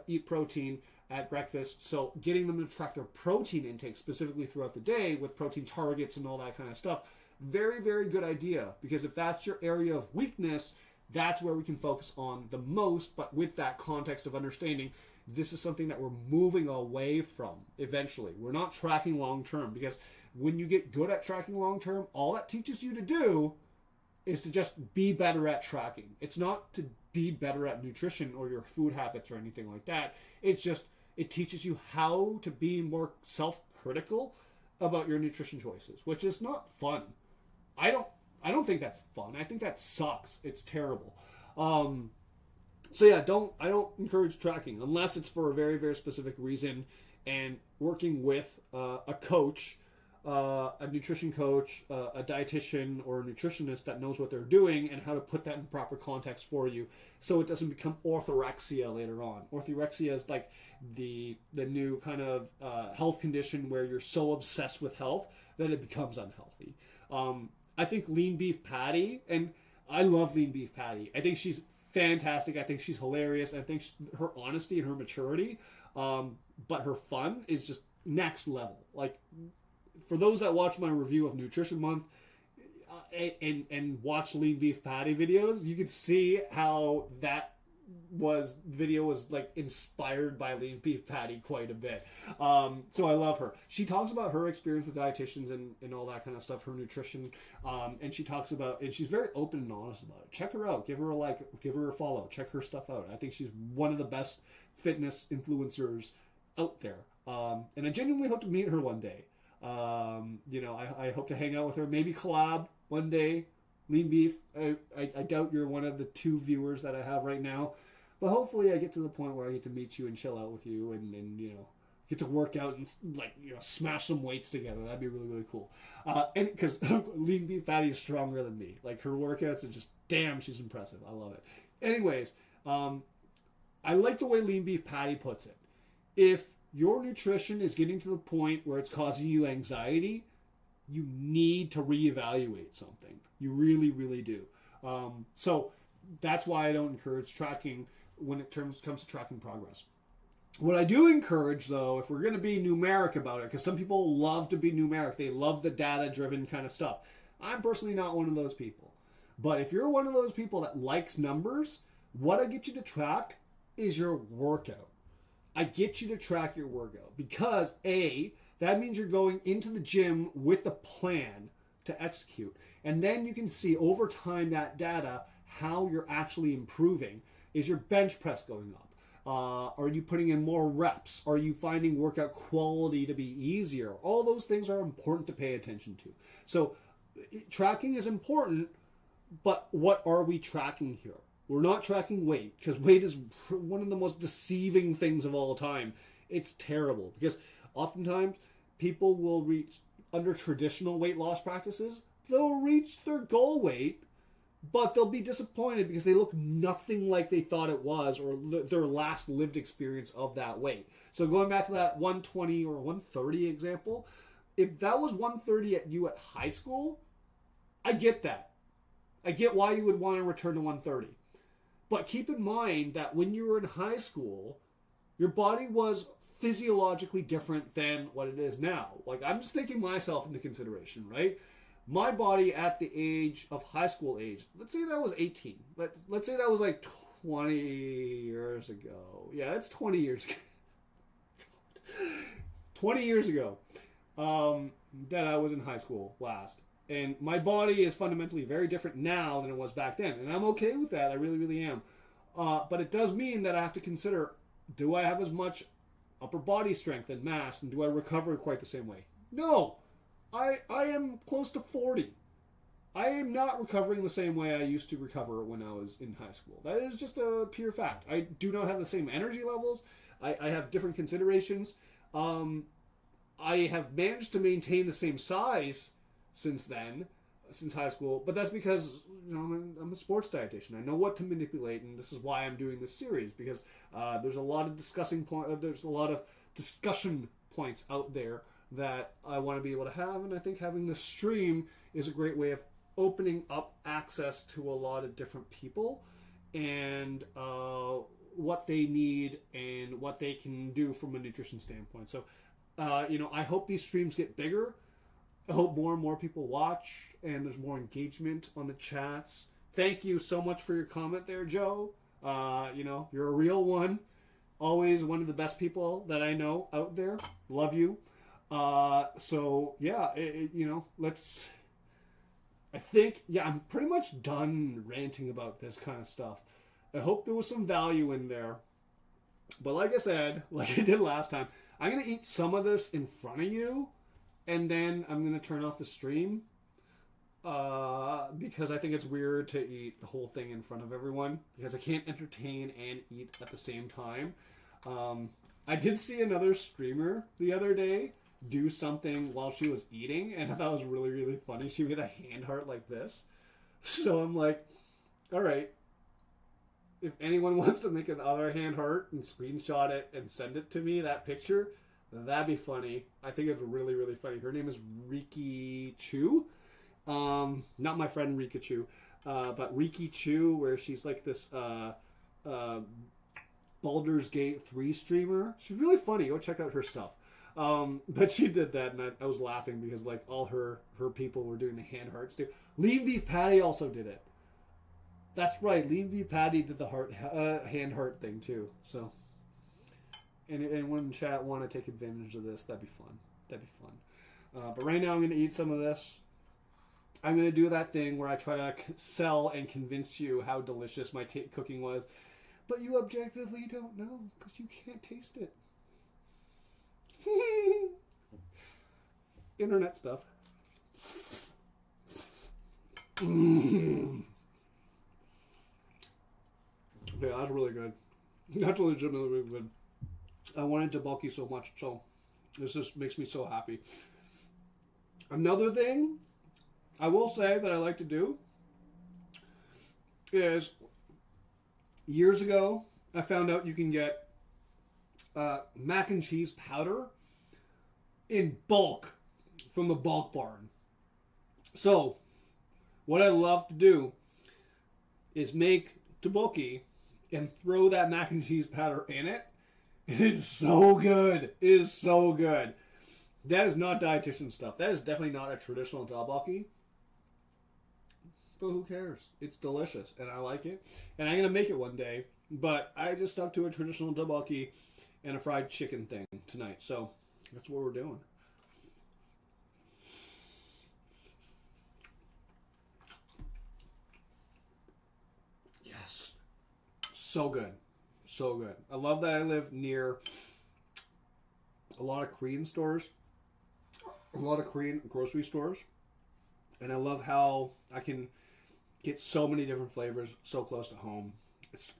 eat protein at breakfast, so getting them to track their protein intake specifically throughout the day with protein targets and all that kind of stuff, very, very good idea, because if that's your area of weakness, that's where we can focus on the most. But with that context of understanding, this is something that we're moving away from eventually. We're not tracking long term, because when you get good at tracking long term, all that teaches you to do is to just be better at tracking. It's not to be better at nutrition or your food habits or anything like that. It's just, it teaches you how to be more self-critical about your nutrition choices, which is not fun. I don't think that's fun. I think that sucks. It's terrible. So yeah, I don't encourage tracking unless it's for a very, very specific reason, and working with a coach, a nutrition coach, a dietitian or a nutritionist that knows what they're doing and how to put that in proper context for you, so it doesn't become orthorexia later on. Orthorexia is like the new kind of health condition where you're so obsessed with health that it becomes unhealthy. I think Lean Beef Patty, and I love Lean Beef Patty. I think she's fantastic. I think she's hilarious. I think her honesty and her maturity, but her fun is just next level. Like, for those that watch my review of Nutrition Month and watch Lean Beef Patty videos, you can see how that video was like inspired by Lean Beef Patty quite a bit. So I love her. She talks about her experience with dietitians and all that kind of stuff, her nutrition, and she talks about, and she's very open and honest about it. Check her out. Give her a like, give her a follow. Check her stuff out. I think she's one of the best fitness influencers out there. And I genuinely hope to meet her one day. I hope to hang out with her, maybe collab one day. Lean Beef, I doubt you're one of the 2 viewers that I have right now, but hopefully I get to the point where I get to meet you and chill out with you and get to work out and smash some weights together. That'd be really, really cool. And because Lean Beef Patty is stronger than me. Like, her workouts are just, damn, she's impressive. I love it. Anyways, I like the way Lean Beef Patty puts it. If your nutrition is getting to the point where it's causing you anxiety, you need to reevaluate something. You really, really do. So that's why I don't encourage tracking when it comes to tracking progress. What I do encourage, though, if we're going to be numeric about it, because some people love to be numeric, they love the data-driven kind of stuff. I'm personally not one of those people. But if you're one of those people that likes numbers, what I get you to track is your workout. I get you to track your workout because, A, that means you're going into the gym with a plan to execute. And then you can see over time that data, how you're actually improving. Is your bench press going up? Are you putting in more reps? Are you finding workout quality to be easier? All those things are important to pay attention to. So tracking is important, but what are we tracking here? We're not tracking weight, because weight is one of the most deceiving things of all time. It's terrible, because oftentimes people will reach, under traditional weight loss practices, they'll reach their goal weight, but they'll be disappointed because they look nothing like they thought it was, or their last lived experience of that weight. So going back to that 120 or 130 example, if that was 130 at you at high school, I get that. I get why you would want to return to 130. But keep in mind that when you were in high school, your body was physiologically different than what it is now. Like, I'm just taking myself into consideration, right? My body at the age of high school age, let's say that was 18. Let's say that was like 20 years ago. Yeah, that's 20 years ago. 20 years ago that I was in high school last. And my body is fundamentally very different now than it was back then. And I'm okay with that. I really, really am. But it does mean that I have to consider, do I have as much upper body strength and mass? And do I recover quite the same way? No. I am close to 40. I am not recovering the same way I used to recover when I was in high school. That is just a pure fact. I do not have the same energy levels. I have different considerations. I have managed to maintain the same size since then, since high school, but that's because I'm a sports dietitian. I know what to manipulate, and this is why I'm doing this series, because there's a lot of discussion points out there that I want to be able to have, and I think having this stream is a great way of opening up access to a lot of different people and what they need and what they can do from a nutrition standpoint. So, I hope these streams get bigger. I hope more and more people watch and there's more engagement on the chats. Thank you so much for your comment there, Joe. You're a real one. Always one of the best people that I know out there. Love you. Let's... I'm pretty much done ranting about this kind of stuff. I hope there was some value in there. But like I said, like I did last time, I'm going to eat some of this in front of you, and then I'm going to turn off the stream. Because I think it's weird to eat the whole thing in front of everyone, because I can't entertain and eat at the same time. I did see another streamer the other day do something while she was eating, and I thought it was really, really funny. She would get a hand heart like this. So I'm like, all right, if anyone wants to make another hand heart and screenshot it and send it to me, that picture, that'd be funny. I think it's really, really funny. Her name is Riki Chu. Not my friend Rika Chu, but Riki Chu, where she's like this Baldur's Gate 3 streamer. She's really funny. Go check out her stuff. But she did that, and I was laughing because like all her people were doing the hand hearts too. Lean Beef Patty also did it. That's right. Lean Beef Patty did the hand heart thing too. So, and anyone in chat want to take advantage of this, that'd be fun. But right now I'm going to eat some of this. I'm going to do that thing where I try to sell and convince you how delicious my cooking was, but you objectively don't know because you can't taste it. Internet stuff. Okay, that's really good. That's legitimately really good. I wanted Tteok-Bokki so much, so this just makes me so happy. Another thing I will say that I like to do is, years ago, I found out you can get mac and cheese powder in bulk from the bulk barn. So, what I love to do is make Tteok-Bokki and throw that mac and cheese powder in it. It is so good. It is so good. That is not dietitian stuff. That is definitely not a traditional Tteok-Bokki. But who cares? It's delicious, and I like it. And I'm going to make it one day. But I just stuck to a traditional Tteok-Bokki and a fried chicken thing tonight. So, that's what we're doing. Yes. So good. So good. I love that I live near a lot of Korean stores. A lot of Korean grocery stores. And I love how I can get so many different flavors so close to home. It's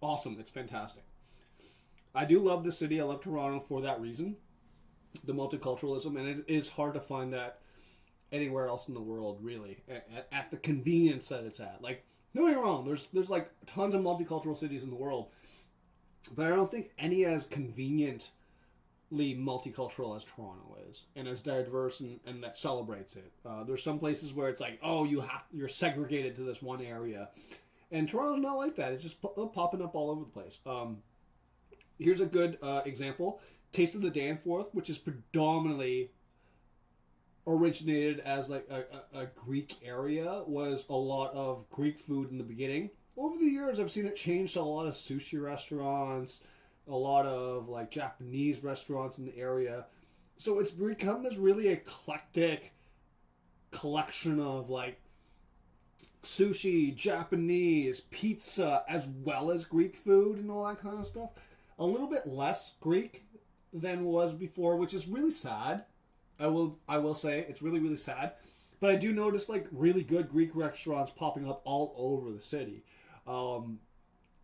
awesome. It's fantastic. I do love the city. I love Toronto for that reason. The multiculturalism. And it is hard to find that anywhere else in the world, really. At the convenience that it's at. Like, don't get me wrong. There's like tons of multicultural cities in the world. But I don't think any as conveniently multicultural as Toronto is, and as diverse and that celebrates it. There's some places where it's like, oh, you're segregated to this one area, and Toronto's not like that. It's just popping up all over the place. Here's a good example: Taste of the Danforth, which is predominantly originated as like a Greek area, was a lot of Greek food in the beginning. Over the years, I've seen it change to a lot of sushi restaurants, a lot of like Japanese restaurants in the area. So it's become this really eclectic collection of like sushi, Japanese, pizza, as well as Greek food and all that kind of stuff. A little bit less Greek than was before, which is really sad. I will say it's really, really sad. But I do notice like really good Greek restaurants popping up all over the city.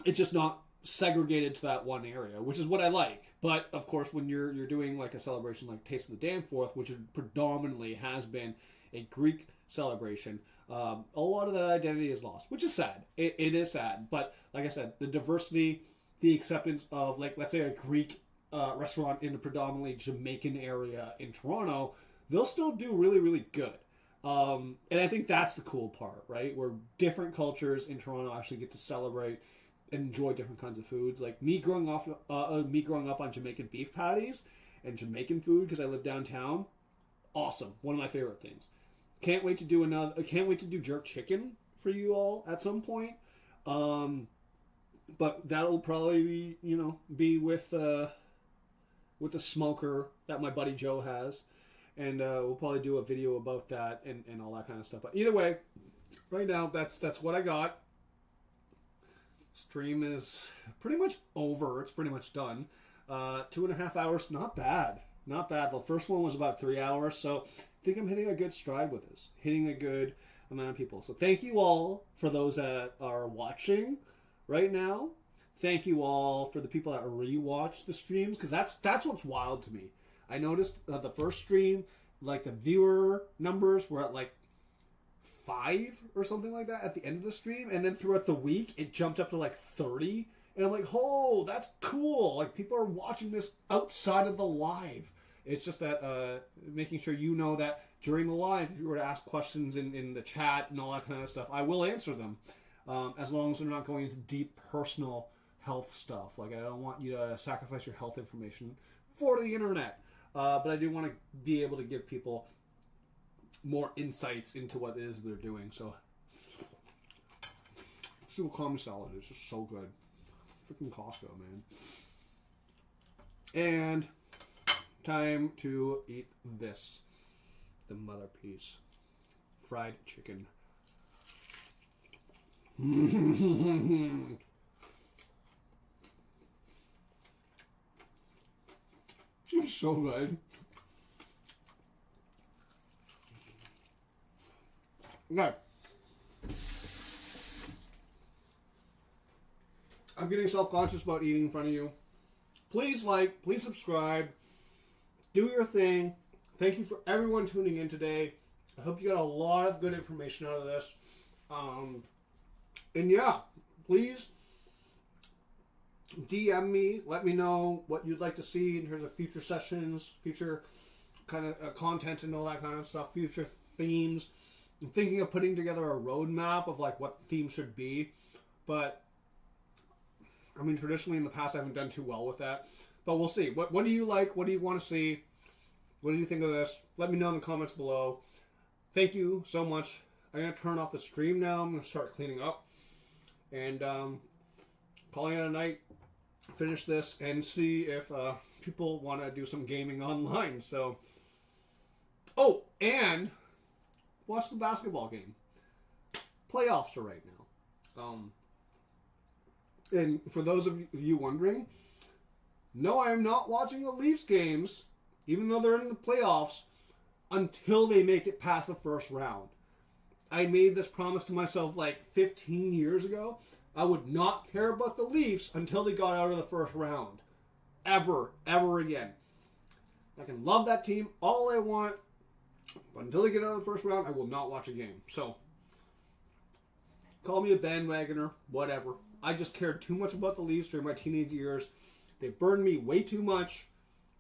It's just not segregated to that one area, which is what I like. But of course, when you're doing like a celebration like Taste of the Danforth, which predominantly has been a Greek celebration, a lot of that identity is lost, which is sad. It is sad. But like I said, the diversity, the acceptance of like, let's say a Greek restaurant in a predominantly Jamaican area in Toronto, they'll still do really, really good. And I think that's the cool part, right? Where different cultures in Toronto actually get to celebrate and enjoy different kinds of foods. Like me growing up on Jamaican beef patties and Jamaican food because I live downtown. Awesome, one of my favorite things. Can't wait to do jerk chicken for you all at some point. But that'll probably be with a smoker that my buddy Joe has. And we'll probably do a video about that and all that kind of stuff. But either way, right now, that's what I got. Stream is pretty much over. It's pretty much done. 2.5 hours, not bad. Not bad. The first one was about 3 hours, so I think I'm hitting a good stride with this. Hitting a good amount of people. So thank you all for those that are watching right now. Thank you all for the people that rewatch the streams, because that's what's wild to me. I noticed the first stream, like the viewer numbers were at like 5 or something like that at the end of the stream, and then throughout the week it jumped up to like 30, and I'm like, oh, that's cool. Like people are watching this outside of the live. It's just that making sure you know that during the live, if you were to ask questions in the chat and all that kind of stuff, I will answer them, as long as they're not going into deep personal health stuff. Like I don't want you to sacrifice your health information for the internet. But I do want to be able to give people more insights into what it is they're doing. So, super common salad is just so good. Freaking Costco, man. And time to eat this. The mother piece. Fried chicken. It's so good. Okay. I'm getting self-conscious about eating in front of you. Please like, please subscribe. Do your thing. Thank you for everyone tuning in today. I hope you got a lot of good information out of this. And yeah, please DM me. Let me know what you'd like to see in terms of future sessions, future kind of content and all that kind of stuff, future themes. I'm thinking of putting together a roadmap of like what themes should be, but I mean, traditionally in the past I haven't done too well with that, but we'll see. What do you like? What do you want to see? What do you think of this? Let me know in the comments below. Thank you so much. I'm going to turn off the stream now. I'm going to start cleaning up and calling it a night. Finish this and see if people want to do some gaming online. So, oh, and watch the basketball game. Playoffs are right now. And for those of you wondering, no, I am not watching the Leafs games, even though they're in the playoffs, until they make it past the first round. I made this promise to myself like 15 years ago. I would not care about the Leafs until they got out of the first round. Ever again. I can love that team all I want, but until they get out of the first round, I will not watch a game. So, call me a bandwagoner, whatever. I just cared too much about the Leafs during my teenage years. They burned me way too much,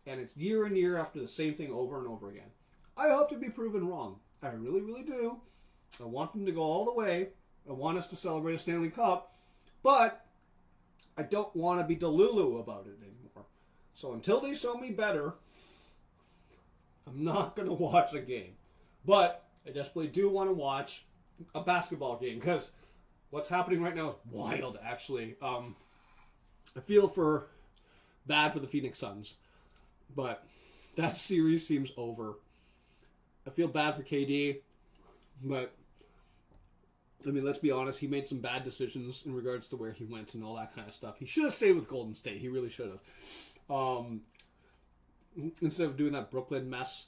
and it's year and year after the same thing over and over again. I hope to be proven wrong. I really, really do. I want them to go all the way. I want us to celebrate a Stanley Cup. But I don't want to be delulu about it anymore. So until they show me better, I'm not going to watch a game. But I desperately do want to watch a basketball game because what's happening right now is wild, actually. I feel bad for the Phoenix Suns. But that series seems over. I feel bad for KD. But I mean, let's be honest, he made some bad decisions in regards to where he went and all that kind of stuff. He should have stayed with Golden State. He really should have. Instead of doing that Brooklyn mess.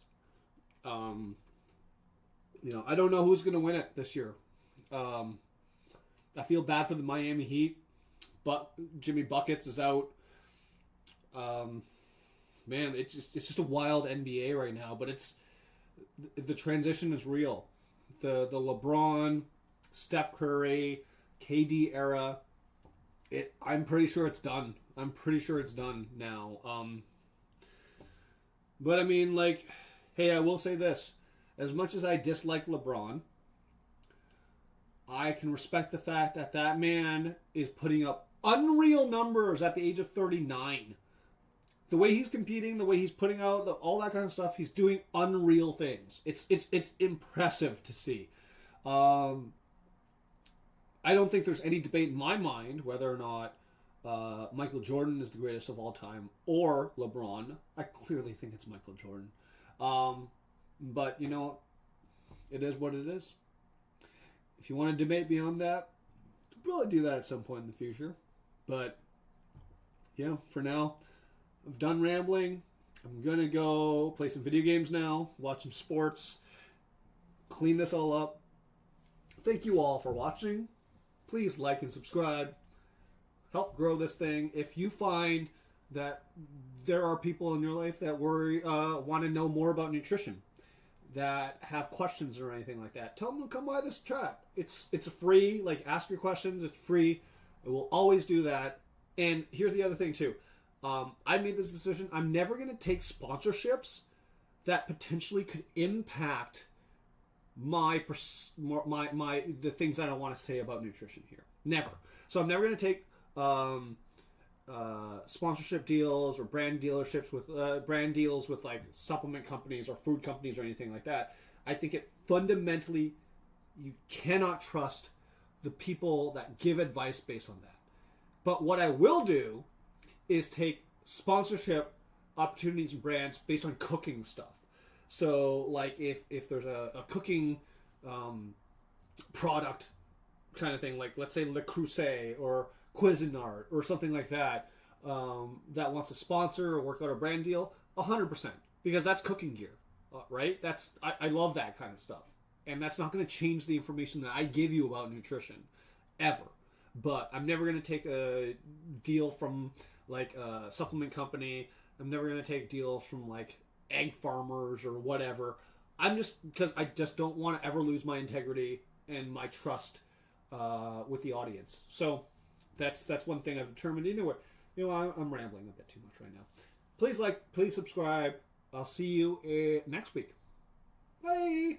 I don't know who's going to win it this year. I feel bad for the Miami Heat, but Jimmy Buckets is out. Man, it's just a wild NBA right now, but the transition is real. The LeBron, Steph Curry, KD era. I'm pretty sure it's done. I'm pretty sure it's done now. But I mean, like, hey, I will say this: as much as I dislike LeBron, I can respect the fact that that man is putting up unreal numbers at the age of 39. The way he's competing, the way he's putting out all that kind of stuff, he's doing unreal things. It's impressive to see. I don't think there's any debate in my mind whether or not Michael Jordan is the greatest of all time or LeBron. I clearly think it's Michael Jordan. But, it is what it is. If you want to debate beyond that, we'll probably do that at some point in the future. But, yeah, for now, I'm done rambling. I'm going to go play some video games now, watch some sports, clean this all up. Thank you all for watching. Please like and subscribe. Help grow this thing. If you find that there are people in your life that want to know more about nutrition, that have questions or anything like that, tell them to come by this chat. It's free. Like, ask your questions. It's free. I will always do that. And here's the other thing too. I made this decision. I'm never going to take sponsorships that potentially could impact the things that I want to say about nutrition here. Never. So I'm never going to take sponsorship deals or brand dealerships with brand deals with like supplement companies or food companies or anything like that. I think it fundamentally, you cannot trust the people that give advice based on that. But what I will do is take sponsorship opportunities and brands based on cooking stuff. So, like, if there's a cooking product kind of thing, like, let's say Le Creuset or Cuisinart or something like that, that wants to sponsor or work out a brand deal, 100%. Because that's cooking gear, right? I love that kind of stuff. And that's not going to change the information that I give you about nutrition, ever. But I'm never going to take a deal from, like, a supplement company. I'm never going to take deals from, like, egg farmers or whatever. Because I just don't want to ever lose my integrity and my trust with the audience. So that's one thing I've determined. Either way, I'm rambling a bit too much right now. Please like, please subscribe. I'll see you next week. Bye.